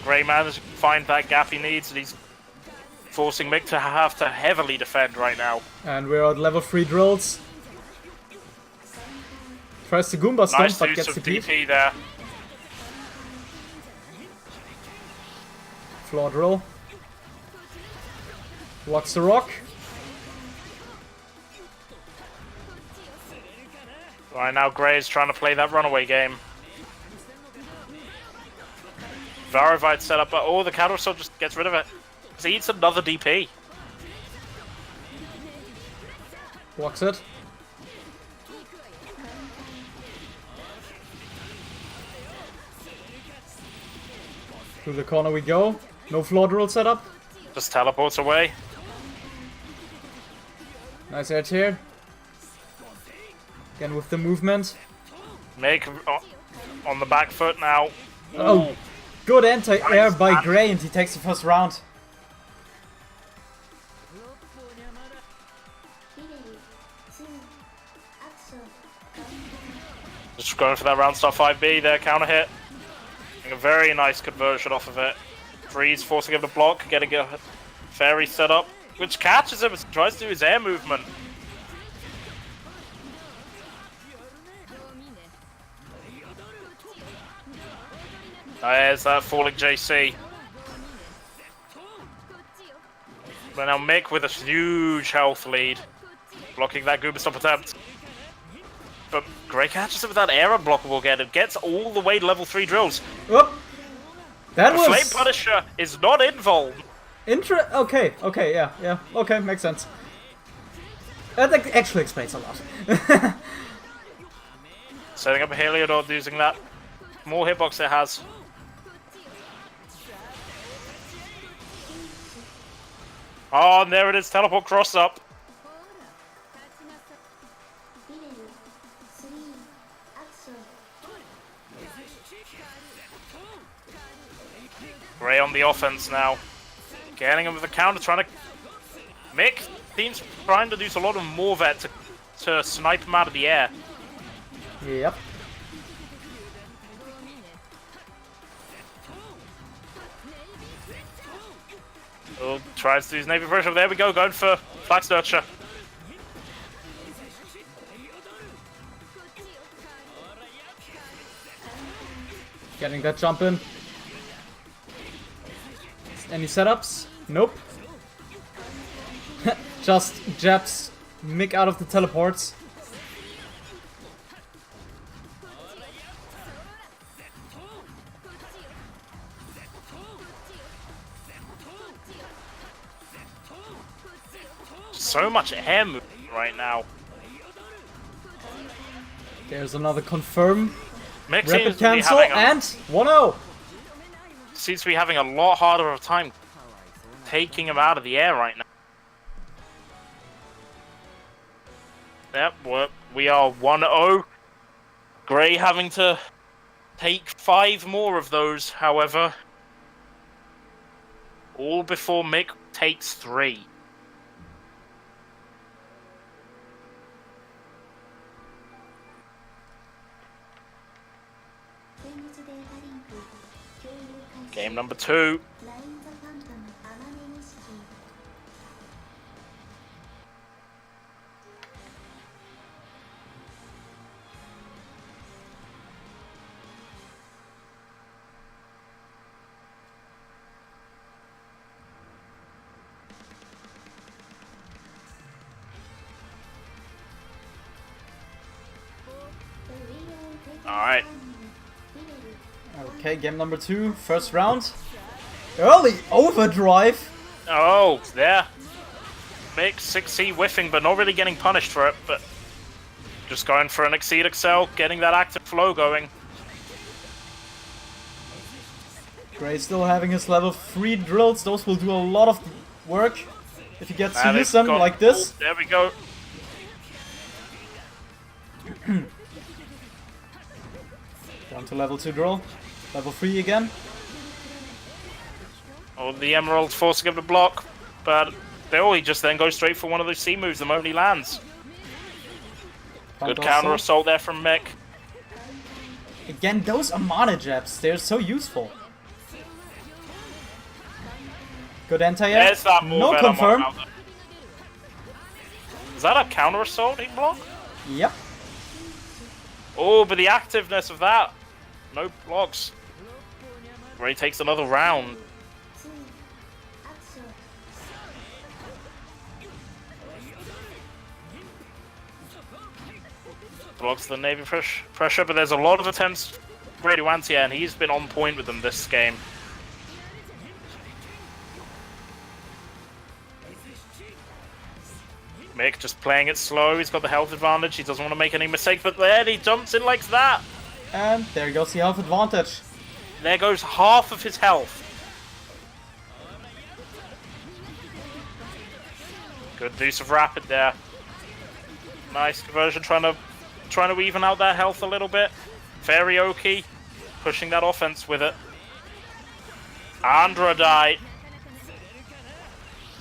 Gray managed to find that gap he needs, and he's forcing Mick to have to heavily defend right now. And we're at level 3 drills. Tries to Goomba stomp, Nice but use gets of the keep. DP there. Floor drill. Blocks the rock. Right now, Gray is trying to play that runaway game. Varovite set up, but oh, the counter assault just gets rid of it. He eats another DP. Blocks it. Through the corner we go. No floor drill setup. Just teleports away. Nice edge here. Again with the movement. Make on the back foot now. Oh, good anti-air Nice. by Gray, and he takes the first round. リベル2アクション Just going for that round star 5B there, counter hit. Getting a very nice conversion off of it. Freeze forcing him to block, getting a fairy set up, which catches him as he tries to do his air movement. There's that falling JC. But now Mick with a huge health lead, blocking that Goomba Stomp attempt. But Gray catches him with that air unblockable again and gets all the way to level 3 drills. Whoop! That The was Flame Punisher is not involved. Okay, yeah, okay, makes sense. That actually explains a lot. Setting up a Heliodor using that more hitbox it has. Oh, and there it is, teleport cross up. リベル3アクション Gray on the offense now. Getting him with the counter, trying to... Mick seems trying to use a lot of Morvet to snipe him out of the air. Yep. Oh, tries to use Navy pressure. There we go, going for Flax Nurture. Getting that jump in. Any setups? Nope. Just jabs Mick out of the teleports. So much air movement right now. There's another confirm. Mick Rapid seems to be cancel having and 1-0. seems to be having a lot harder of a time taking him out of the air right now. Yep, we are 1-0. Gray having to take 5 more of those, however. All before Mick takes 3. Game number 2. Alright. Okay, game number 2, first round. Early overdrive. Oh, there. Mick 6C whiffing, but not really getting punished for it, but just going for an Exceed Excel, getting that active flow going. Gray still having his level 3 drills. Those will do a lot of work if he gets to use them like this. Oh, there we go. Down to level 2 drill. Level 3 again. Oh, the Emerald's forcing him to block, but he just then goes straight for one of those C moves the moment he lands. Good counter assault there from Mick. Again, those Amana jabs, they're so useful. Good anti-air. There's that move. No confirm. Is that a counter assault he blocked? Yep. Oh, but the activeness of that. No blocks. Ray takes another round. Blocks the Navy pressure, but there's a lot of attempts Ray to anti-air, and he's been on point with them this game. Mick just playing it slow, he's got the health advantage, he doesn't want to make any mistakes, but there he jumps in like that! And there goes the health advantage. There goes half of his health. Good use of rapid there. Nice conversion, trying to even out that health a little bit. Very Oki, pushing that offense with it. Andra died.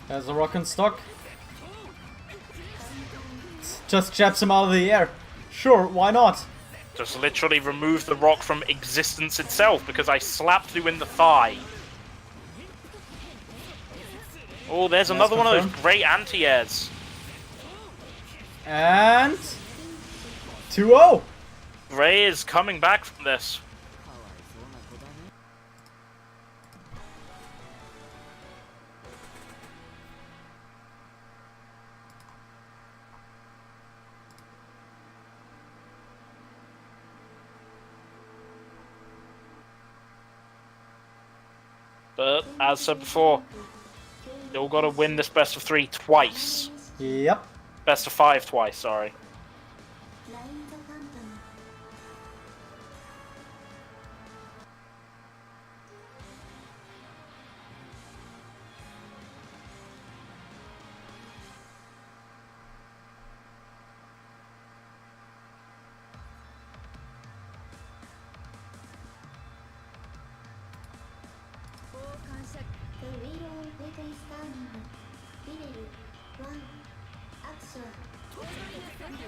There's a rock in stock. Just jabs him out of the air. Sure, why not? Just literally remove the rock from existence itself because I slapped you in the thigh. Oh, there's another one of those great anti-airs. And 2-0. Ray is coming back from this. But, as said before, still got to win this best of 3 twice. Yep. Best of 5 twice, sorry.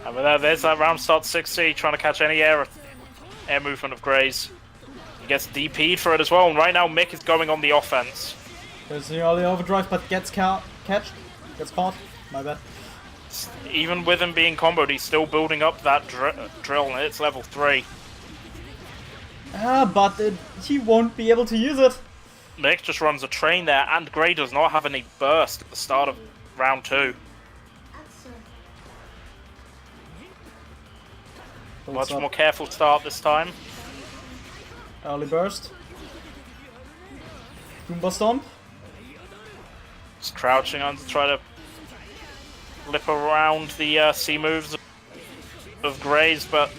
And there's that round start 6C, trying to catch any air movement of Gray's. He gets DP'd for it as well, and right now Mick is going on the offense. There's the early overdrive, but gets caught. Gets caught. My bad. Even with him being comboed, he's still building up that drill, and it's level 3. But he won't be able to use it. Mick just runs a train there, and Gray does not have any burst at the start of round 2. Much more careful start this time. Early burst. Goomba Stomp. Just crouching on to try to flip around the C moves of Gray's, but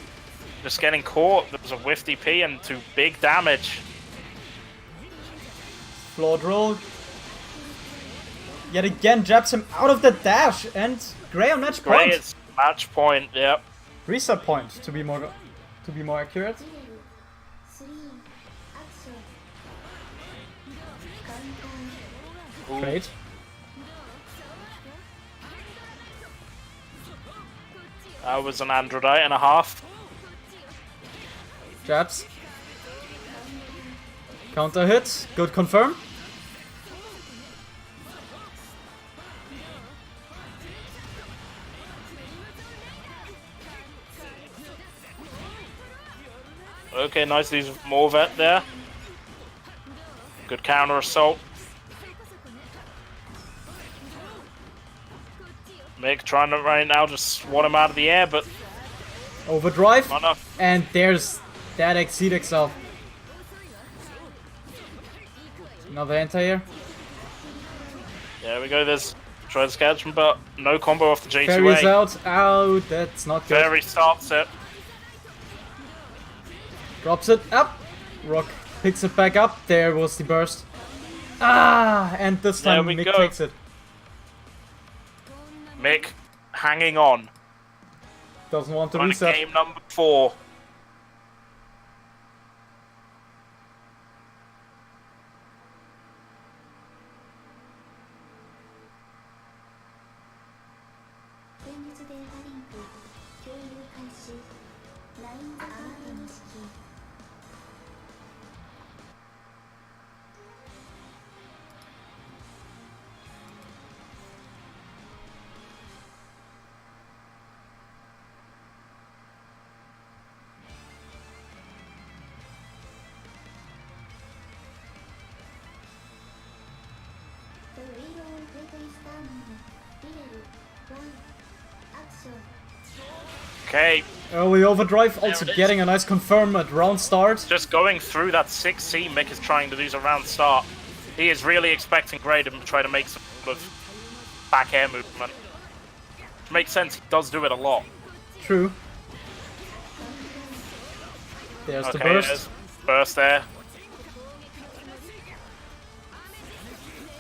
just getting caught. There was a whiff DP and 2 big damage. Floor drill. Yet again jabs him out of the dash, and Gray on match point. Gray is match point, yep. Reset point, to be to be more accurate. 3アクションカウンター Great. That was an androdite and a half. Jabs. Counter hit. Good confirm. Okay, nice. These more vet there. Good counter assault. Mick trying to right now just swat him out of the air, but Overdrive. not enough. And there's that Exceed itself. Another anti-air. There we go. There's try to catch him, but no combo off the J2A. Fairy's out. Out. That's not good. Fairy starts it. Drops it up. Rock picks it back up. There was the burst. Ah! And this time There we Mick go. takes it. Mick hanging on. Doesn't want to On reset. game number 4. Okay, Early overdrive, also it is. getting a nice confirm at round start. just going through that 6C, Mick is trying to do a round start. He is really expecting Gray to try to make some sort of back air movement. Which makes sense, he does do it a lot. True. There's the Okay, burst. there's burst there.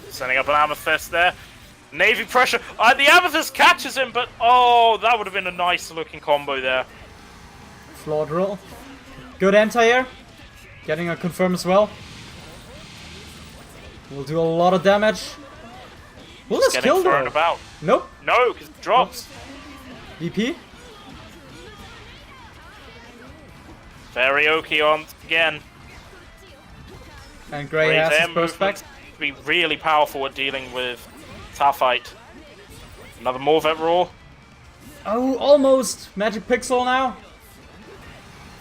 Setting up an Amethyst there. Navy pressure. The Amethyst catches him, but oh, that would have been a nice looking combo there. Flawed roll. Good anti-air. Getting a confirm as well. Will do a lot of damage. Will this Getting kill thrown though? about. Nope. No, because it drops. VP. Very Oki on again. And Gray Gray's has air his burst back. movements be really powerful at dealing with Starfight. Another Morvet roar. Oh, almost. Magic Pixel now.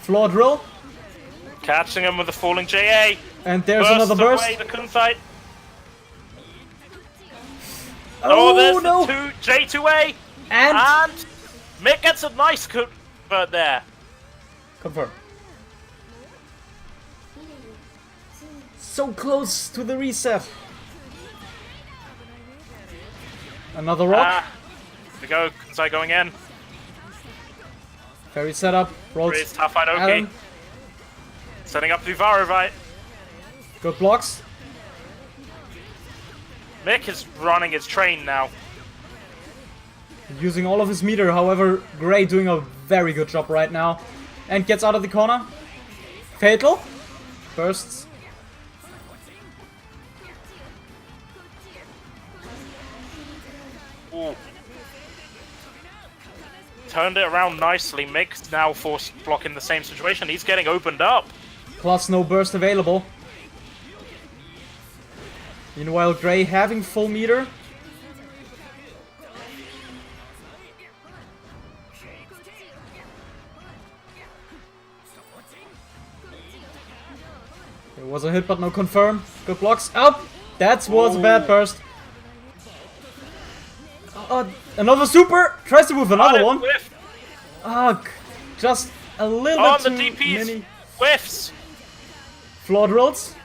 Flawed roll. Catching him with the falling JA. And there's Bursts another burst. away the Kunzite. Oh, there's no. the J2A. And And Mick gets a nice convert there. confirm. So close to the reset. Another rock. Here we go. Kunzite going in. Fairy setup. Rolls. Here's Starfight Oki. Alan. Setting up the Varovite. Good blocks. Mick is running his train now. Using all of his meter. However, Gray doing a very good job right now. And gets out of the corner. Fatal. Bursts. Ooh. Turned it around nicely. Mick's now forced block in the same situation. He's getting opened up. Plus no burst available. Meanwhile, Gray having full meter. There was a hit but no confirm. Good blocks. Up! That was a bad burst. Another super! Tries to move another one. Whiff. Ugh. Just a little On bit the too DPs. many Whiffs. flawed rolls.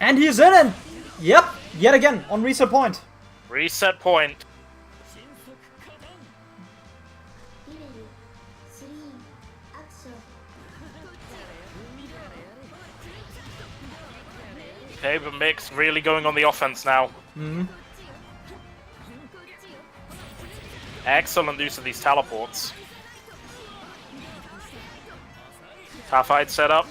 And he's in and yep, yet again on reset point. Reset point. Okay, but Mick's really going on the offense now. Excellent use of these teleports. Tough fight set up.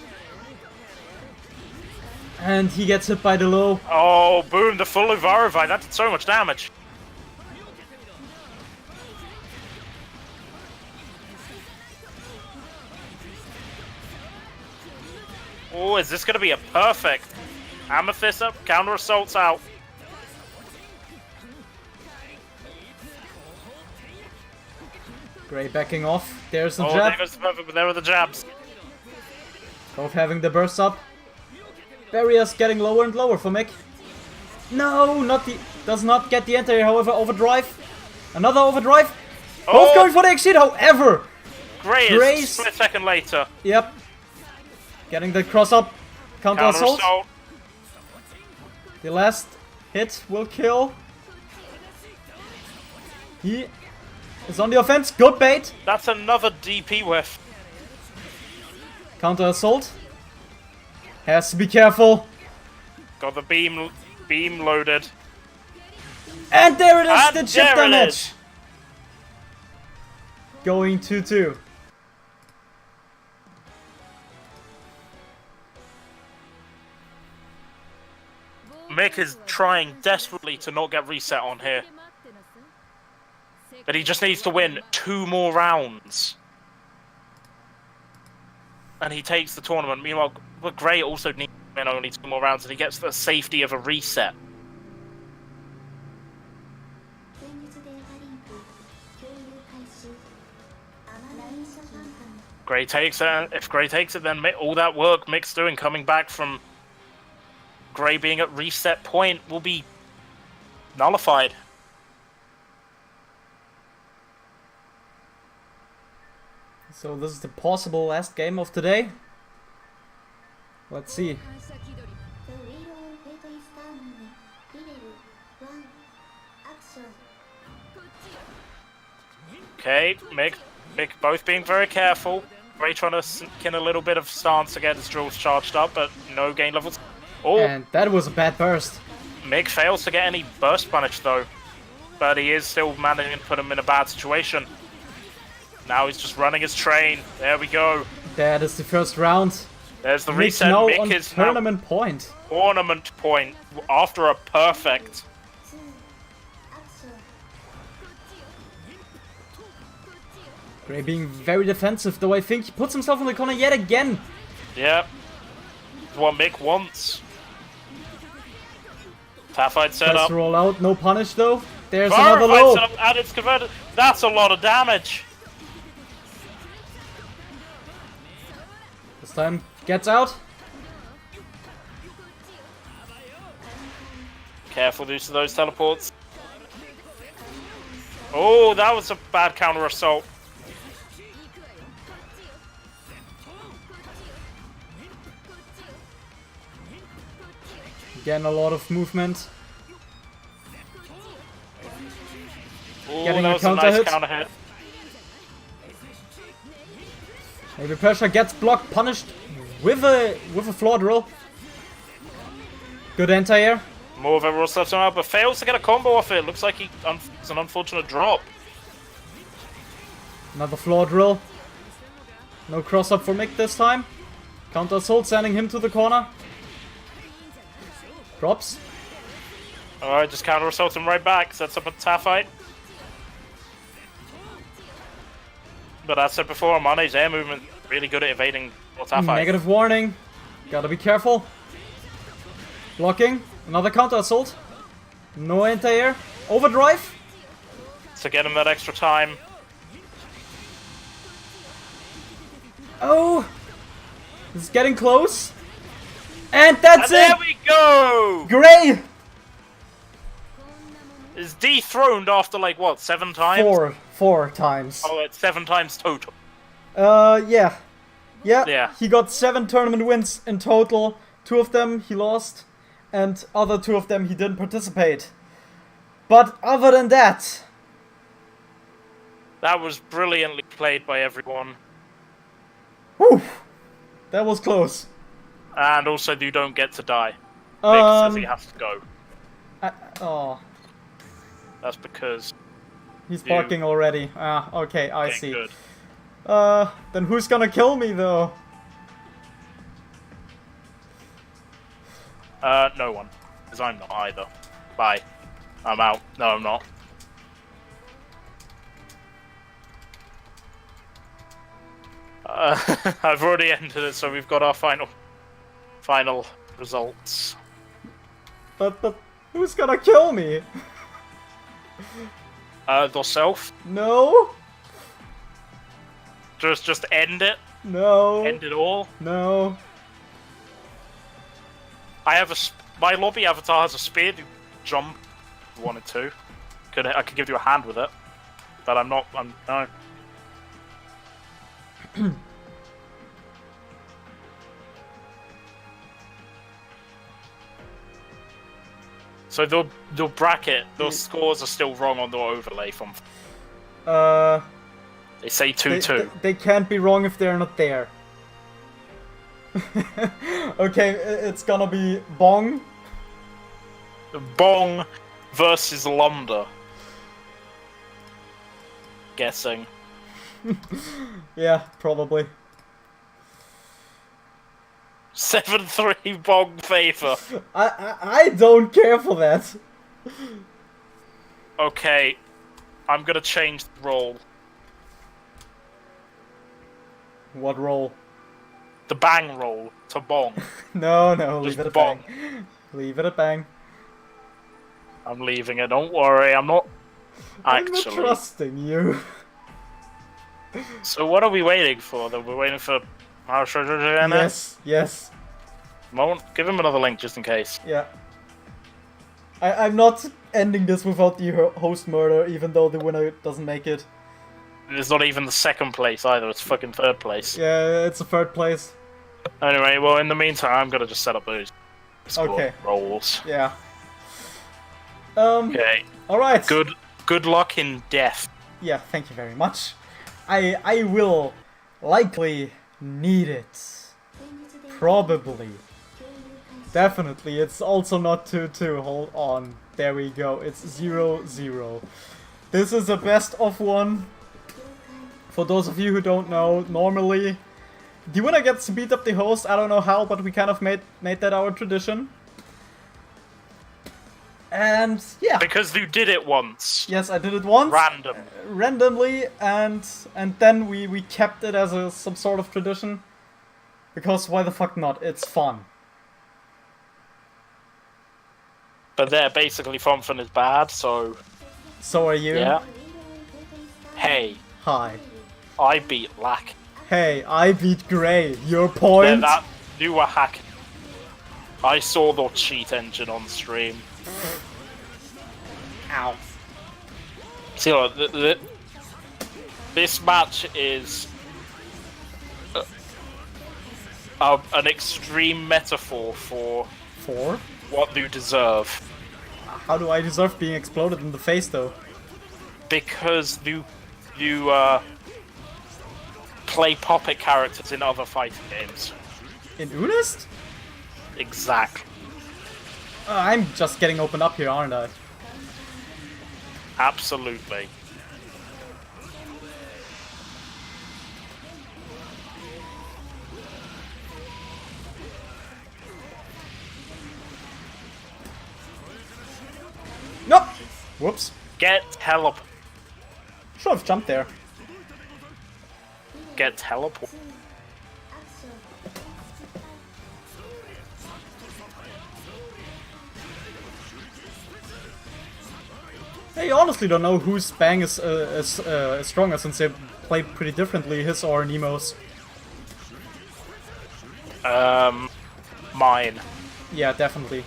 And he gets hit by the low. Oh, boom, the full Uvarovite. That did so much damage. Oh, is this going to be a perfect? Amethyst up, counter assaults out. Gray backing off. There's the Oh, jab. there were the jabs. Both having the burst up. Barriers getting lower and lower for Mick. No, not the... Does not get the anti-air, however, overdrive. Another overdrive. Both Oh. going for the exit, however. Gray is Grace. a split second later. Yep. Getting the cross up. Counter Counter assault. assault. The last hit will kill. He is on the offense. Good bait. That's another DP whiff. Counter assault. Has to be careful. Got the beam loaded. And there it is, And the chip there it damage. is. Going 2-2. Mick is trying desperately to not get reset on here. But he just needs to win 2 more rounds. And he takes the tournament. Meanwhile, Gray also needs to win only 2 more rounds and he gets the safety of a reset. 前日データリンク共有開始LINE諸頻繁 Gray takes it. If Gray takes it, then all that work Mick's doing coming back from Gray being at reset point will be nullified. So this is the possible last game of today. Let's see. The wheel of fate is down. Level 1 action. Okay, Mick both being very careful. Gray trying to sneak in a little bit of stance to get his drills charged up, but no gain levels. Oh, And that was a bad burst. Mick fails to get any burst punish though, but he is still managing to put him in a bad situation. Now he's just running his train. There we go. That is the first round. There's the Mick reset. now Mick on is now tournament point. tournament point after a perfect. 2 action. Gray being very defensive, though I think he puts himself in the corner yet again. Yep. What Mick wants. Taffide set Tries up. to roll out, no punish though. There's Fire another fight low. set up and it's converted. That's a lot of damage. This time gets out. Careful use of those teleports. Oh, that was a bad counter assault. Again, a lot of movement. Oh, Getting that a was a counter nice hit. counter hit. Maybe pressure gets blocked, punished with a floor drill. Good anti-air. More of a roll stuff somehow, but fails to get a combo off it. Looks like it's an unfortunate drop. Another floor drill. No cross up for Mick this time. Counter assault, sending him to the corner. Drops. Alright, just counter assault him right back. Sets up a tough fight. But as I said before, Mane's air movement really good at evading more tough fights. Negative warning. Gotta be careful. Blocking. Another counter assault. No anti-air. Overdrive. To get him that extra time. Oh! This is getting close. And that's And there it! we go! Gray! Is dethroned after like what, 7 times? Four times. Oh, it's 7 times total. Yeah. Yeah. He got 7 tournament wins in total. 2 of them he lost, and other 2 of them he didn't participate. But other than that, That was brilliantly played by everyone. whew, that was close. And also, you don't get to die. Mick says he has to go. Oh, That's because... he's barking already. Ah, okay, I Okay, see. good. Then who's gonna kill me though? No one. Because I'm not either. Bye. I'm out. No, I'm not. I've already entered it, so we've got our final results. But who's gonna kill me? Yourself? No. Just end it? No. End it all? No. I have my lobby avatar has a spear to jump if you wanted to. I could give you a hand with it. But no. So the bracket, those scores are still wrong on the overlay from. They say 2-2. They can't be wrong if they're not there. Okay, it's gonna be Bong. Bong versus Lumber. Guessing. Yeah, probably. 7-3 Bong favor. I don't care for that. Okay, I'm gonna change the role. What roll? The bang roll to Bong. No, Just leave it at Bong. bang. Leave it at bang. I'm leaving it. Don't worry, I'm not. I'm not Actually. trusting you. So what are we waiting for? Though we're waiting for. Yes. Give him another link just in case. Yeah. I'm not ending this without the host murder, even though the winner doesn't make it. It's not even the second place either. It's fucking third place. Yeah, it's a third place. Anyway, well, in the meantime, I'm gonna just set up those Okay. rolls. Yeah. Okay. All right. Good luck in death. Yeah, thank you very much. I will likely need it. Probably. Definitely. It's also not 2-2. Hold on. There we go. It's 0-0. This is a best of one. For those of you who don't know, normally the winner gets to beat up the host. I don't know how, but we kind of made that our tradition. And yeah. Because you did it once. Yes, I did it once. Randomly, and then we kept it as some sort of tradition. Because why the fuck not? It's fun. But there, basically, Pfumpfen is bad, so... So are you? Yeah. Hey, Hi. I beat Lack. Hey, I beat Grey. Your point? That you were hacking. I saw the cheat engine on stream. Ow. See, look, this match is an extreme metaphor for what you deserve. How do I deserve being exploded in the face, though? Because you play puppet characters in other fighting games. In earnest? Exactly. I'm just getting opened up here, aren't I? Absolutely. Nope! Whoops. Get teleport. Should have jumped there. Get teleport. I honestly don't know whose bang is stronger, since they play pretty differently, his or Nemo's. Mine. Yeah, definitely.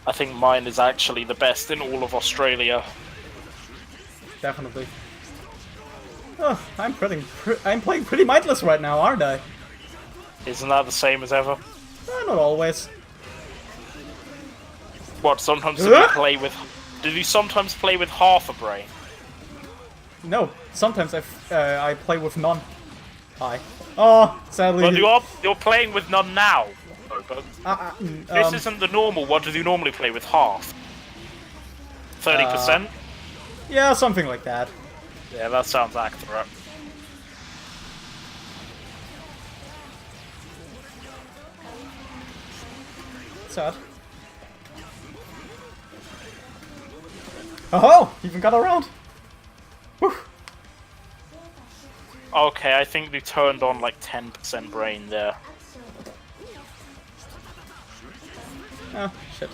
I think mine is actually the best in all of Australia. Definitely. Oh, I'm playing pretty mindless right now, aren't I? Isn't that the same as ever? Not always. What, sometimes do you play with... Do you sometimes play with half a brain? No, sometimes I play with none. Hi. Oh, sadly... Well, you're playing with none now. But this isn't the normal. What do you normally play with? Half? 30%? Yeah, something like that. Yeah, that sounds accurate. sad. Oh, even got around. Whew. Okay, I think we turned on like 10% brain there. Oh, shit.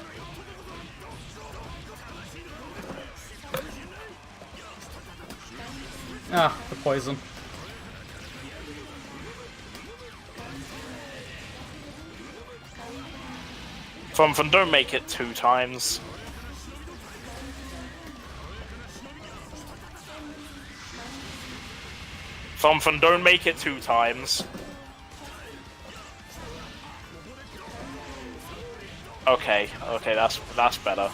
Ah, the poison. Pfumpfen, don't make it 2 times. Pfumpfen, don't make it 2 times. Okay, okay, that's better.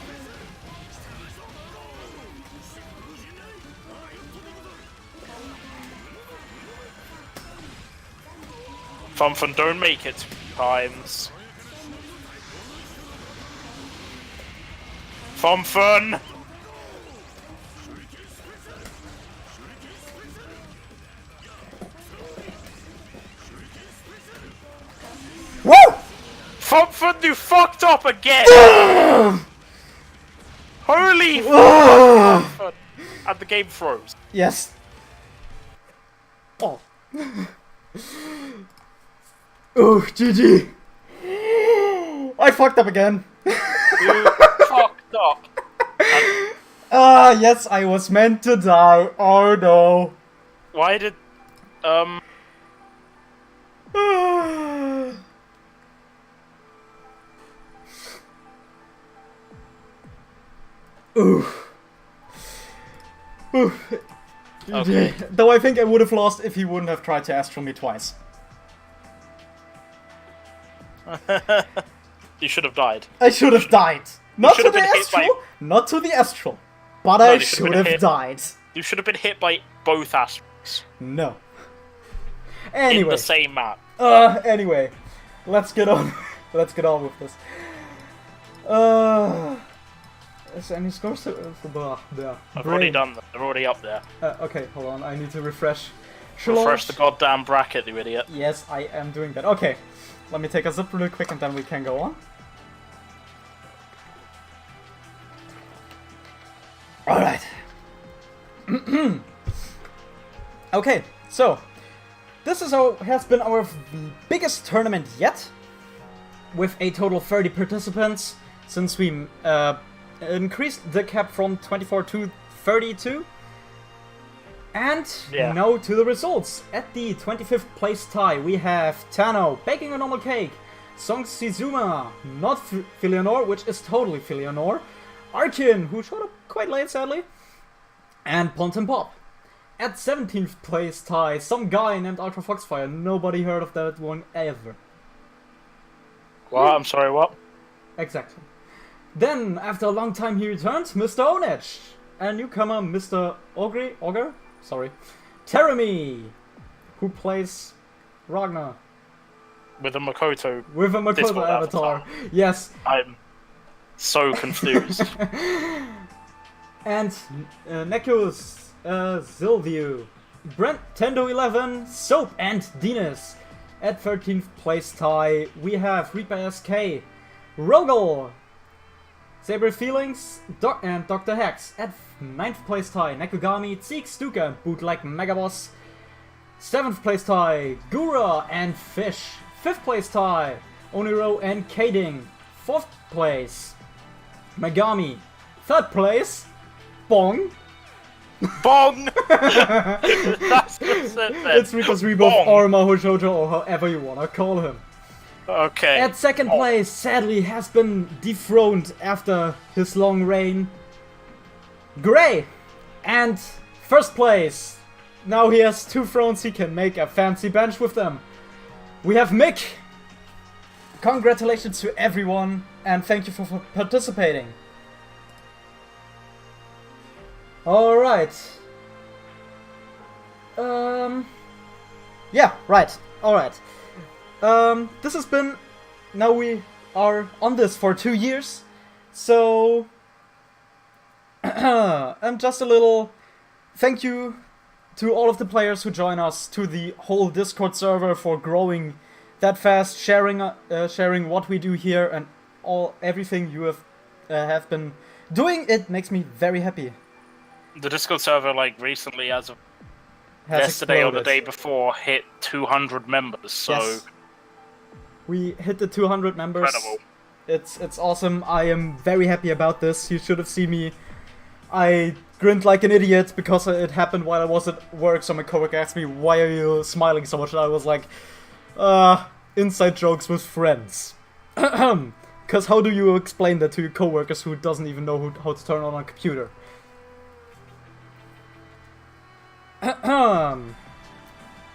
Pfumpfen, don't make it 2 times. Pfumpfen! Woo! Pfumpfen, you fucked up again! Holy fuck! And the game froze. Yes. Oh. Oh, GG. I fucked up again. You fucked up. Ah, yes, I was meant to die. Oh no. Why did... Ooh. Ooh. Okay. Though I think I would have lost if he wouldn't have tried to astral me twice. You should have died. I should have died. Not to should have the been hit astral, by- not to the astral. But No, I you should should have have been hit. died. You should have been hit by both aspects No. in Anyway. the same map. Anyway. Let's get on. Let's get on with this. Is there any scores to... Yeah. I've already done that. They're already up there. Okay, hold on. I need to refresh. Refresh the goddamn bracket, you idiot. Yes, I am doing that. Okay. Let me take a zip really quick and then we can go on. Alright. Okay, so this has been our biggest tournament yet, with a total of 30 participants, since we increased the cap from 24 to 32. And Yeah. now to the results. At the 25th place tie, we have Tano baking a normal cake, Song Shizuma, not Filianore, which is totally Filianore, Arkin, who showed up quite late sadly, and Pont and Pop. At 17th place tie, some guy named Ultra Foxfire. Nobody heard of that one ever. What? I'm sorry, what? Exactly. Then, after a long time, he returns, Mr.Ownage, and newcomer Mr. Ogre? Sorry. Teremi, who plays Ragnar. With a Makoto. With a Makoto Discord avatar. Yes. I'm so confused. And Nekos, Zilview, Brentendo 11, Soap, and Dinas. At 13th place tie, we have ReaperSK, Rogel, Saber Feelings, and Dr. Hex. At 9th place tie, Nekogami, Zieg, Stuka, and Bootleg Megaboss. 7th place tie, Gura and Fish. 5th place tie, Oniro and KDing. 4th place, Megami. 3rd place, Bong. Bong! That's just it then. It's because Rebirth Bong. or Mahojojo or however you wanna call him. Okay. At 2nd place, sadly, has been dethroned after his long reign, Gray. And 1st place, now he has 2 thrones, he can make a fancy bench with them. We have Mick. Congratulations to everyone, and thank you for participating. Alright. Yeah, right. Alright. This has been... Now we are on this for 2 years. So... and just a little thank you to all of the players who join us, to the whole Discord server for growing that fast, sharing what we do here, and everything you have been doing. It makes me very happy. The Discord server, like, recently, as of Has yesterday or the exploded. day before, hit 200 members, so... Yes. We hit the 200 members. Incredible. It's awesome. I am very happy about this. You should have seen me. I grinned like an idiot because it happened while I was at work. So my coworker asked me, "Why are you smiling so much?" And I was like, inside jokes with friends. Because how do you explain that to your coworkers who doesn't even know how to turn on a computer?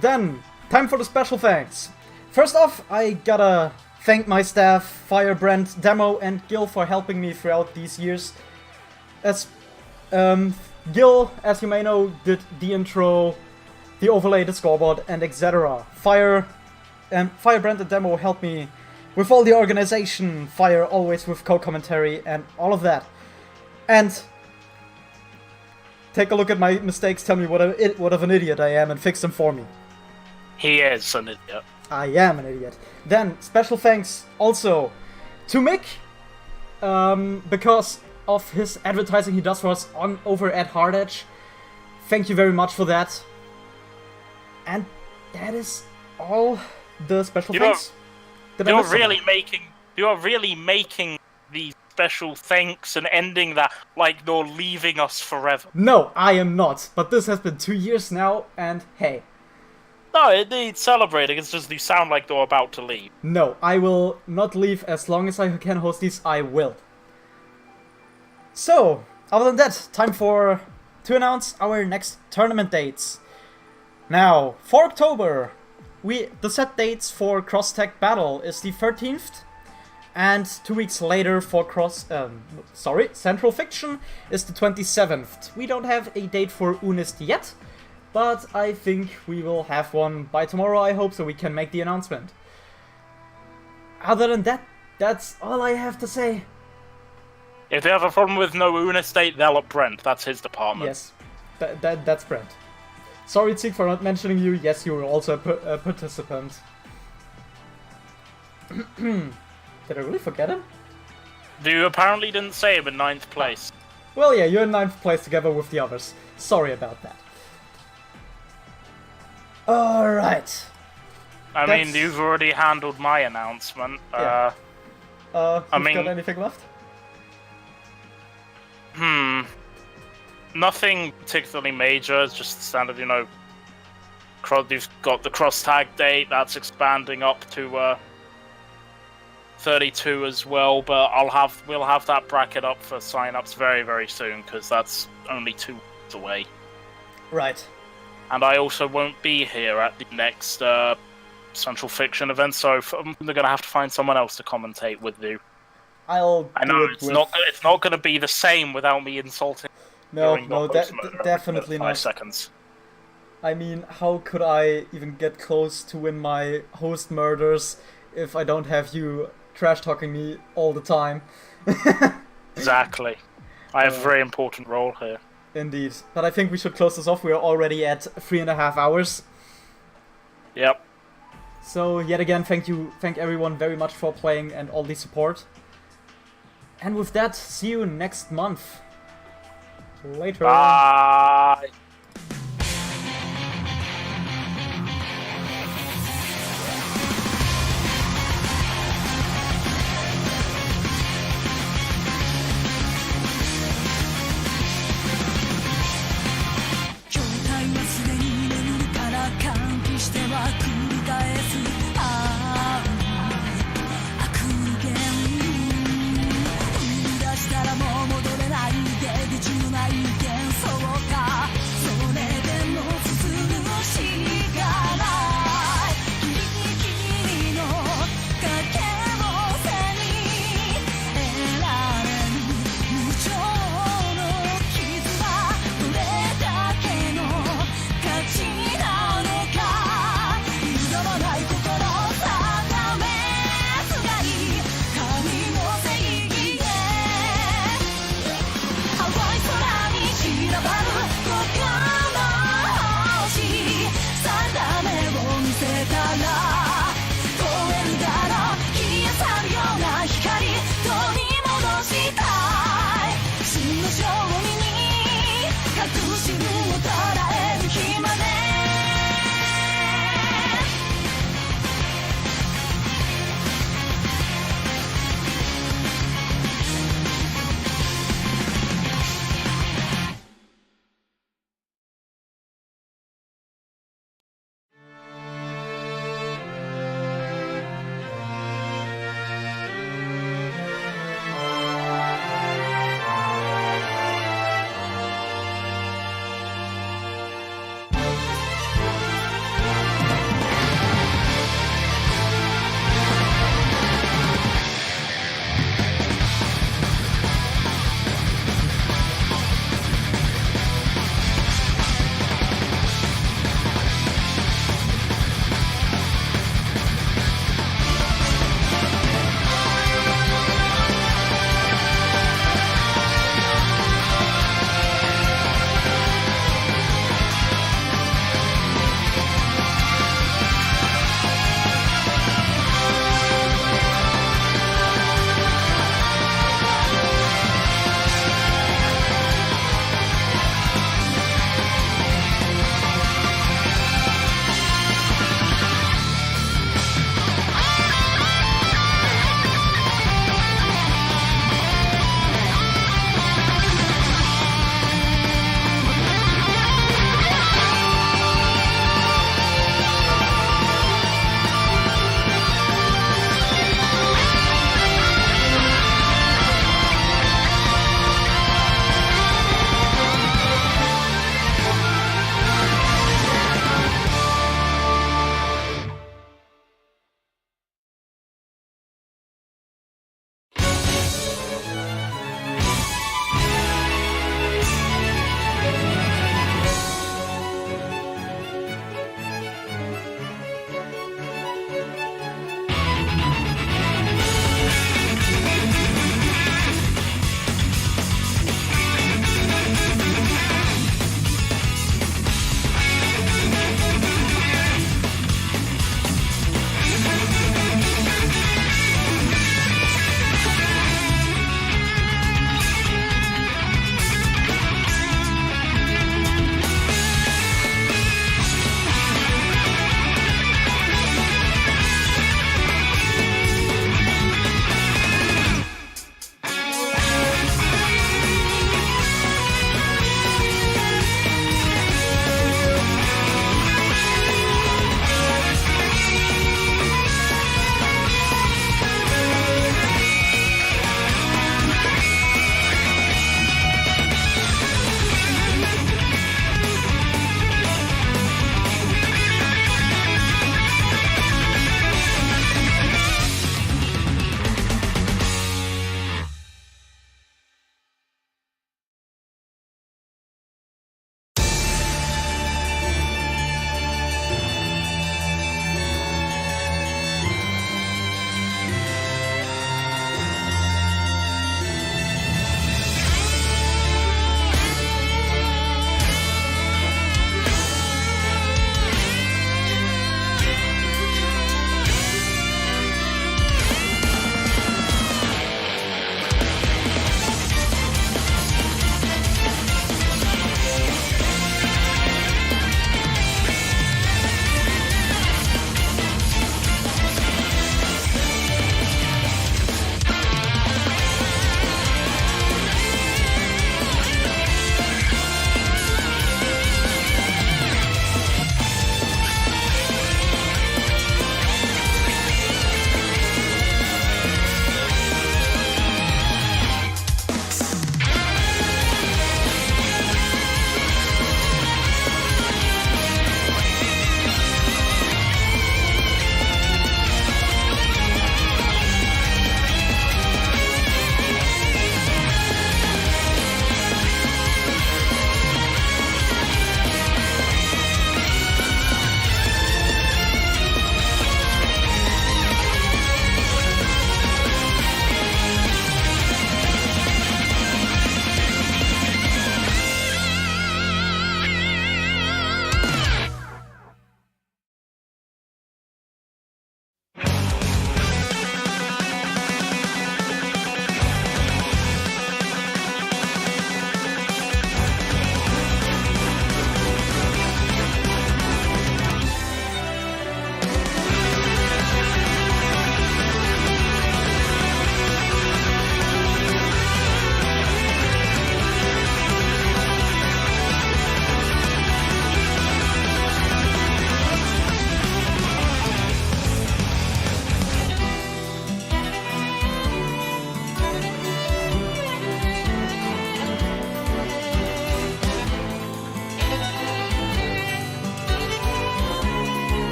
Then, time for the special thanks. First off, I gotta thank my staff, Fire, Brent, Demo, and Gil for helping me throughout these years. As Gil, as you may know, did the intro, the overlay, the scoreboard, and etc. Fire, Brent, and Demo helped me with all the organization. Fire always with co-commentary and all of that. And take a look at my mistakes, tell me what of an idiot I am, and fix them for me. He is an idiot. I am an idiot. Then, special thanks also to Mick, because of his advertising he does for us over at Hard Edge. Thank you very much for that. And that is all the special thanks. You're really making these special thanks and ending that like you're leaving us forever. No, I am not. But this has been 2 years now, and hey. No, it needs celebrating. It's just you sound like you're about to leave. No, I will not leave as long as I can host these. I will. So, other than that, time to announce our next tournament dates. Now, for October, the set dates for Cross Tag Battle is the 13th, and 2 weeks later for Central Fiction is the 27th. We don't have a date for Unist yet, but I think we will have one by tomorrow, I hope, so we can make the announcement. Other than that, that's all I have to say. If they have a problem with no Unist date, they'll up Brent. That's his department. Yes, that's Brent. Sorry, Zieg, for not mentioning you. Yes, you were also a participant. Did I really forget him? You apparently didn't say him in 9th place. Well, yeah, you're in 9th place together with the others. Sorry about that. Alright. I mean, you've already handled my announcement. Yeah. I mean, got anything left? Nothing particularly major. It's just standard, you know. You've got the cross tag date. That's expanding up to 32 as well. But we'll have that bracket up for sign-ups very, very soon because that's only 2 weeks away. Right. And I also won't be here at the next Central Fiction event, so they're gonna have to find someone else to commentate with you. I know it's not gonna be the same without me insulting. No, definitely not. 5 seconds. I mean, how could I even get close to win my host murders if I don't have you trash talking me all the time? Exactly. I have a very important role here. Indeed. But I think we should close this off. We are already at 3.5 hours. Yep. So, yet again, thank everyone very much for playing and all the support. And with that, see you next month. Later. Bye.